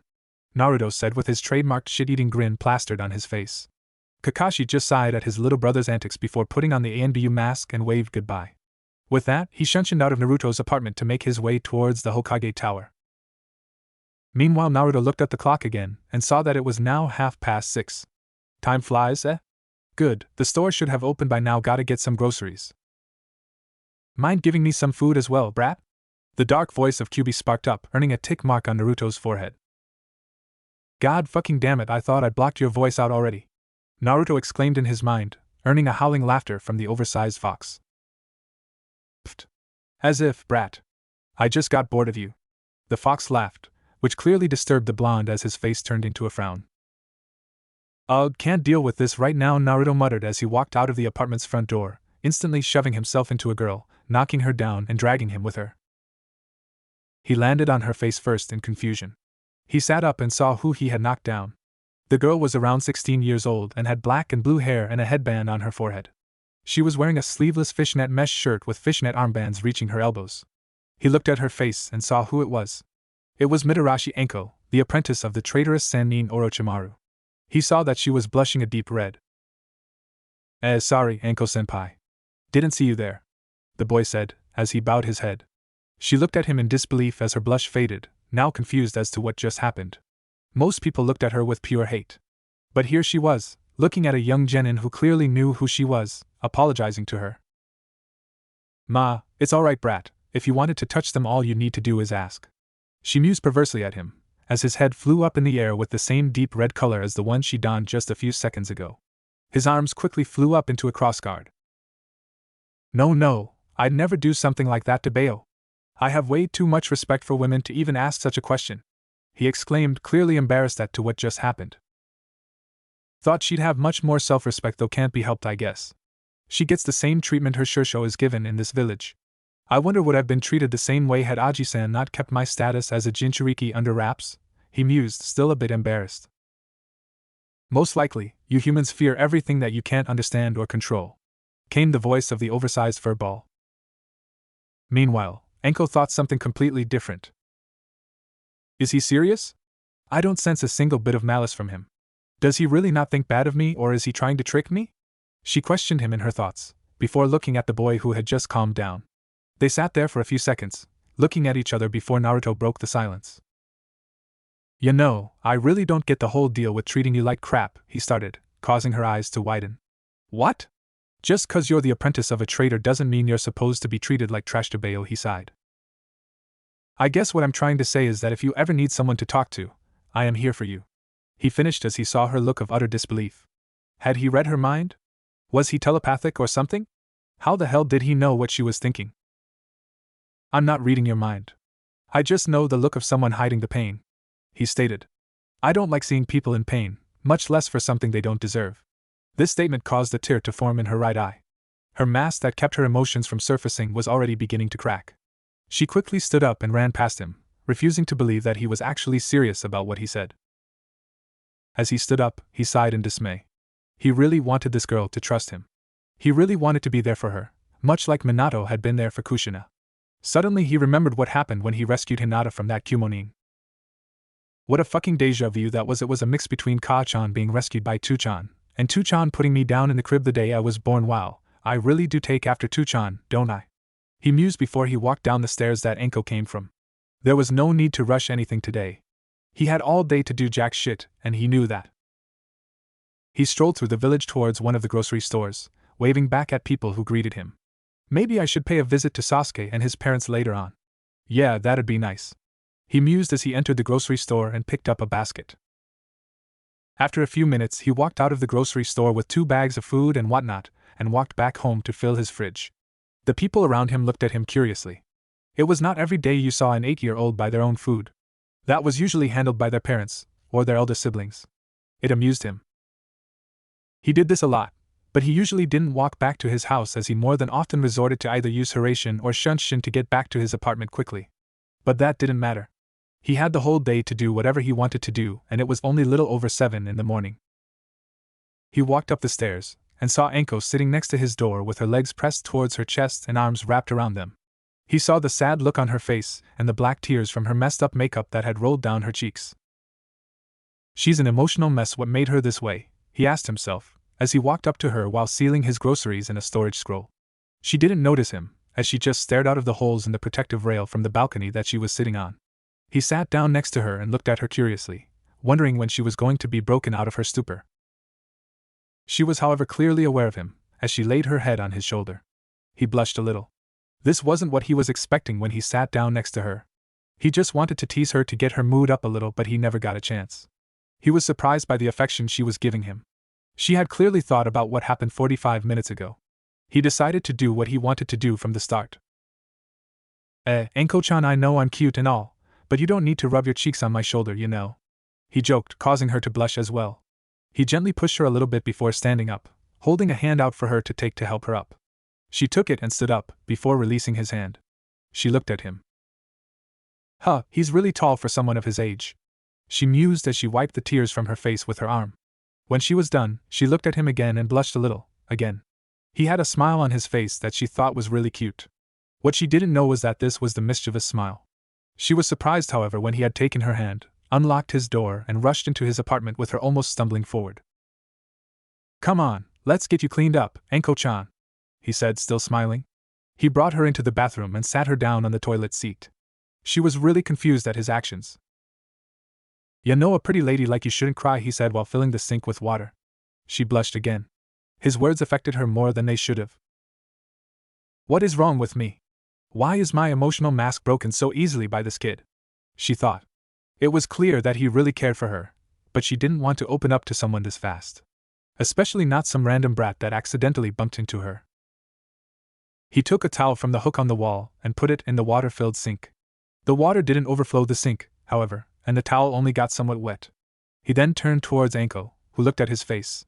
Naruto said with his trademarked shit-eating grin plastered on his face. Kakashi just sighed at his little brother's antics before putting on the ANBU mask and waved goodbye. With that, he shunshined out of Naruto's apartment to make his way towards the Hokage Tower. Meanwhile, Naruto looked at the clock again and saw that it was now 6:30. Time flies, eh? Good, the store should have opened by now, gotta get some groceries. Mind giving me some food as well, brat? The dark voice of Kyuubi sparked up, earning a tick mark on Naruto's forehead. God fucking damn it, I thought I'd blocked your voice out already. Naruto exclaimed in his mind, earning a howling laughter from the oversized fox. Pfft. As if, brat. I just got bored of you. The fox laughed, which clearly disturbed the blonde as his face turned into a frown. Ugh, can't deal with this right now, Naruto muttered as he walked out of the apartment's front door, instantly shoving himself into a girl, knocking her down and dragging him with her. He landed on her face first in confusion. He sat up and saw who he had knocked down. The girl was around 16 years old and had black and blue hair and a headband on her forehead. She was wearing a sleeveless fishnet mesh shirt with fishnet armbands reaching her elbows. He looked at her face and saw who it was. It was Mitarashi Enko, the apprentice of the traitorous Sannin Orochimaru. He saw that she was blushing a deep red. Sorry, Enko-senpai. Didn't see you there, the boy said, as he bowed his head. She looked at him in disbelief as her blush faded, now confused as to what just happened. Most people looked at her with pure hate. But here she was, looking at a young genin who clearly knew who she was, apologizing to her. Ma, it's alright, brat, if you wanted to touch them all you need to do is ask. She mused perversely at him, as his head flew up in the air with the same deep red color as the one she donned just a few seconds ago. His arms quickly flew up into a crossguard. No, I'd never do something like that to Bayo. I have way too much respect for women to even ask such a question, he exclaimed, clearly embarrassed at what just happened. Thought she'd have much more self-respect, though can't be helped, I guess. She gets the same treatment her Shursho is given in this village. I wonder would I've been treated the same way had Aji-san not kept my status as a Jinchuriki under wraps, he mused, still a bit embarrassed. Most likely, you humans fear everything that you can't understand or control, came the voice of the oversized furball. Meanwhile, Enko thought something completely different. Is he serious? I don't sense a single bit of malice from him. Does he really not think bad of me, or is he trying to trick me? She questioned him in her thoughts, before looking at the boy who had just calmed down. They sat there for a few seconds, looking at each other before Naruto broke the silence. You know, I really don't get the whole deal with treating you like crap, he started, causing her eyes to widen. What? Just 'cause you're the apprentice of a traitor doesn't mean you're supposed to be treated like trash, to Bayo, he sighed. I guess what I'm trying to say is that if you ever need someone to talk to, I am here for you. He finished as he saw her look of utter disbelief. Had he read her mind? Was he telepathic or something? How the hell did he know what she was thinking? I'm not reading your mind. I just know the look of someone hiding the pain, he stated. I don't like seeing people in pain, much less for something they don't deserve. This statement caused a tear to form in her right eye. Her mask that kept her emotions from surfacing was already beginning to crack. She quickly stood up and ran past him, refusing to believe that he was actually serious about what he said. As he stood up, he sighed in dismay. He really wanted this girl to trust him. He really wanted to be there for her, much like Minato had been there for Kushina. Suddenly he remembered what happened when he rescued Hinata from that Kumonin. What a fucking deja vu that was. It was a mix between Ka-chan being rescued by Tu-chan, and Tu-chan putting me down in the crib the day I was born. Wow, I really do take after Tu-chan, don't I? He mused before he walked down the stairs that Enko came from. There was no need to rush anything today. He had all day to do jack shit, and he knew that. He strolled through the village towards one of the grocery stores, waving back at people who greeted him. Maybe I should pay a visit to Sasuke and his parents later on. Yeah, that'd be nice. He mused as he entered the grocery store and picked up a basket. After a few minutes, he walked out of the grocery store with 2 bags of food and whatnot, and walked back home to fill his fridge. The people around him looked at him curiously. It was not every day you saw an 8-year-old buy their own food. That was usually handled by their parents, or their elder siblings. It amused him. He did this a lot, but he usually didn't walk back to his house as he more than often resorted to either use Hiraishin or Shunshin to get back to his apartment quickly. But that didn't matter. He had the whole day to do whatever he wanted to do, and it was only little over 7 in the morning. He walked up the stairs, and saw Anko sitting next to his door with her legs pressed towards her chest and arms wrapped around them. He saw the sad look on her face and the black tears from her messed up makeup that had rolled down her cheeks. She's an emotional mess. What made her this way? He asked himself, as he walked up to her while sealing his groceries in a storage scroll. She didn't notice him, as she just stared out of the holes in the protective rail from the balcony that she was sitting on. He sat down next to her and looked at her curiously, wondering when she was going to be broken out of her stupor. She was, however, clearly aware of him, as she laid her head on his shoulder. He blushed a little. This wasn't what he was expecting when he sat down next to her. He just wanted to tease her to get her mood up a little, but he never got a chance. He was surprised by the affection she was giving him. She had clearly thought about what happened 45 minutes ago. He decided to do what he wanted to do from the start. Anko-chan, I know I'm cute and all, but you don't need to rub your cheeks on my shoulder, you know. He joked, causing her to blush as well. He gently pushed her a little bit before standing up, holding a hand out for her to take to help her up. She took it and stood up, before releasing his hand. She looked at him. He's really tall for someone of his age. She mused as she wiped the tears from her face with her arm. When she was done, she looked at him again and blushed a little, again. He had a smile on his face that she thought was really cute. What she didn't know was that this was the mischievous smile. She was surprised, however, when he had taken her hand, unlocked his door, and rushed into his apartment with her almost stumbling forward. Come on, let's get you cleaned up, Anko-chan, he said, still smiling. He brought her into the bathroom and sat her down on the toilet seat. She was really confused at his actions. You know, a pretty lady like you shouldn't cry, he said while filling the sink with water. She blushed again. His words affected her more than they should have. What is wrong with me? Why is my emotional mask broken so easily by this kid? She thought. It was clear that he really cared for her, but she didn't want to open up to someone this fast. Especially not some random brat that accidentally bumped into her. He took a towel from the hook on the wall and put it in the water-filled sink. The water didn't overflow the sink, however, and the towel only got somewhat wet. He then turned towards Anko, who looked at his face.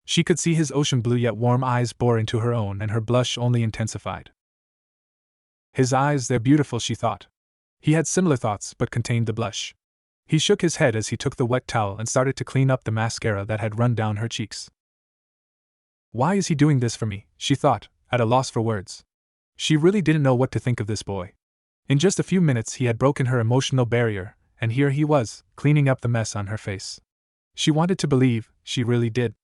She could see his ocean blue yet warm eyes bore into her own, and her blush only intensified. His eyes, they're beautiful, she thought. He had similar thoughts but contained the blush. He shook his head as he took the wet towel and started to clean up the mascara that had run down her cheeks. Why is he doing this for me? She thought, at a loss for words. She really didn't know what to think of this boy. In just a few minutes he had broken her emotional barrier, and here he was, cleaning up the mess on her face. She wanted to believe, she really did.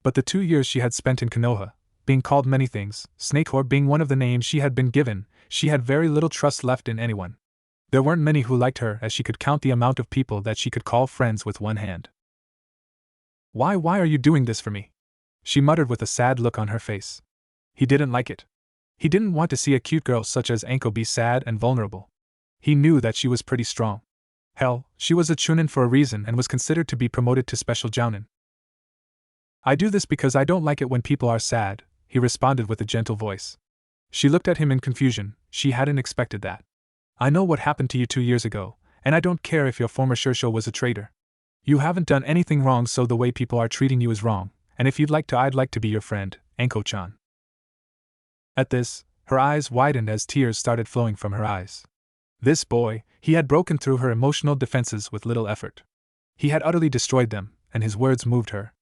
But the 2 years she had spent in Konoha, being called many things, Snakehorn being one of the names she had been given, she had very little trust left in anyone. There weren't many who liked her, as she could count the amount of people that she could call friends with one hand. Why are you doing this for me? She muttered with a sad look on her face. He didn't like it. He didn't want to see a cute girl such as Anko be sad and vulnerable. He knew that she was pretty strong. Hell, she was a chunin for a reason and was considered to be promoted to special jounin. I do this because I don't like it when people are sad, he responded with a gentle voice. She looked at him in confusion. She hadn't expected that. I know what happened to you 2 years ago, and I don't care if your former Shursho was a traitor. You haven't done anything wrong, so the way people are treating you is wrong, and if you'd like to, I'd like to be your friend, Anko-chan. At this, her eyes widened as tears started flowing from her eyes. This boy, he had broken through her emotional defenses with little effort. He had utterly destroyed them, and his words moved her.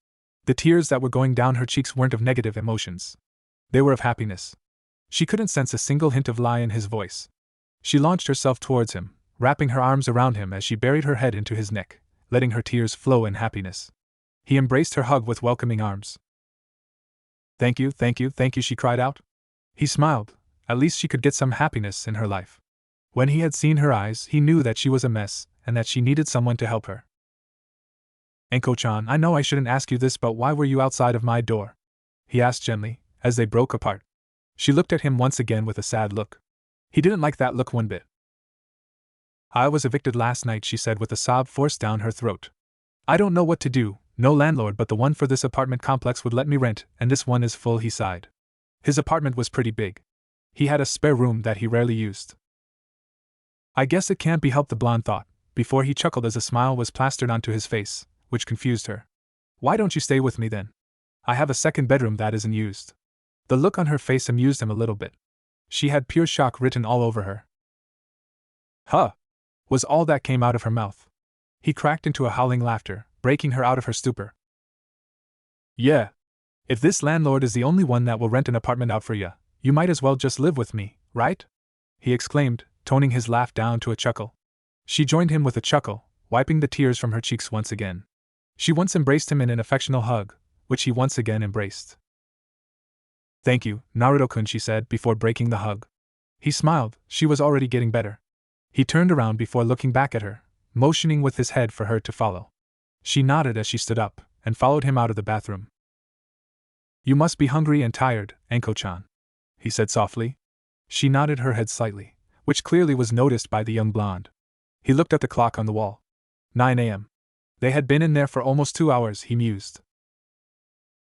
The tears that were going down her cheeks weren't of negative emotions. They were of happiness. She couldn't sense a single hint of lie in his voice. She launched herself towards him, wrapping her arms around him as she buried her head into his neck, letting her tears flow in happiness. He embraced her hug with welcoming arms. Thank you, she cried out. He smiled. At least she could get some happiness in her life. When he had seen her eyes, he knew that she was a mess, and that she needed someone to help her. Enko-chan, I know I shouldn't ask you this, but why were you outside of my door? He asked gently, as they broke apart. She looked at him once again with a sad look. He didn't like that look one bit. I was evicted last night, she said with a sob forced down her throat. I don't know what to do, no landlord but the one for this apartment complex would let me rent, and this one is full, he sighed. His apartment was pretty big. He had a spare room that he rarely used. I guess it can't be helped, the blonde thought, before he chuckled as a smile was plastered onto his face, which confused her. Why don't you stay with me then? I have a second bedroom that isn't used. The look on her face amused him a little bit. She had pure shock written all over her. Huh! Was all that came out of her mouth. He cracked into a howling laughter, breaking her out of her stupor. Yeah. If this landlord is the only one that will rent an apartment out for you, you might as well just live with me, right? He exclaimed, toning his laugh down to a chuckle. She joined him with a chuckle, wiping the tears from her cheeks once again. She once embraced him in an affectionate hug, which he once again embraced. Thank you, Naruto-kun, she said before breaking the hug. He smiled, she was already getting better. He turned around before looking back at her, motioning with his head for her to follow. She nodded as she stood up, and followed him out of the bathroom. You must be hungry and tired, Enko-chan, he said softly. She nodded her head slightly, which clearly was noticed by the young blonde. He looked at the clock on the wall. 9 a.m. They had been in there for almost 2 hours, he mused.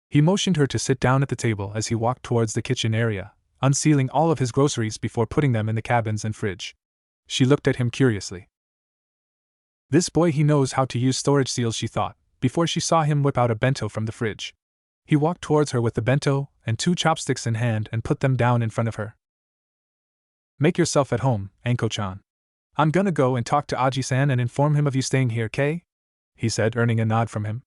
He motioned her to sit down at the table as he walked towards the kitchen area, unsealing all of his groceries before putting them in the cabins and fridge. She looked at him curiously. This boy, he knows how to use storage seals, she thought, before she saw him whip out a bento from the fridge. He walked towards her with the bento and 2 chopsticks in hand and put them down in front of her. Make yourself at home, Enko-chan. I'm gonna go and talk to Aji-san and inform him of you staying here, Kay? He said, earning a nod from him.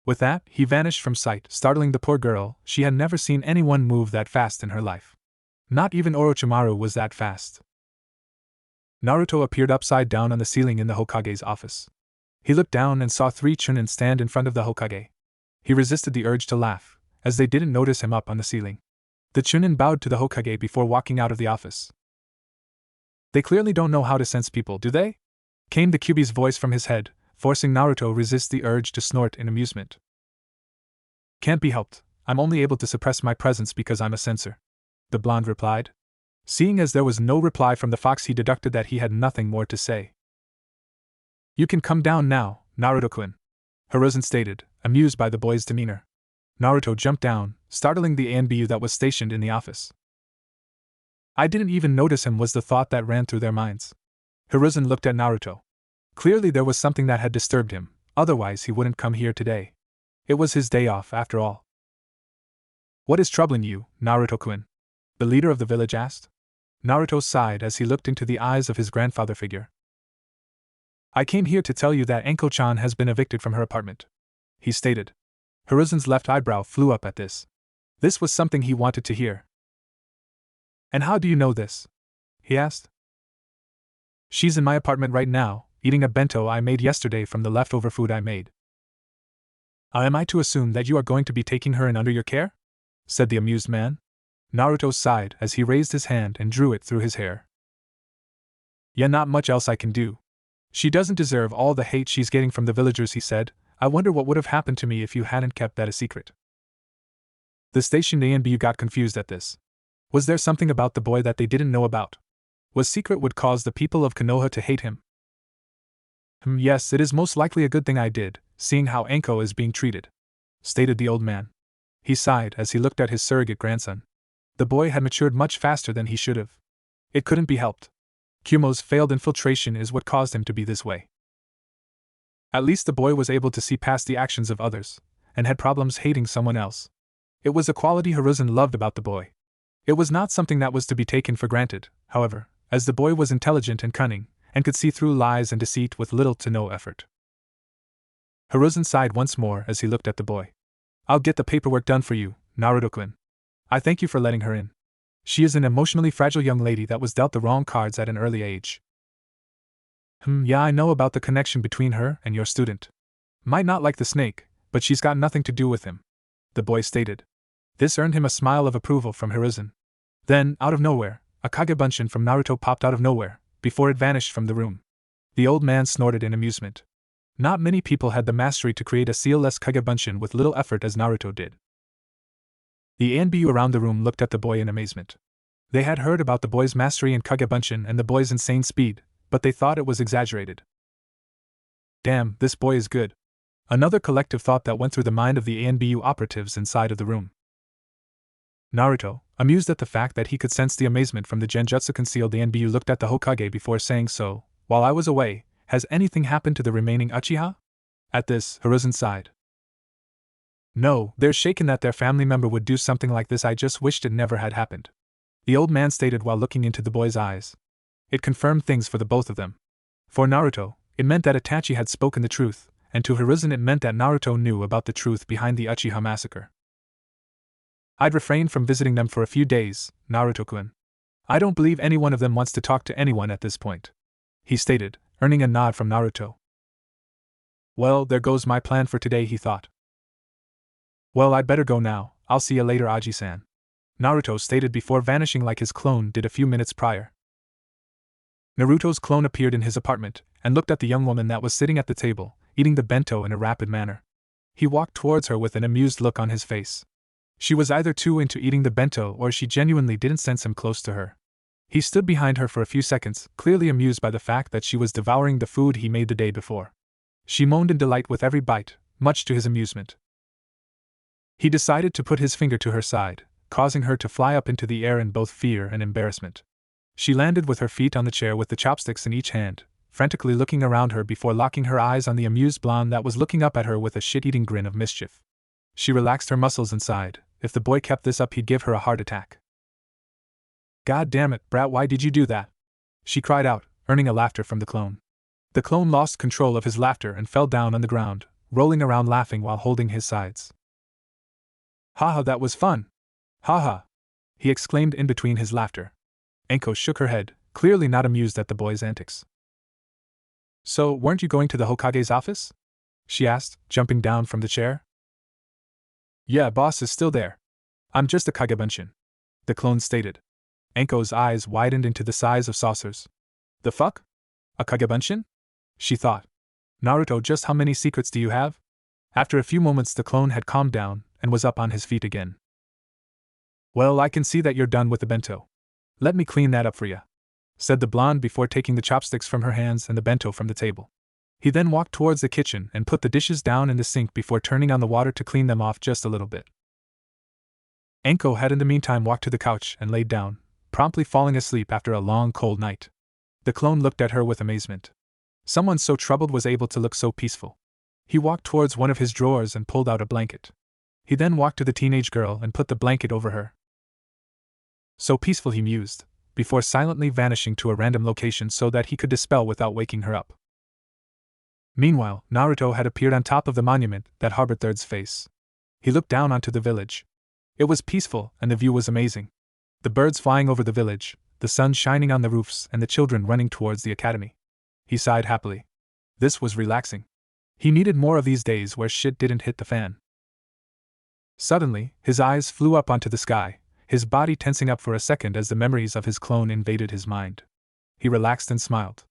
With that, he vanished from sight, startling the poor girl. She had never seen anyone move that fast in her life. Not even Orochimaru was that fast. Naruto appeared upside down on the ceiling in the Hokage's office. He looked down and saw 3 Chunin stand in front of the Hokage. He resisted the urge to laugh, as they didn't notice him up on the ceiling. The Chunin bowed to the Hokage before walking out of the office. They clearly don't know how to sense people, do they? Came the Kyuubi's voice from his head, forcing Naruto to resist the urge to snort in amusement. Can't be helped, I'm only able to suppress my presence because I'm a censor, the blonde replied. Seeing as there was no reply from the fox, he deducted that he had nothing more to say. You can come down now, Naruto-kun, Hiruzen stated, amused by the boy's demeanor. Naruto jumped down, startling the ANBU that was stationed in the office. I didn't even notice him, was the thought that ran through their minds. Hiruzen looked at Naruto. Clearly there was something that had disturbed him, otherwise he wouldn't come here today. It was his day off after all. What is troubling you, Naruto-kun? The leader of the village asked. Naruto sighed as he looked into the eyes of his grandfather figure. I came here to tell you that Enko-chan has been evicted from her apartment, he stated. Hiruzen's left eyebrow flew up at this. This was something he wanted to hear. And how do you know this? He asked. She's in my apartment right now, eating a bento I made yesterday from the leftover food I made. Am I to assume that you are going to be taking her in under your care? Said the amused man. Naruto sighed as he raised his hand and drew it through his hair. Yeah, not much else I can do. She doesn't deserve all the hate she's getting from the villagers, he said. I wonder what would have happened to me if you hadn't kept that a secret. The station ANBU got confused at this. Was there something about the boy that they didn't know about? Was secret would cause the people of Konoha to hate him? Yes, it is most likely a good thing I did, seeing how Enko is being treated, stated the old man. He sighed as he looked at his surrogate grandson. The boy had matured much faster than he should have. It couldn't be helped. Kumo's failed infiltration is what caused him to be this way. At least the boy was able to see past the actions of others, and had problems hating someone else. It was a quality Hiruzen loved about the boy. It was not something that was to be taken for granted, however, as the boy was intelligent and cunning, and could see through lies and deceit with little to no effort. Hiruzen sighed once more as he looked at the boy. I'll get the paperwork done for you, Naruto-kun. I thank you for letting her in. She is an emotionally fragile young lady that was dealt the wrong cards at an early age. Yeah, I know about the connection between her and your student. Might not like the snake, but she's got nothing to do with him, the boy stated. This earned him a smile of approval from Hiruzen. Then, out of nowhere, a Kagebunshin from Naruto popped out of nowhere, before it vanished from the room. The old man snorted in amusement. Not many people had the mastery to create a seal-less Kagebunshin with little effort as Naruto did. The ANBU around the room looked at the boy in amazement. They had heard about the boy's mastery in Kagebunshin and the boy's insane speed, but they thought it was exaggerated. Damn, this boy is good. Another collective thought that went through the mind of the ANBU operatives inside of the room. Naruto, amused at the fact that he could sense the amazement from the genjutsu concealed ANBU, looked at the Hokage before saying, "So, while I was away, has anything happened to the remaining Uchiha?" At this, Hiruzen sighed. "No, they're shaken that their family member would do something like this. I just wished it never had happened," the old man stated while looking into the boy's eyes. It confirmed things for the both of them. For Naruto, it meant that Itachi had spoken the truth, and to Hiruzen it meant that Naruto knew about the truth behind the Uchiha massacre. "I'd refrain from visiting them for a few days, Naruto-kun. I don't believe any one of them wants to talk to anyone at this point," he stated, earning a nod from Naruto. "Well, there goes my plan for today," he thought. "Well, I'd better go now. I'll see you later, Aji-san," Naruto stated before vanishing like his clone did a few minutes prior. Naruto's clone appeared in his apartment and looked at the young woman that was sitting at the table, eating the bento in a rapid manner. He walked towards her with an amused look on his face. She was either too into eating the bento or she genuinely didn't sense him close to her. He stood behind her for a few seconds, clearly amused by the fact that she was devouring the food he made the day before. She moaned in delight with every bite, much to his amusement. He decided to put his finger to her side, causing her to fly up into the air in both fear and embarrassment. She landed with her feet on the chair with the chopsticks in each hand, frantically looking around her before locking her eyes on the amused blonde that was looking up at her with a shit-eating grin of mischief. She relaxed her muscles and sighed. If the boy kept this up, he'd give her a heart attack. "God damn it, brat, why did you do that?" she cried out, earning a laughter from the clone. The clone lost control of his laughter and fell down on the ground, rolling around laughing while holding his sides. "Haha, that was fun! Haha!" he exclaimed in between his laughter. Enko shook her head, clearly not amused at the boy's antics. "So, weren't you going to the Hokage's office?" she asked, jumping down from the chair. "Yeah, boss is still there. I'm just a Kagebunshin," the clone stated. Enko's eyes widened into the size of saucers. "The fuck? A Kagebunshin?" she thought. "Naruto, just how many secrets do you have?" After a few moments the clone had calmed down and was up on his feet again. "Well, I can see that you're done with the bento. Let me clean that up for you," said the blonde before taking the chopsticks from her hands and the bento from the table. He then walked towards the kitchen and put the dishes down in the sink before turning on the water to clean them off just a little bit. Enko had in the meantime walked to the couch and laid down, promptly falling asleep after a long cold night. The clone looked at her with amazement. Someone so troubled was able to look so peaceful. He walked towards one of his drawers and pulled out a blanket. He then walked to the teenage girl and put the blanket over her. So peaceful, he mused, before silently vanishing to a random location so that he could dispel without waking her up. Meanwhile, Naruto had appeared on top of the monument that harbored Third's face. He looked down onto the village. It was peaceful and the view was amazing. The birds flying over the village, the sun shining on the roofs, and the children running towards the academy. He sighed happily. This was relaxing. He needed more of these days where shit didn't hit the fan. Suddenly, his eyes flew up onto the sky, his body tensing up for a second as the memories of his clone invaded his mind. He relaxed and smiled.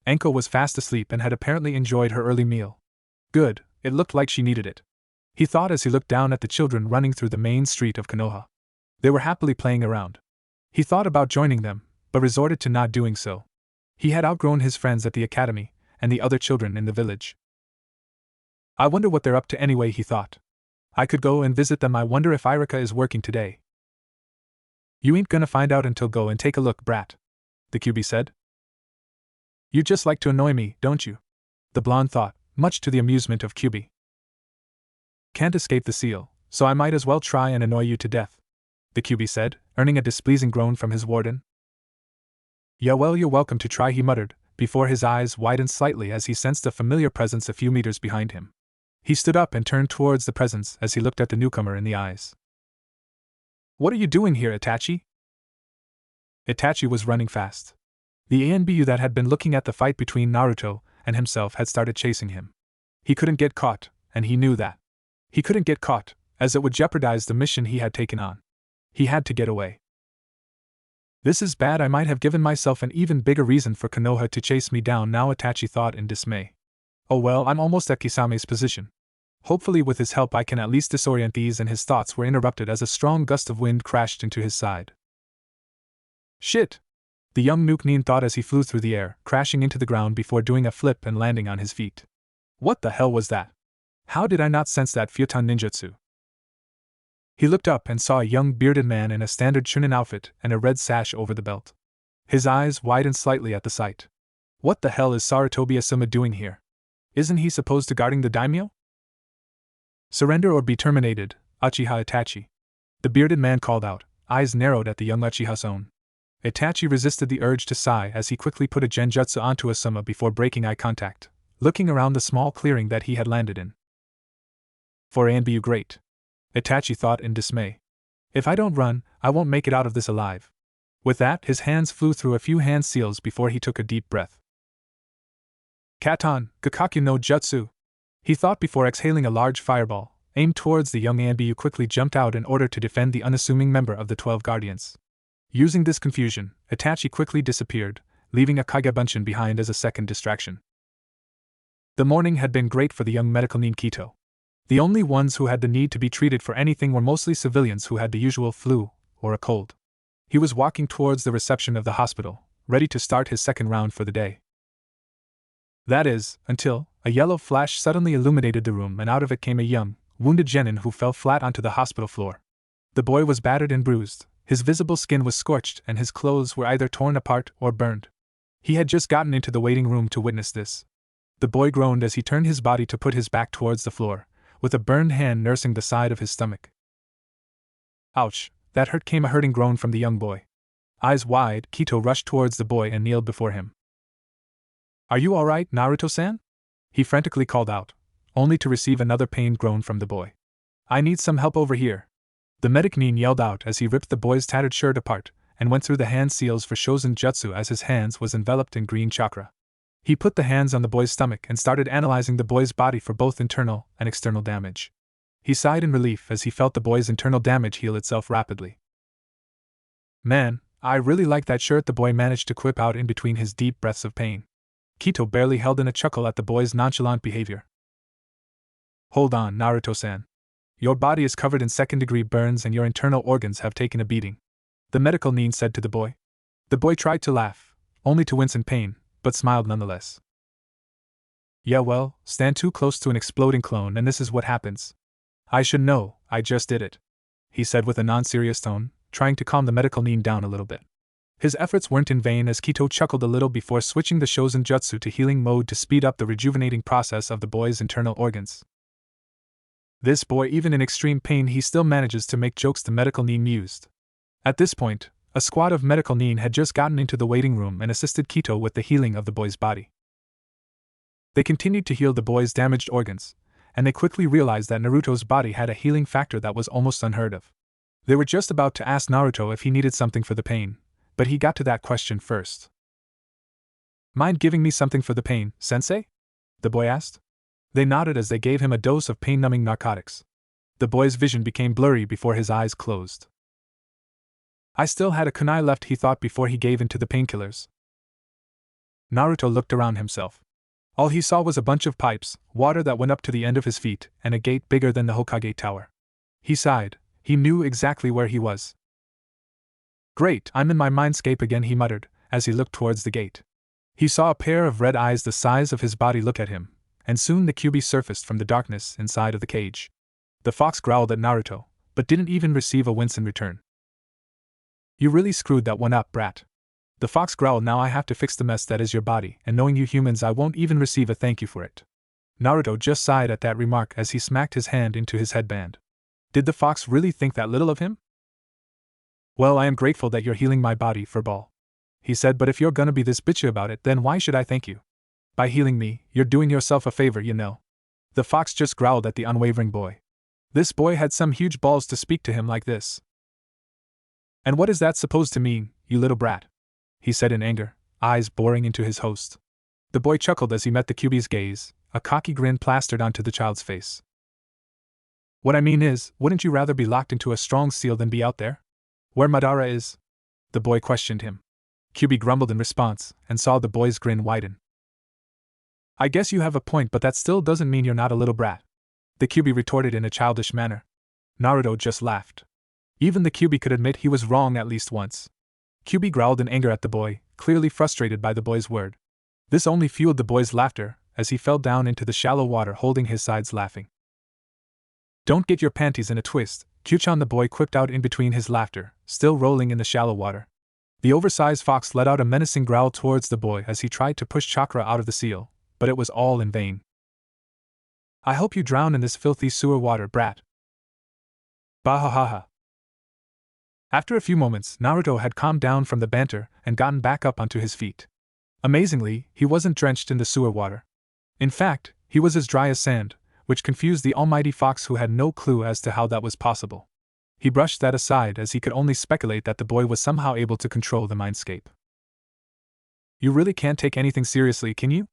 Enko was fast asleep and had apparently enjoyed her early meal. Good, it looked like she needed it. He thought as he looked down at the children running through the main street of Konoha. They were happily playing around. He thought about joining them, but resorted to not doing so. He had outgrown his friends at the academy, and the other children in the village. I wonder what they're up to anyway, he thought. I could go and visit them. I wonder if Irika is working today. You ain't gonna find out until go and take a look, brat, the QB said. You just like to annoy me, don't you? The blonde thought, much to the amusement of QB. Can't escape the seal, so I might as well try and annoy you to death, the QB said, earning a displeasing groan from his warden. Yeah, well, you're welcome to try, he muttered, before his eyes widened slightly as he sensed a familiar presence a few meters behind him. He stood up and turned towards the presence as he looked at the newcomer in the eyes. What are you doing here, Itachi? Itachi was running fast. The ANBU that had been looking at the fight between Naruto and himself had started chasing him. He couldn't get caught, and he knew that. He couldn't get caught, as it would jeopardize the mission he had taken on. He had to get away. This is bad. I might have given myself an even bigger reason for Konoha to chase me down now, Itachi thought in dismay. Oh well, I'm almost at Kisame's position. Hopefully with his help I can at least disorient these, and his thoughts were interrupted as a strong gust of wind crashed into his side. Shit! The young Nuke-Nin thought as he flew through the air, crashing into the ground before doing a flip and landing on his feet. What the hell was that? How did I not sense that Futon ninjutsu? He looked up and saw a young bearded man in a standard Chunin outfit and a red sash over the belt. His eyes widened slightly at the sight. What the hell is Sarutobi Asuma doing here? Isn't he supposed to guarding the daimyo? Surrender or be terminated, Uchiha Itachi. The bearded man called out, eyes narrowed at the young Uchiha's own. Itachi resisted the urge to sigh as he quickly put a genjutsu onto Asuma before breaking eye contact, looking around the small clearing that he had landed in. For Anbu great. Itachi thought in dismay. If I don't run, I won't make it out of this alive. With that, his hands flew through a few hand seals before he took a deep breath. Katon, Gakakyu no Jutsu. He thought before exhaling a large fireball, aimed towards the young Anbu quickly jumped out in order to defend the unassuming member of the 12 Guardians. Using this confusion, Itachi quickly disappeared, leaving a Kage-bunshin behind as a second distraction. The morning had been great for the young medical nin Kito. The only ones who had the need to be treated for anything were mostly civilians who had the usual flu or a cold. He was walking towards the reception of the hospital, ready to start his second round for the day. That is, until a yellow flash suddenly illuminated the room and out of it came a young, wounded genin who fell flat onto the hospital floor. The boy was battered and bruised, his visible skin was scorched and his clothes were either torn apart or burned. He had just gotten into the waiting room to witness this. The boy groaned as he turned his body to put his back towards the floor, with a burned hand nursing the side of his stomach. Ouch, that hurt, came a hurting groan from the young boy. Eyes wide, Kito rushed towards the boy and kneeled before him. Are you alright, Naruto-san? He frantically called out, only to receive another pained groan from the boy. I need some help over here. The medic nin yelled out as he ripped the boy's tattered shirt apart and went through the hand seals for Shozen Jutsu as his hands was enveloped in green chakra. He put the hands on the boy's stomach and started analyzing the boy's body for both internal and external damage. He sighed in relief as he felt the boy's internal damage heal itself rapidly. Man, I really like that shirt, the boy managed to quip out in between his deep breaths of pain. Kito barely held in a chuckle at the boy's nonchalant behavior. Hold on, Naruto-san. Your body is covered in second-degree burns and your internal organs have taken a beating, the medical nin said to the boy. The boy tried to laugh, only to wince in pain, but smiled nonetheless. Yeah well, stand too close to an exploding clone and this is what happens. I should know, I just did it, he said with a non-serious tone, trying to calm the medical nin down a little bit. His efforts weren't in vain as Kito chuckled a little before switching the Shozen Jutsu to healing mode to speed up the rejuvenating process of the boy's internal organs. This boy, even in extreme pain, he still manages to make jokes, the medical nin mused. At this point, a squad of medical nin had just gotten into the waiting room and assisted Kito with the healing of the boy's body. They continued to heal the boy's damaged organs, and they quickly realized that Naruto's body had a healing factor that was almost unheard of. They were just about to ask Naruto if he needed something for the pain, but he got to that question first. Mind giving me something for the pain, sensei? The boy asked. They nodded as they gave him a dose of pain-numbing narcotics. The boy's vision became blurry before his eyes closed. I still had a kunai left, he thought before he gave in to the painkillers. Naruto looked around himself. All he saw was a bunch of pipes, water that went up to the end of his feet, and a gate bigger than the Hokage Tower. He sighed. He knew exactly where he was. Great, I'm in my mindscape again, he muttered, as he looked towards the gate. He saw a pair of red eyes the size of his body look at him, and soon the Kyuubi surfaced from the darkness inside of the cage. The fox growled at Naruto, but didn't even receive a wince in return. You really screwed that one up, brat. The fox growled. Now I have to fix the mess that is your body, and knowing you humans, I won't even receive a thank you for it. Naruto just sighed at that remark as he smacked his hand into his headband. Did the fox really think that little of him? Well, I am grateful that you're healing my body, furball, he said, but if you're gonna be this bitchy about it, then why should I thank you? By healing me, you're doing yourself a favor, you know. The fox just growled at the unwavering boy. This boy had some huge balls to speak to him like this. And what is that supposed to mean, you little brat? He said in anger, eyes boring into his host. The boy chuckled as he met the Kyuubi's gaze, a cocky grin plastered onto the child's face. What I mean is, wouldn't you rather be locked into a strong seal than be out there? Where Madara is? The boy questioned him. Kyuubi grumbled in response, and saw the boy's grin widen. I guess you have a point, but that still doesn't mean you're not a little brat. The Kyuubi retorted in a childish manner. Naruto just laughed. Even the Kyuubi could admit he was wrong at least once. Kyuubi growled in anger at the boy, clearly frustrated by the boy's word. This only fueled the boy's laughter, as he fell down into the shallow water holding his sides laughing. Don't get your panties in a twist, Kyuchan the boy quipped out in between his laughter, still rolling in the shallow water. The oversized fox let out a menacing growl towards the boy as he tried to push Chakra out of the seal, but it was all in vain. I hope you drown in this filthy sewer water, brat. Bahahaha. After a few moments, Naruto had calmed down from the banter and gotten back up onto his feet. Amazingly, he wasn't drenched in the sewer water. In fact, he was as dry as sand, which confused the almighty fox, who had no clue as to how that was possible. He brushed that aside as he could only speculate that the boy was somehow able to control the mindscape. You really can't take anything seriously, can you?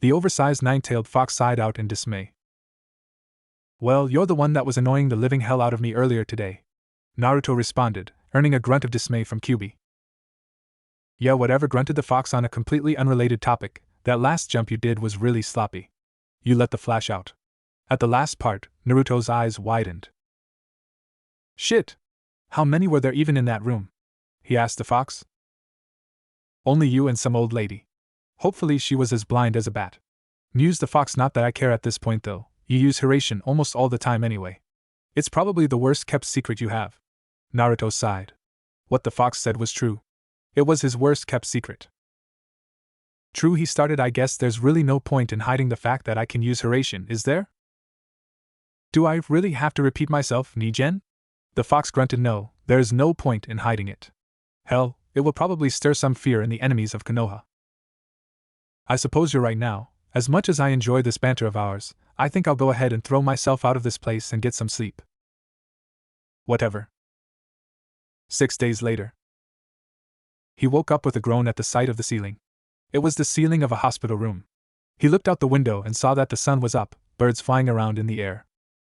The oversized nine-tailed fox sighed out in dismay. Well, you're the one that was annoying the living hell out of me earlier today, Naruto responded, earning a grunt of dismay from Kyuubi. Yeah, whatever, grunted the fox on a completely unrelated topic. That last jump you did was really sloppy. You let the flash out. At the last part, Naruto's eyes widened. Shit! How many were there even in that room? He asked the fox. Only you and some old lady. Hopefully she was as blind as a bat. Mused the fox. Not that I care at this point though, you use Hiraishin almost all the time anyway. It's probably the worst kept secret you have. Naruto sighed. What the fox said was true. It was his worst kept secret. True, he started. I guess there's really no point in hiding the fact that I can use Hiraishin, is there? Do I really have to repeat myself, Nigen? The fox grunted. No, there's no point in hiding it. Hell, it will probably stir some fear in the enemies of Konoha. I suppose you're right now. As much as I enjoy this banter of ours, I think I'll go ahead and throw myself out of this place and get some sleep. Whatever. 6 days later. He woke up with a groan at the sight of the ceiling. It was the ceiling of a hospital room. He looked out the window and saw that the sun was up, birds flying around in the air.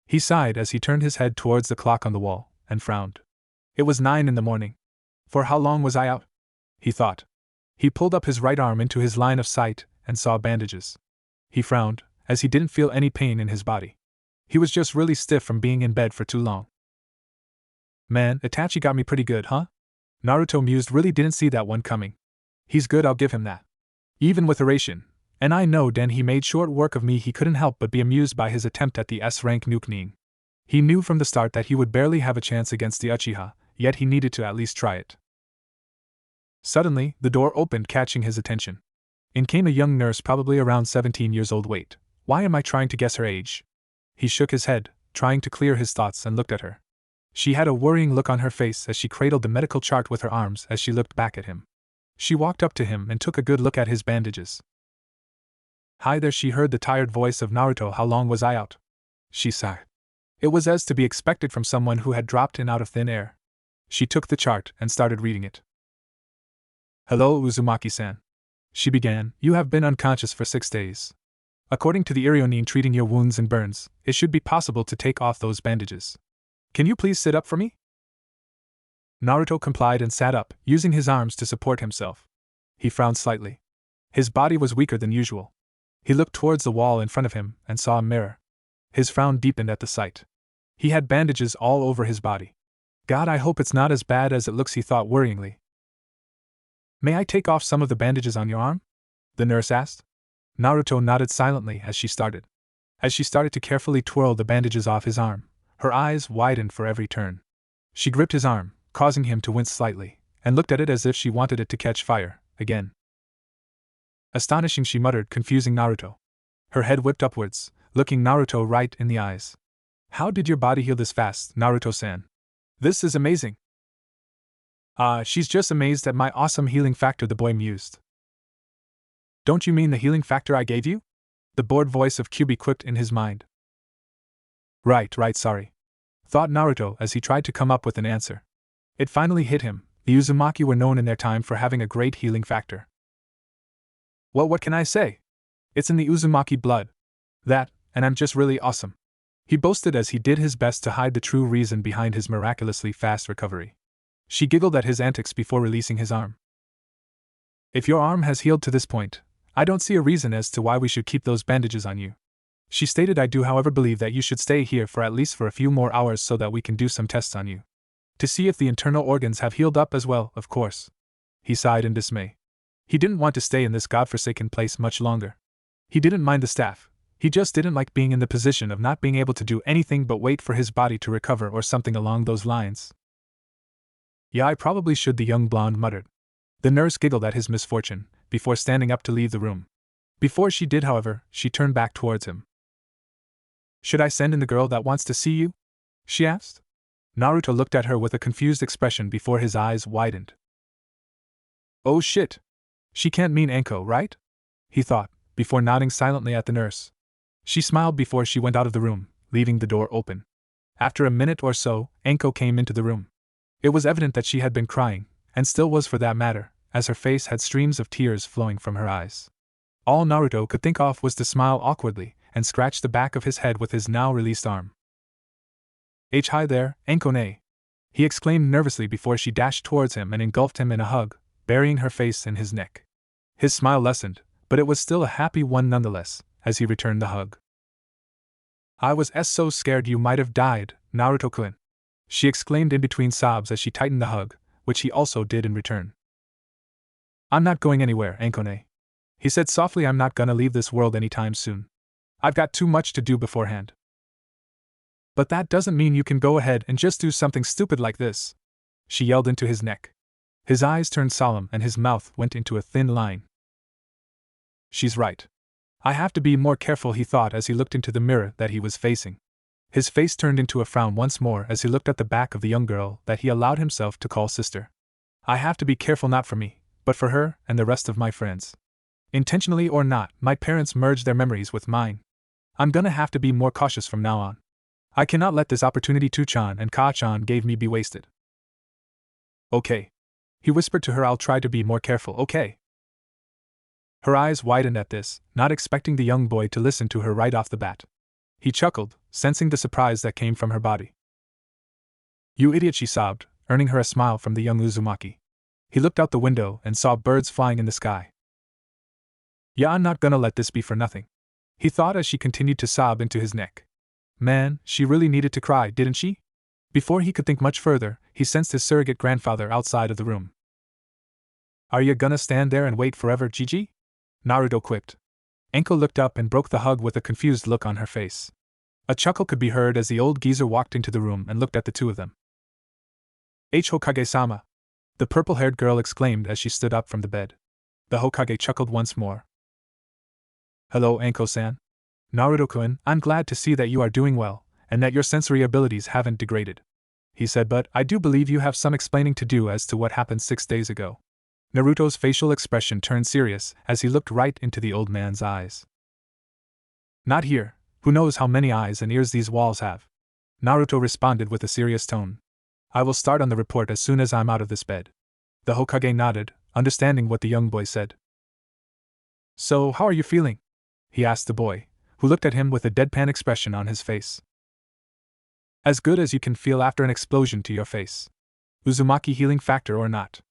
He sighed as he turned his head towards the clock on the wall, and frowned. It was 9 in the morning. For how long was I out? He thought. He pulled up his right arm into his line of sight and saw bandages. He frowned, as he didn't feel any pain in his body. He was just really stiff from being in bed for too long. Man, Itachi got me pretty good, huh? Naruto mused. Really didn't see that one coming. He's good, I'll give him that. Even with Hiraishin. And I know then he made short work of me. He couldn't help but be amused by his attempt at the S-rank nukening. He knew from the start that he would barely have a chance against the Uchiha, yet he needed to at least try it. Suddenly, the door opened, catching his attention. In came a young nurse, probably around 17 years old. Wait, why am I trying to guess her age? He shook his head, trying to clear his thoughts, and looked at her. She had a worrying look on her face as she cradled the medical chart with her arms as she looked back at him. She walked up to him and took a good look at his bandages. Hi there, she heard the tired voice of Naruto. How long was I out? She sighed. It was as to be expected from someone who had dropped in out of thin air. She took the chart and started reading it. Hello, Uzumaki-san. She began, you have been unconscious for 6 days. According to the Irionin treating your wounds and burns, it should be possible to take off those bandages. Can you please sit up for me? Naruto complied and sat up, using his arms to support himself. He frowned slightly. His body was weaker than usual. He looked towards the wall in front of him and saw a mirror. His frown deepened at the sight. He had bandages all over his body. God, I hope it's not as bad as it looks, he thought worryingly. May I take off some of the bandages on your arm? The nurse asked. Naruto nodded silently as she started. As she started to carefully twirl the bandages off his arm, her eyes widened for every turn. She gripped his arm, causing him to wince slightly, and looked at it as if she wanted it to catch fire, again. Astonishing, she muttered, confusing Naruto. Her head whipped upwards, looking Naruto right in the eyes. How did your body heal this fast, Naruto-san? This is amazing. She's just amazed at my awesome healing factor, the boy mused. Don't you mean the healing factor I gave you? The bored voice of Kyuubi quipped in his mind. Right, sorry, thought Naruto as he tried to come up with an answer. It finally hit him. The Uzumaki were known in their time for having a great healing factor. Well, what can I say? It's in the Uzumaki blood. That, and I'm just really awesome. He boasted as he did his best to hide the true reason behind his miraculously fast recovery. She giggled at his antics before releasing his arm. If your arm has healed to this point, I don't see a reason as to why we should keep those bandages on you. She stated. I do, however, believe that you should stay here for at least for a few more hours so that we can do some tests on you. To see if the internal organs have healed up as well, of course. He sighed in dismay. He didn't want to stay in this godforsaken place much longer. He didn't mind the staff. He just didn't like being in the position of not being able to do anything but wait for his body to recover or something along those lines. Yeah, I probably should, the young blonde muttered. The nurse giggled at his misfortune, before standing up to leave the room. Before she did, however, she turned back towards him. Should I send in the girl that wants to see you? She asked. Naruto looked at her with a confused expression before his eyes widened. Oh shit! She can't mean Anko, right? He thought, before nodding silently at the nurse. She smiled before she went out of the room, leaving the door open. After a minute or so, Anko came into the room. It was evident that she had been crying, and still was for that matter, as her face had streams of tears flowing from her eyes. All Naruto could think of was to smile awkwardly and scratch the back of his head with his now released arm. Hi there, Anko-ne, he exclaimed nervously before she dashed towards him and engulfed him in a hug, burying her face in his neck. His smile lessened, but it was still a happy one nonetheless, as he returned the hug. I was so scared you might have died, Naruto-kun, she exclaimed in between sobs as she tightened the hug, which he also did in return. I'm not going anywhere, Anko-ne, he said softly. I'm not gonna leave this world anytime soon. I've got too much to do beforehand. But that doesn't mean you can go ahead and just do something stupid like this, she yelled into his neck. His eyes turned solemn and his mouth went into a thin line. She's right. I have to be more careful, he thought as he looked into the mirror that he was facing. His face turned into a frown once more as he looked at the back of the young girl that he allowed himself to call sister. I have to be careful, not for me, but for her and the rest of my friends. Intentionally or not, my parents merged their memories with mine. I'm gonna have to be more cautious from now on. I cannot let this opportunity Tu-chan and Ka-chan gave me be wasted. Okay. He whispered to her. I'll try to be more careful, okay? Her eyes widened at this, not expecting the young boy to listen to her right off the bat. He chuckled, sensing the surprise that came from her body. You idiot, she sobbed, earning her a smile from the young Uzumaki. He looked out the window and saw birds flying in the sky. Yeah, I'm not gonna let this be for nothing, he thought as she continued to sob into his neck. Man, she really needed to cry, didn't she? Before he could think much further, he sensed his surrogate grandfather outside of the room. Are you gonna stand there and wait forever, Gigi? Naruto quipped. Anko looked up and broke the hug with a confused look on her face. A chuckle could be heard as the old geezer walked into the room and looked at the two of them. Hokage-sama, the purple-haired girl exclaimed as she stood up from the bed. The Hokage chuckled once more. Hello, Anko-san. Naruto-kun, I'm glad to see that you are doing well, and that your sensory abilities haven't degraded, he said, but I do believe you have some explaining to do as to what happened 6 days ago. Naruto's facial expression turned serious as he looked right into the old man's eyes. Not here, who knows how many eyes and ears these walls have? Naruto responded with a serious tone. I will start on the report as soon as I'm out of this bed. The Hokage nodded, understanding what the young boy said. So, how are you feeling? He asked the boy, who looked at him with a deadpan expression on his face. As good as you can feel after an explosion to your face. Uzumaki healing factor or not?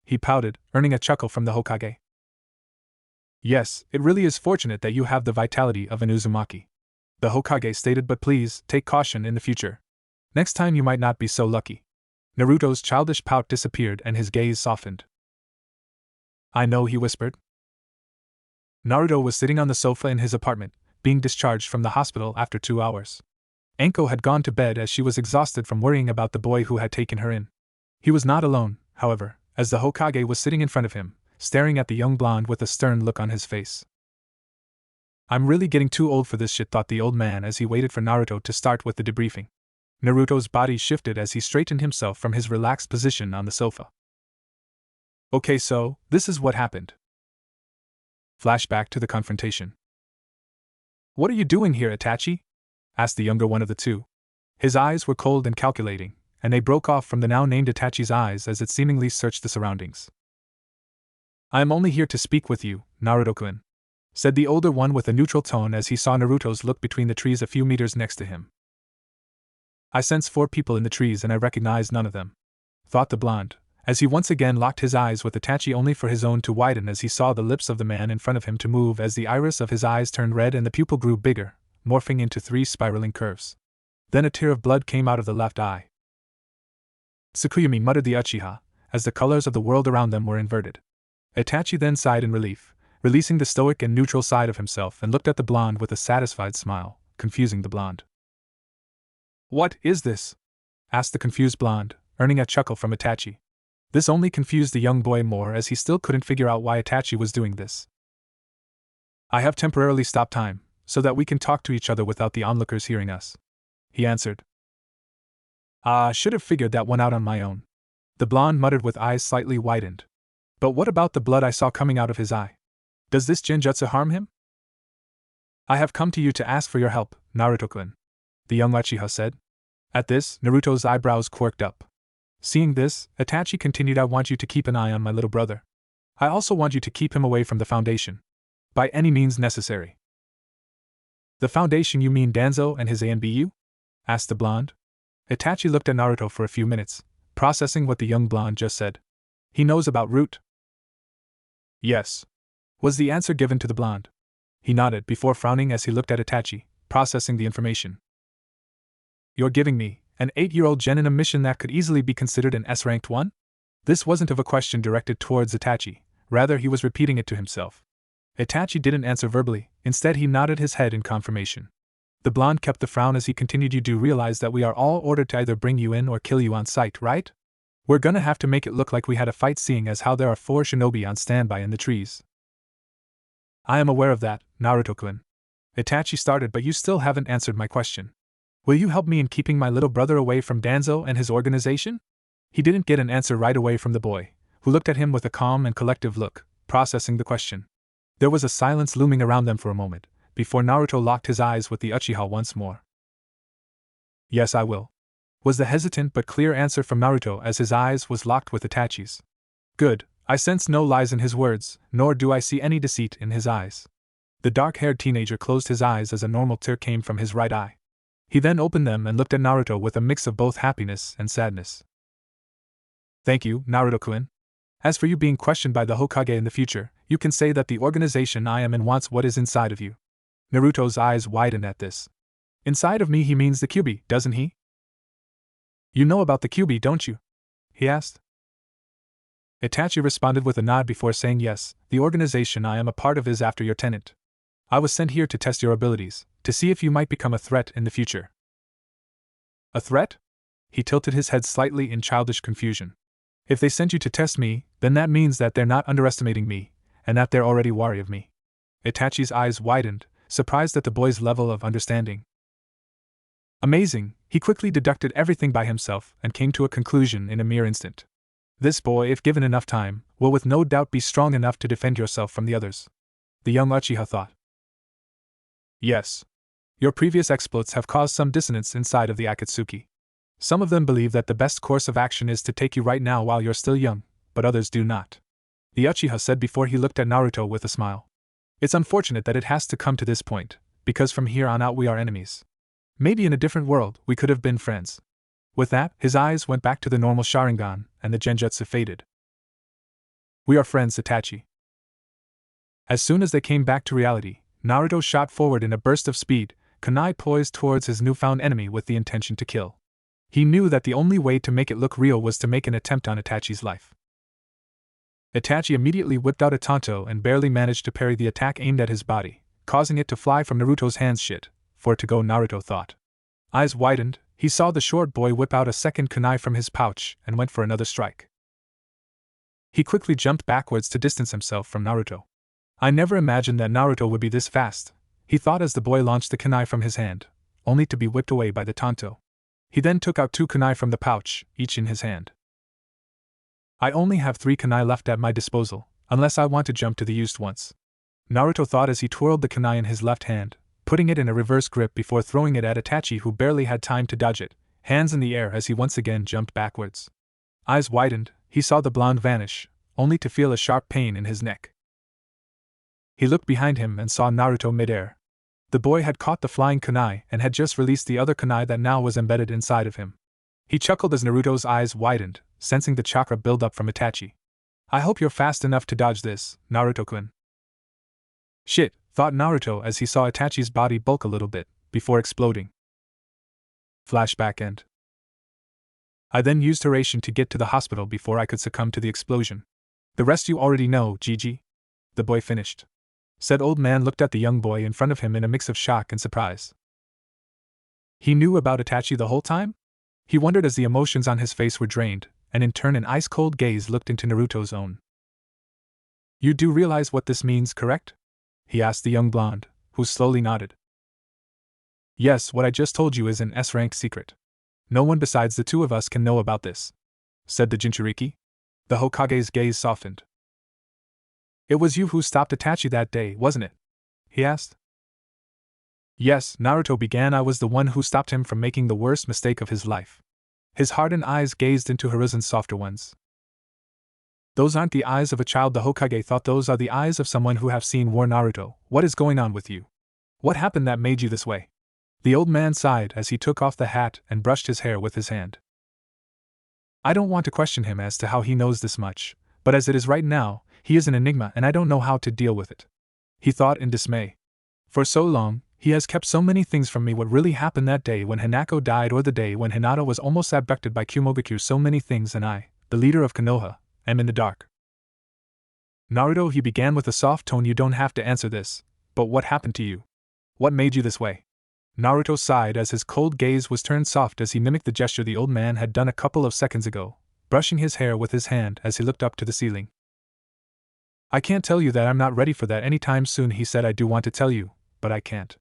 He pouted, earning a chuckle from the Hokage. Yes, it really is fortunate that you have the vitality of an Uzumaki, the Hokage stated, but please, take caution in the future. Next time you might not be so lucky. Naruto's childish pout disappeared and his gaze softened. I know, he whispered. Naruto was sitting on the sofa in his apartment, being discharged from the hospital after 2 hours. Anko had gone to bed as she was exhausted from worrying about the boy who had taken her in. He was not alone, however, as the Hokage was sitting in front of him, staring at the young blonde with a stern look on his face. I'm really getting too old for this shit, thought the old man as he waited for Naruto to start with the debriefing. Naruto's body shifted as he straightened himself from his relaxed position on the sofa. Okay, so, this is what happened. Flashback to the confrontation. What are you doing here, Itachi? Asked the younger one of the two. His eyes were cold and calculating, and they broke off from the now named Itachi's eyes as it seemingly searched the surroundings. I am only here to speak with you, Naruto-kun, said the older one with a neutral tone as he saw Naruto's look between the trees a few meters next to him. I sense 4 people in the trees and I recognize none of them, thought the blonde, as he once again locked his eyes with Itachi only for his own to widen as he saw the lips of the man in front of him to move as the iris of his eyes turned red and the pupil grew bigger, morphing into 3 spiraling curves. Then a tear of blood came out of the left eye. "Tsukuyumi," muttered the Uchiha, as the colors of the world around them were inverted. Itachi then sighed in relief, releasing the stoic and neutral side of himself, and looked at the blonde with a satisfied smile, confusing the blonde. "What is this?" asked the confused blonde, earning a chuckle from Itachi. This only confused the young boy more as he still couldn't figure out why Itachi was doing this. "I have temporarily stopped time, so that we can talk to each other without the onlookers hearing us," he answered. "Ah, should have figured that one out on my own," the blonde muttered with eyes slightly widened. "But what about the blood I saw coming out of his eye? Does this genjutsu harm him?" "I have come to you to ask for your help, Naruto-kun," the young Uchiha said. At this, Naruto's eyebrows quirked up. Seeing this, Itachi continued, "I want you to keep an eye on my little brother. I also want you to keep him away from the Foundation. By any means necessary." "The Foundation, you mean Danzo and his ANBU?" asked the blonde. Itachi looked at Naruto for a few minutes, processing what the young blonde just said. "He knows about Root?" "Yes," was the answer given to the blonde. He nodded before frowning as he looked at Itachi, processing the information. "You're giving me, an 8-year-old genin, a mission that could easily be considered an S-ranked one?" This wasn't of a question directed towards Itachi, rather he was repeating it to himself. Itachi didn't answer verbally, instead he nodded his head in confirmation. The blonde kept the frown as he continued, "You do realize that we are all ordered to either bring you in or kill you on sight, right? We're gonna have to make it look like we had a fight, seeing as how there are 4 shinobi on standby in the trees." "I am aware of that, Naruto-kun," Itachi started, "but you still haven't answered my question. Will you help me in keeping my little brother away from Danzo and his organization?" He didn't get an answer right away from the boy, who looked at him with a calm and collective look, processing the question. There was a silence looming around them for a moment, before Naruto locked his eyes with the Uchiha once more. "Yes, I will," was the hesitant but clear answer from Naruto as his eyes was locked with Itachi's. "Good, I sense no lies in his words, nor do I see any deceit in his eyes." The dark-haired teenager closed his eyes as a normal tear came from his right eye. He then opened them and looked at Naruto with a mix of both happiness and sadness. "Thank you, Naruto-kun. As for you being questioned by the Hokage in the future, you can say that the organization I am in wants what is inside of you." Naruto's eyes widened at this. "Inside of me, he means the Kyuubi, doesn't he?" "You know about the Kyuubi, don't you?" he asked. Itachi responded with a nod before saying, "Yes, the organization I am a part of is after your tenant. I was sent here to test your abilities, to see if you might become a threat in the future." "A threat?" He tilted his head slightly in childish confusion. "If they sent you to test me, then that means that they're not underestimating me, and that they're already wary of me." Itachi's eyes widened, surprised at the boy's level of understanding. Amazing, he quickly deducted everything by himself and came to a conclusion in a mere instant. This boy, if given enough time, will with no doubt be strong enough to defend yourself from the others. The young Uchiha thought. "Yes. Your previous exploits have caused some dissonance inside of the Akatsuki. Some of them believe that the best course of action is to take you right now while you're still young, but others do not," the Uchiha said before he looked at Naruto with a smile. "It's unfortunate that it has to come to this point, because from here on out we are enemies. Maybe in a different world we could have been friends." With that, his eyes went back to the normal Sharingan, and the genjutsu faded. "We are friends, Itachi." As soon as they came back to reality, Naruto shot forward in a burst of speed, kunai poised towards his newfound enemy with the intention to kill. He knew that the only way to make it look real was to make an attempt on Itachi's life. Itachi immediately whipped out a tanto and barely managed to parry the attack aimed at his body, causing it to fly from Naruto's hands. "Shit, for it to go," Naruto thought. Eyes widened, he saw the short boy whip out a second kunai from his pouch and went for another strike. He quickly jumped backwards to distance himself from Naruto. I never imagined that Naruto would be this fast, he thought as the boy launched the kunai from his hand, only to be whipped away by the tanto. He then took out 2 kunai from the pouch, each in his hand. "I only have 3 kunai left at my disposal, unless I want to jump to the used ones," Naruto thought as he twirled the kunai in his left hand, putting it in a reverse grip before throwing it at Itachi, who barely had time to dodge it, hands in the air as he once again jumped backwards. Eyes widened, he saw the blonde vanish, only to feel a sharp pain in his neck. He looked behind him and saw Naruto midair. The boy had caught the flying kunai and had just released the other kunai that now was embedded inside of him. He chuckled as Naruto's eyes widened, sensing the chakra build up from Itachi. I hope you're fast enough to dodge this, Naruto-kun. Shit, thought Naruto as he saw Itachi's body bulk a little bit, before exploding. Flashback end. I then used Hiraishin to get to the hospital before I could succumb to the explosion. The rest you already know, Gigi. The boy finished. Said old man looked at the young boy in front of him in a mix of shock and surprise. He knew about Itachi the whole time? He wondered as the emotions on his face were drained, and in turn an ice-cold gaze looked into Naruto's own. You do realize what this means, correct? He asked the young blonde, who slowly nodded. Yes, what I just told you is an S-rank secret. No one besides the two of us can know about this, said the Jinchuriki. The Hokage's gaze softened. It was you who stopped Itachi that day, wasn't it? He asked. Yes, Naruto began. I was the one who stopped him from making the worst mistake of his life. His hardened eyes gazed into Hiruzen's softer ones. Those aren't the eyes of a child, the Hokage thought. Those are the eyes of someone who have seen war. Naruto, what is going on with you? What happened that made you this way? The old man sighed as he took off the hat and brushed his hair with his hand. I don't want to question him as to how he knows this much, but as it is right now, he is an enigma and I don't know how to deal with it. He thought in dismay. For so long, he has kept so many things from me. What really happened that day when Hanako died, or the day when Hinata was almost abducted by Kumogakure, so many things, and I, the leader of Konoha, am in the dark. Naruto, he began with a soft tone, you don't have to answer this, but what happened to you? What made you this way? Naruto sighed as his cold gaze was turned soft as he mimicked the gesture the old man had done a couple of seconds ago, brushing his hair with his hand as he looked up to the ceiling. I can't tell you that. I'm not ready for that anytime soon, he said. I do want to tell you, but I can't.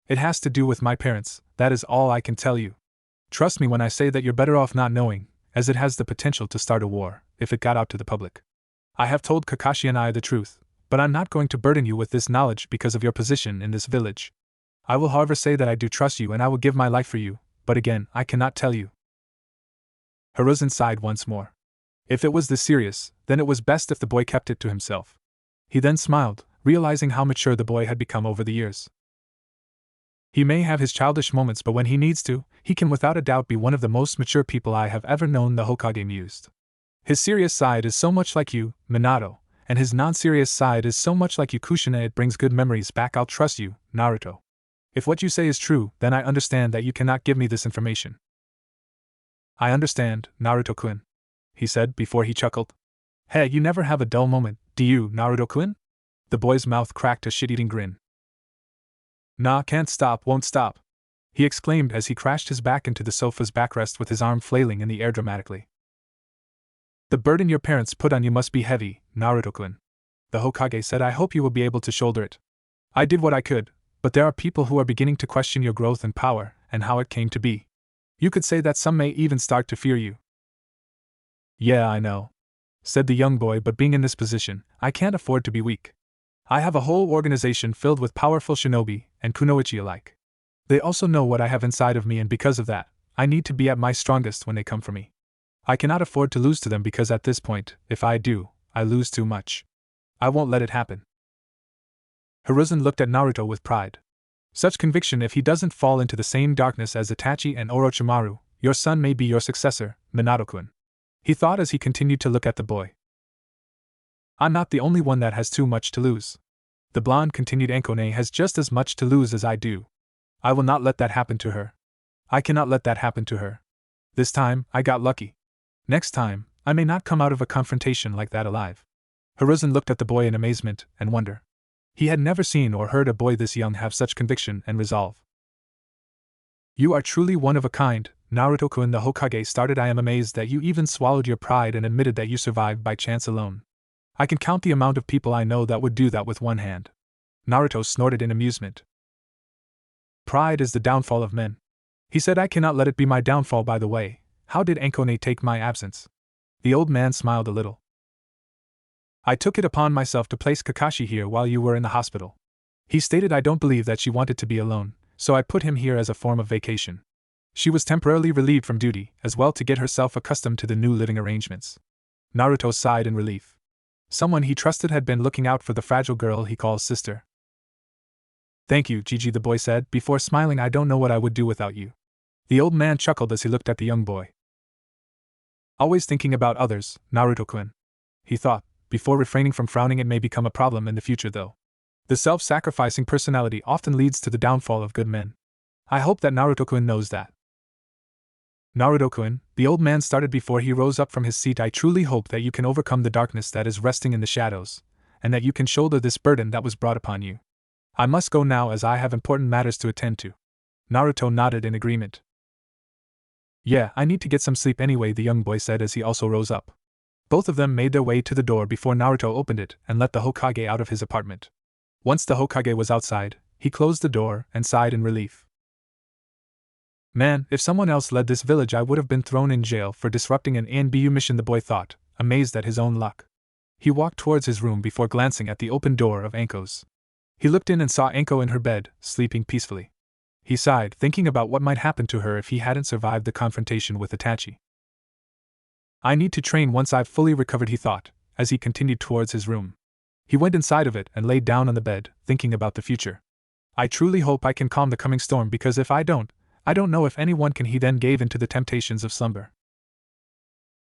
It has to do with my parents, that is all I can tell you. Trust me when I say that you're better off not knowing, as it has the potential to start a war, if it got out to the public. I have told Kakashi and I the truth, but I'm not going to burden you with this knowledge because of your position in this village. I will however say that I do trust you and I will give my life for you, but again, I cannot tell you. Hiruzen sighed once more. If it was this serious, then it was best if the boy kept it to himself. He then smiled, realizing how mature the boy had become over the years. He may have his childish moments, but when he needs to, he can without a doubt be one of the most mature people I have ever known, the Hokage mused. His serious side is so much like you, Minato, and his non-serious side is so much like you, Kushina. It brings good memories back. I'll trust you, Naruto. If what you say is true, then I understand that you cannot give me this information. I understand, Naruto-kun, he said before he chuckled. Hey, you never have a dull moment, do you, Naruto-kun? The boy's mouth cracked a shit-eating grin. Nah, can't stop, won't stop, he exclaimed as he crashed his back into the sofa's backrest with his arm flailing in the air dramatically. The burden your parents put on you must be heavy, Naruto-kun, the Hokage said. I hope you will be able to shoulder it. I did what I could, but there are people who are beginning to question your growth and power, and how it came to be. You could say that some may even start to fear you. Yeah, I know, said the young boy, but being in this position, I can't afford to be weak. I have a whole organization filled with powerful shinobi and kunoichi alike. They also know what I have inside of me, and because of that, I need to be at my strongest when they come for me. I cannot afford to lose to them because at this point, if I do, I lose too much. I won't let it happen. Hiruzen looked at Naruto with pride. Such conviction. If he doesn't fall into the same darkness as Itachi and Orochimaru, your son may be your successor, Minato-kun, he thought as he continued to look at the boy. I'm not the only one that has too much to lose. The blonde continued. Ankone has just as much to lose as I do. I will not let that happen to her. I cannot let that happen to her. This time, I got lucky. Next time, I may not come out of a confrontation like that alive. Hiruzen looked at the boy in amazement and wonder. He had never seen or heard a boy this young have such conviction and resolve. You are truly one of a kind, Naruto-kun, the Hokage started. I am amazed that you even swallowed your pride and admitted that you survived by chance alone. I can count the amount of people I know that would do that with one hand. Naruto snorted in amusement. Pride is the downfall of men, he said. I cannot let it be my downfall. By the way, how did Ankone take my absence? The old man smiled a little. I took it upon myself to place Kakashi here while you were in the hospital. He stated I don't believe that she wanted to be alone, so I put him here as a form of vacation. She was temporarily relieved from duty, as well to get herself accustomed to the new living arrangements. Naruto sighed in relief. Someone he trusted had been looking out for the fragile girl he calls sister. Thank you, Gigi, the boy said, before smiling. I don't know what I would do without you. The old man chuckled as he looked at the young boy. Always thinking about others, Naruto-kun. He thought, before refraining from frowning. It may become a problem in the future though. The self-sacrificing personality often leads to the downfall of good men. I hope that Naruto-kun knows that. Naruto-kun, the old man started before he rose up from his seat. I truly hope that you can overcome the darkness that is resting in the shadows, and that you can shoulder this burden that was brought upon you. I must go now as I have important matters to attend to. Naruto nodded in agreement. Yeah, I need to get some sleep anyway, the young boy said as he also rose up. Both of them made their way to the door before Naruto opened it and let the Hokage out of his apartment. Once the Hokage was outside, he closed the door and sighed in relief. Man, if someone else led this village I would have been thrown in jail for disrupting an ANBU mission, the boy thought, amazed at his own luck. He walked towards his room before glancing at the open door of Anko's. He looked in and saw Anko in her bed, sleeping peacefully. He sighed, thinking about what might happen to her if he hadn't survived the confrontation with Itachi. I need to train once I've fully recovered, he thought, as he continued towards his room. He went inside of it and laid down on the bed, thinking about the future. I truly hope I can calm the coming storm, because if I don't know if anyone can. He then gave in to the temptations of slumber.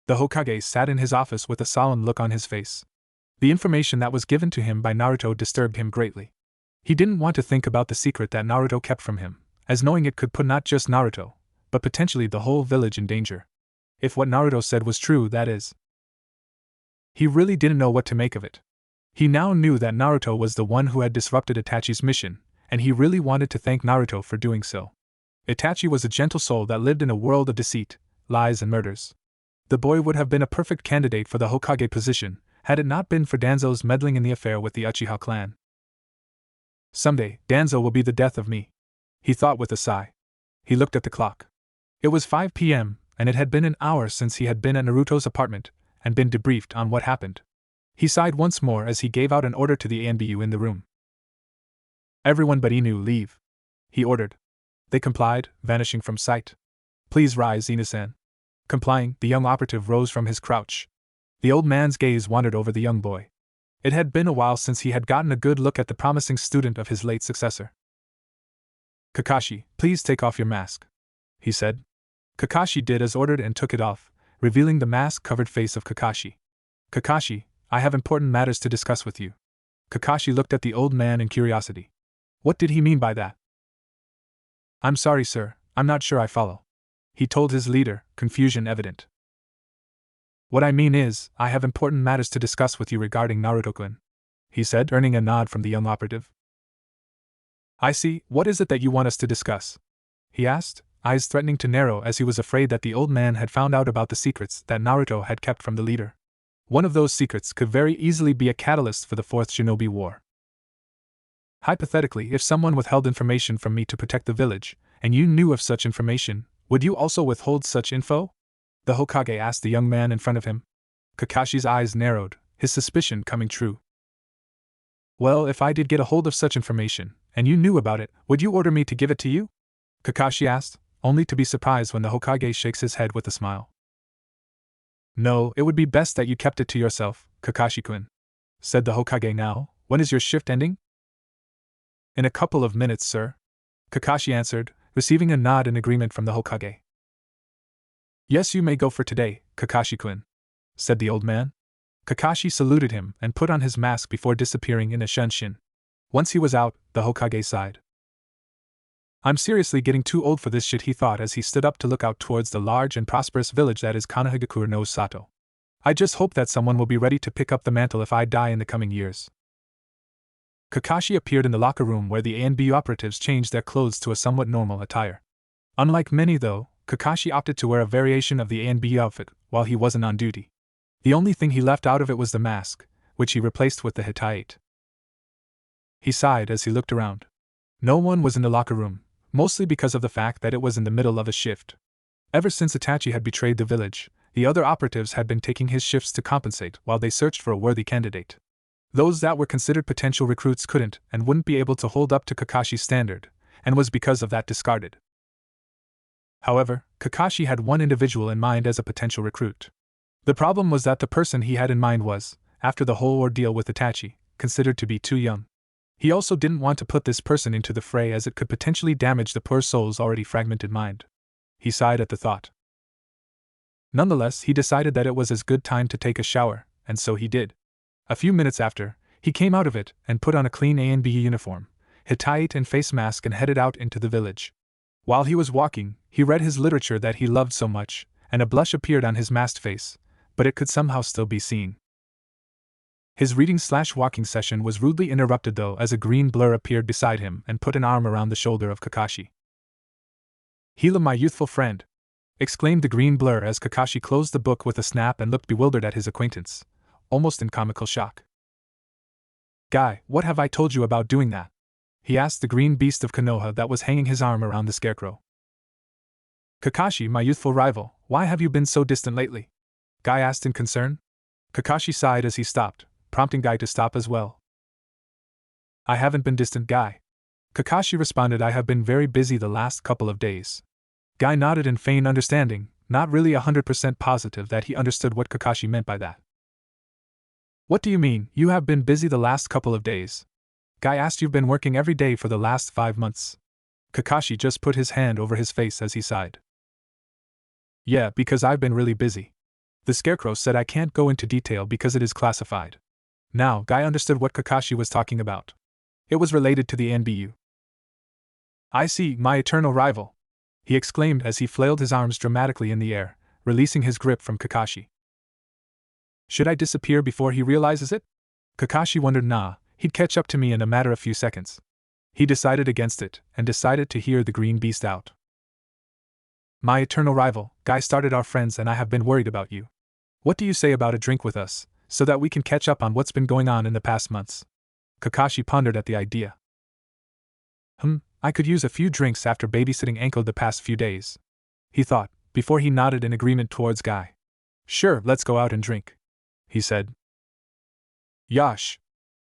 The Hokage sat in his office with a solemn look on his face. The information that was given to him by Naruto disturbed him greatly. He didn't want to think about the secret that Naruto kept from him, as knowing it could put not just Naruto, but potentially the whole village in danger. If what Naruto said was true, that is. He really didn't know what to make of it. He now knew that Naruto was the one who had disrupted Itachi's mission, and he really wanted to thank Naruto for doing so. Itachi was a gentle soul that lived in a world of deceit, lies and murders. The boy would have been a perfect candidate for the Hokage position, had it not been for Danzo's meddling in the affair with the Uchiha clan. Someday, Danzo will be the death of me, he thought with a sigh. He looked at the clock. It was 5 p.m., and it had been an hour since he had been at Naruto's apartment and been debriefed on what happened. He sighed once more as he gave out an order to the ANBU in the room. Everyone but Inu, leave, he ordered. They complied, vanishing from sight. Please rise, Inu-san. Complying, the young operative rose from his crouch. The old man's gaze wandered over the young boy. It had been a while since he had gotten a good look at the promising student of his late successor. Kakashi, please take off your mask, he said. Kakashi did as ordered and took it off, revealing the mask-covered face of Kakashi. Kakashi, I have important matters to discuss with you. Kakashi looked at the old man in curiosity. What did he mean by that? I'm sorry, sir, I'm not sure I follow, he told his leader, confusion evident. What I mean is, I have important matters to discuss with you regarding Naruto-kun, he said, earning a nod from the young operative. I see, what is it that you want us to discuss? He asked, eyes threatening to narrow as he was afraid that the old man had found out about the secrets that Naruto had kept from the leader. One of those secrets could very easily be a catalyst for the Fourth Shinobi War. Hypothetically, if someone withheld information from me to protect the village, and you knew of such information, would you also withhold such info? The Hokage asked the young man in front of him. Kakashi's eyes narrowed, his suspicion coming true. Well, if I did get a hold of such information, and you knew about it, would you order me to give it to you? Kakashi asked, only to be surprised when the Hokage shakes his head with a smile. No, it would be best that you kept it to yourself, Kakashi-kun, said the Hokage. Now, when is your shift ending? In a couple of minutes, sir, Kakashi answered, receiving a nod in agreement from the Hokage. Yes, you may go for today, Kakashi-kun, said the old man. Kakashi saluted him and put on his mask before disappearing in a shunshin. Once he was out, the Hokage sighed. I'm seriously getting too old for this shit, he thought as he stood up to look out towards the large and prosperous village that is Konohagakure no Sato. I just hope that someone will be ready to pick up the mantle if I die in the coming years. Kakashi appeared in the locker room where the ANBU operatives changed their clothes to a somewhat normal attire. Unlike many though, Kakashi opted to wear a variation of the ANBU outfit while he wasn't on duty. The only thing he left out of it was the mask, which he replaced with the Hittite. He sighed as he looked around. No one was in the locker room, mostly because of the fact that it was in the middle of a shift. Ever since Itachi had betrayed the village, the other operatives had been taking his shifts to compensate while they searched for a worthy candidate. Those that were considered potential recruits couldn't and wouldn't be able to hold up to Kakashi's standard, and was because of that discarded. However, Kakashi had one individual in mind as a potential recruit. The problem was that the person he had in mind was, after the whole ordeal with Itachi, considered to be too young. He also didn't want to put this person into the fray as it could potentially damage the poor soul's already fragmented mind. He sighed at the thought. Nonetheless, he decided that it was as good time to take a shower, and so he did. A few minutes after, he came out of it and put on a clean A&B uniform, Hittite and face mask, and headed out into the village. While he was walking, he read his literature that he loved so much, and a blush appeared on his masked face, but it could somehow still be seen. His reading/walking session was rudely interrupted though, as a green blur appeared beside him and put an arm around the shoulder of Kakashi. "Hila, my youthful friend!" exclaimed the green blur as Kakashi closed the book with a snap and looked bewildered at his acquaintance, almost in comical shock. "Guy, what have I told you about doing that?" he asked the green beast of Konoha that was hanging his arm around the scarecrow. "Kakashi, my youthful rival, why have you been so distant lately?" Guy asked in concern. Kakashi sighed as he stopped, prompting Guy to stop as well. "I haven't been distant, Guy," Kakashi responded. "I have been very busy the last couple of days." Guy nodded in feigned understanding, not really 100% positive that he understood what Kakashi meant by that. "What do you mean, you have been busy the last couple of days?" Guy asked. "You've been working every day for the last 5 months. Kakashi just put his hand over his face as he sighed. "Yeah, because I've been really busy." The scarecrow said. "I can't go into detail because it is classified." Now, Guy understood what Kakashi was talking about. It was related to the NBU. "I see, my eternal rival!" he exclaimed as he flailed his arms dramatically in the air, releasing his grip from Kakashi. "Should I disappear before he realizes it?" Kakashi wondered. Nah, he'd catch up to me in a matter of few seconds. He decided against it, and decided to hear the green beast out. "My eternal rival, Guy started our friends and I have been worried about you. What do you say about a drink with us, so that we can catch up on what's been going on in the past months?" Kakashi pondered at the idea. I could use a few drinks after babysitting Anko the past few days," he thought, before he nodded in agreement towards Guy. "Sure, let's go out and drink," he said. "Yosh!"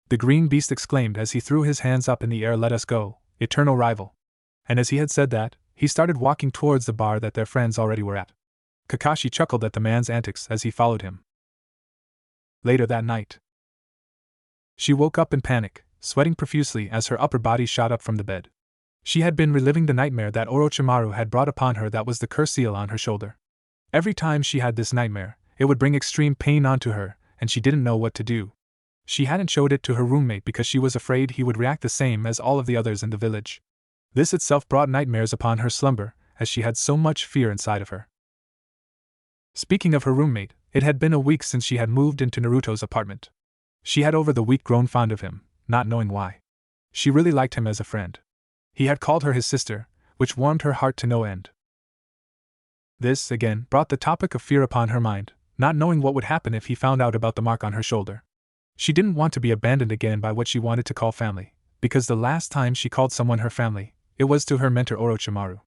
the green beast exclaimed as he threw his hands up in the air. "Let us go, eternal rival." And as he had said that, he started walking towards the bar that their friends already were at. Kakashi chuckled at the man's antics as he followed him. Later that night, she woke up in panic, sweating profusely as her upper body shot up from the bed. She had been reliving the nightmare that Orochimaru had brought upon her, that was the curse seal on her shoulder. Every time she had this nightmare, it would bring extreme pain onto her, and she didn't know what to do. She hadn't showed it to her roommate because she was afraid he would react the same as all of the others in the village. This itself brought nightmares upon her slumber, as she had so much fear inside of her. Speaking of her roommate, it had been a week since she had moved into Naruto's apartment. She had over the week grown fond of him, not knowing why. She really liked him as a friend. He had called her his sister, which warmed her heart to no end. This, again, brought the topic of fear upon her mind, not knowing what would happen if he found out about the mark on her shoulder. She didn't want to be abandoned again by what she wanted to call family, because the last time she called someone her family, it was to her mentor Orochimaru.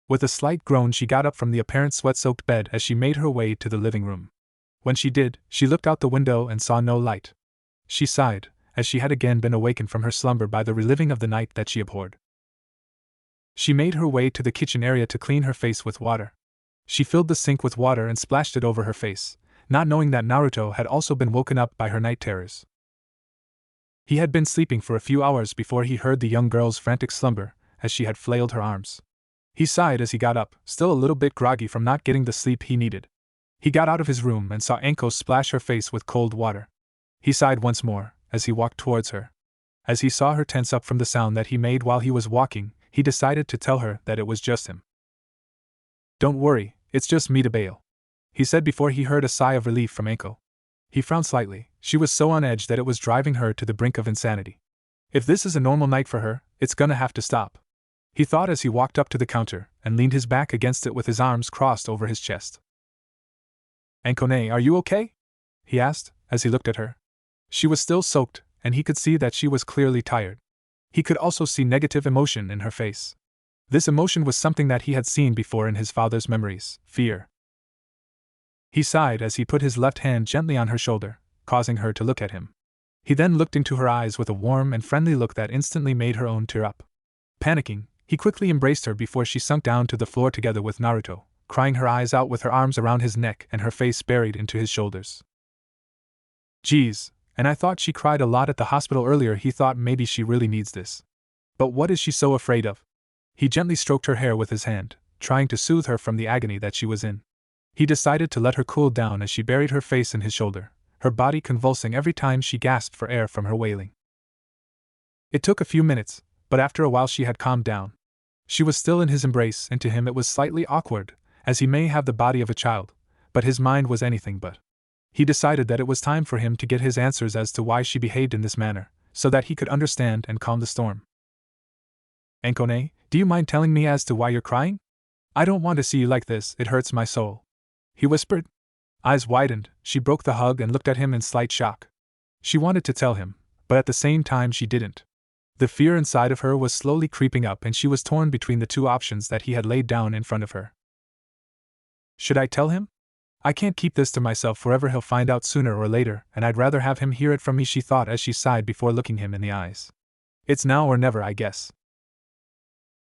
With a slight groan, she got up from the apparent sweat-soaked bed as she made her way to the living room. When she did, she looked out the window and saw no light. She sighed, as she had again been awakened from her slumber by the reliving of the night that she abhorred. She made her way to the kitchen area to clean her face with water. She filled the sink with water and splashed it over her face, not knowing that Naruto had also been woken up by her night terrors. He had been sleeping for a few hours before he heard the young girl's frantic slumber, as she had flailed her arms. He sighed as he got up, still a little bit groggy from not getting the sleep he needed. He got out of his room and saw Anko splash her face with cold water. He sighed once more, as he walked towards her. As he saw her tense up from the sound that he made while he was walking, he decided to tell her that it was just him. "Don't worry, it's just me to bail," he said before he heard a sigh of relief from Anko. He frowned slightly. She was so on edge that it was driving her to the brink of insanity. If this is a normal night for her, it's gonna have to stop, he thought as he walked up to the counter and leaned his back against it with his arms crossed over his chest. "Ankone, are you okay?" he asked, as he looked at her. She was still soaked, and he could see that she was clearly tired. He could also see negative emotion in her face. This emotion was something that he had seen before in his father's memories: fear. He sighed as he put his left hand gently on her shoulder, causing her to look at him. He then looked into her eyes with a warm and friendly look that instantly made her own tear up. Panicking, he quickly embraced her before she sunk down to the floor together with Naruto, crying her eyes out with her arms around his neck and her face buried into his shoulders. "Geez, and I thought she cried a lot at the hospital earlier." He thought maybe she really needs this. But what is she so afraid of? He gently stroked her hair with his hand, trying to soothe her from the agony that she was in. He decided to let her cool down as she buried her face in his shoulder, her body convulsing every time she gasped for air from her wailing. It took a few minutes, but after a while she had calmed down. She was still in his embrace, and to him it was slightly awkward, as he may have the body of a child, but his mind was anything but. He decided that it was time for him to get his answers as to why she behaved in this manner, so that he could understand and calm the storm. Ankone, do you mind telling me as to why you're crying? I don't want to see you like this, it hurts my soul. He whispered. Eyes widened, she broke the hug and looked at him in slight shock. She wanted to tell him, but at the same time she didn't. The fear inside of her was slowly creeping up and she was torn between the two options that he had laid down in front of her. Should I tell him? I can't keep this to myself forever, he'll find out sooner or later, and I'd rather have him hear it from me, she thought as she sighed before looking him in the eyes. It's now or never, I guess.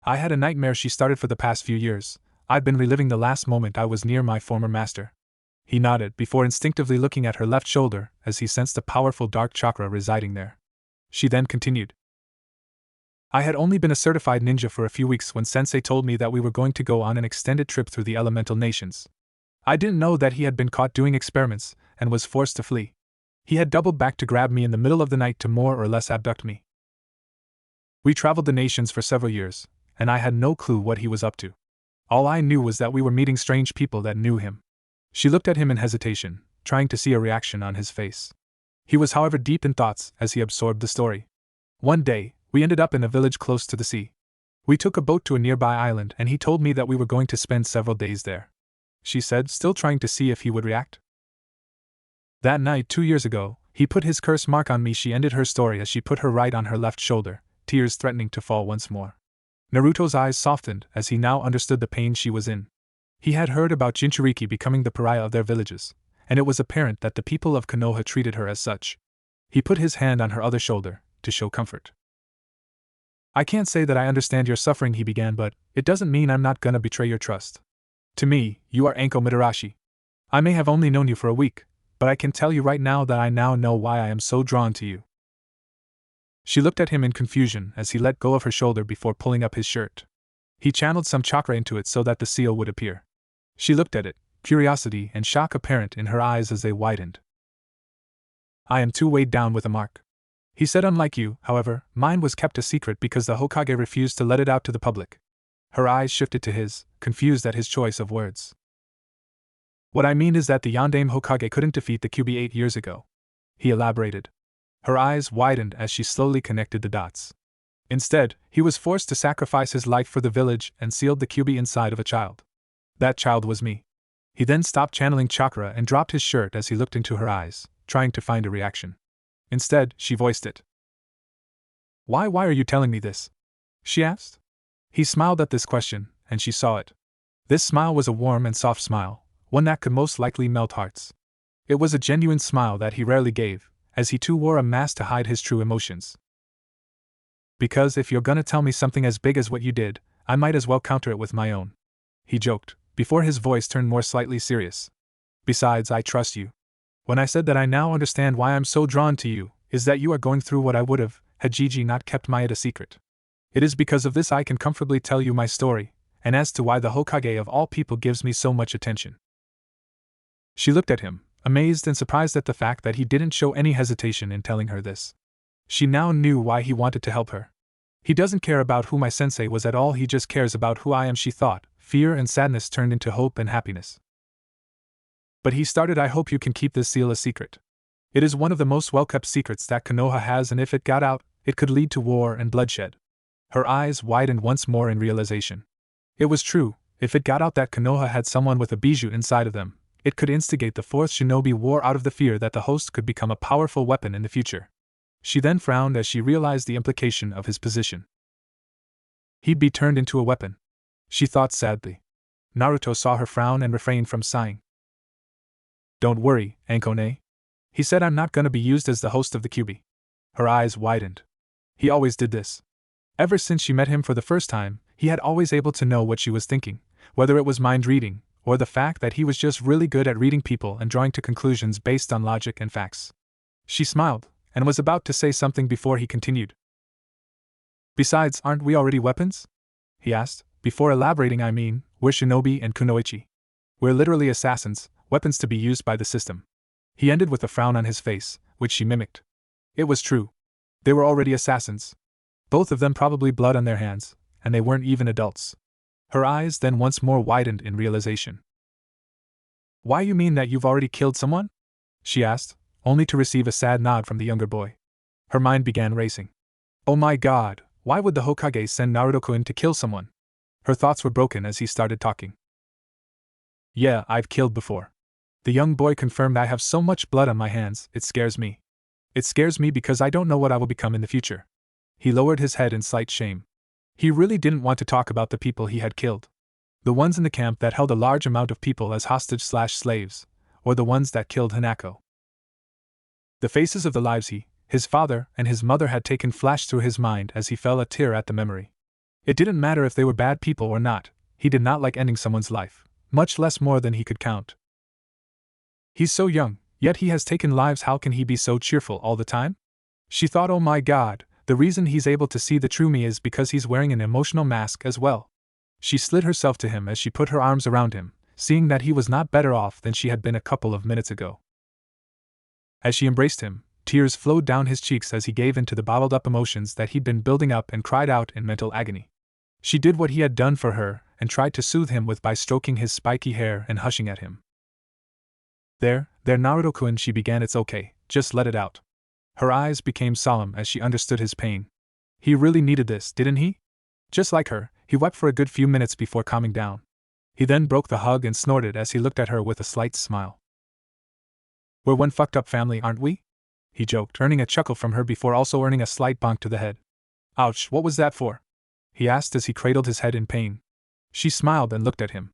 I had a nightmare she started for the past few years. I've been reliving the last moment I was near my former master. He nodded before instinctively looking at her left shoulder as he sensed a powerful dark chakra residing there. She then continued. I had only been a certified ninja for a few weeks when Sensei told me that we were going to go on an extended trip through the elemental nations. I didn't know that he had been caught doing experiments and was forced to flee. He had doubled back to grab me in the middle of the night to more or less abduct me. We traveled the nations for several years, and I had no clue what he was up to. All I knew was that we were meeting strange people that knew him. She looked at him in hesitation, trying to see a reaction on his face. He was, however, deep in thoughts as he absorbed the story. One day, we ended up in a village close to the sea. We took a boat to a nearby island and he told me that we were going to spend several days there. She said, still trying to see if he would react. That night 2 years ago, he put his curse mark on me. She ended her story as she put her right on her left shoulder, tears threatening to fall once more. Naruto's eyes softened as he now understood the pain she was in. He had heard about Jinchuriki becoming the pariah of their villages, and it was apparent that the people of Konoha treated her as such. He put his hand on her other shoulder, to show comfort. I can't say that I understand your suffering, he began, but it doesn't mean I'm not gonna betray your trust. To me, you are Anko Midarashi. I may have only known you for a week, but I can tell you right now that I now know why I am so drawn to you. She looked at him in confusion as he let go of her shoulder before pulling up his shirt. He channeled some chakra into it so that the seal would appear. She looked at it, curiosity and shock apparent in her eyes as they widened. I am too weighed down with a mark. He said, unlike you, however, mine was kept a secret because the Hokage refused to let it out to the public. Her eyes shifted to his, confused at his choice of words. What I mean is that the Yondaime Hokage couldn't defeat the Kyuubi 8 years ago. He elaborated. Her eyes widened as she slowly connected the dots. Instead, he was forced to sacrifice his life for the village and sealed the Kyuubi inside of a child. That child was me. He then stopped channeling chakra and dropped his shirt as he looked into her eyes, trying to find a reaction. Instead, she voiced it. Why are you telling me this? She asked. He smiled at this question, and she saw it. This smile was a warm and soft smile, one that could most likely melt hearts. It was a genuine smile that he rarely gave, as he too wore a mask to hide his true emotions. Because if you're gonna tell me something as big as what you did, I might as well counter it with my own. He joked, before his voice turned more slightly serious. Besides, I trust you. When I said that I now understand why I'm so drawn to you, is that you are going through what I would have, had Gigi not kept Maya a secret. It is because of this I can comfortably tell you my story, and as to why the Hokage of all people gives me so much attention. She looked at him, amazed and surprised at the fact that he didn't show any hesitation in telling her this. She now knew why he wanted to help her. He doesn't care about who my sensei was at all, he just cares about who I am, she thought. Fear and sadness turned into hope and happiness. But he started, I hope you can keep this seal a secret. It is one of the most well-kept secrets that Konoha has, and if it got out, it could lead to war and bloodshed. Her eyes widened once more in realization. It was true, if it got out that Konoha had someone with a bijou inside of them, it could instigate the Fourth Shinobi War out of the fear that the host could become a powerful weapon in the future. She then frowned as she realized the implication of his position. He'd be turned into a weapon. She thought sadly. Naruto saw her frown and refrained from sighing. Don't worry, Ankone. He said, I'm not gonna be used as the host of the Kyuubi. Her eyes widened. He always did this. Ever since she met him for the first time, he had always able to know what she was thinking, whether it was mind reading, or the fact that he was just really good at reading people and drawing to conclusions based on logic and facts. She smiled, and was about to say something before he continued. Besides, aren't we already weapons? He asked, before elaborating, I mean, we're shinobi and kunoichi. We're literally assassins, weapons to be used by the system. He ended with a frown on his face, which she mimicked. It was true. They were already assassins. Both of them probably blood on their hands, and they weren't even adults. Her eyes then once more widened in realization. Why you mean that you've already killed someone? She asked, only to receive a sad nod from the younger boy. Her mind began racing. Oh my god, why would the Hokage send Naruto-kun to kill someone? Her thoughts were broken as he started talking. Yeah, I've killed before. The young boy confirmed. I have so much blood on my hands, it scares me. It scares me because I don't know what I will become in the future. He lowered his head in slight shame. He really didn't want to talk about the people he had killed. The ones in the camp that held a large amount of people as hostage/slaves, or the ones that killed Hanako. The faces of the lives he, his father, and his mother had taken flashed through his mind as he fell a tear at the memory. It didn't matter if they were bad people or not, he did not like ending someone's life, much less more than he could count. He's so young, yet he has taken lives. How can he be so cheerful all the time? She thought, oh my god, the reason he's able to see the true me is because he's wearing an emotional mask as well. She slid herself to him as she put her arms around him, seeing that he was not better off than she had been a couple of minutes ago. As she embraced him, tears flowed down his cheeks as he gave in to the bottled-up emotions that he'd been building up and cried out in mental agony. She did what he had done for her and tried to soothe him by stroking his spiky hair and hushing at him. There, Naruto-kun, she began. It's okay, just let it out. Her eyes became solemn as she understood his pain. He really needed this, didn't he? Just like her, he wept for a good few minutes before calming down. He then broke the hug and snorted as he looked at her with a slight smile. We're one fucked up family, aren't we? He joked, earning a chuckle from her before also earning a slight bonk to the head. Ouch, what was that for? He asked as he cradled his head in pain. She smiled and looked at him.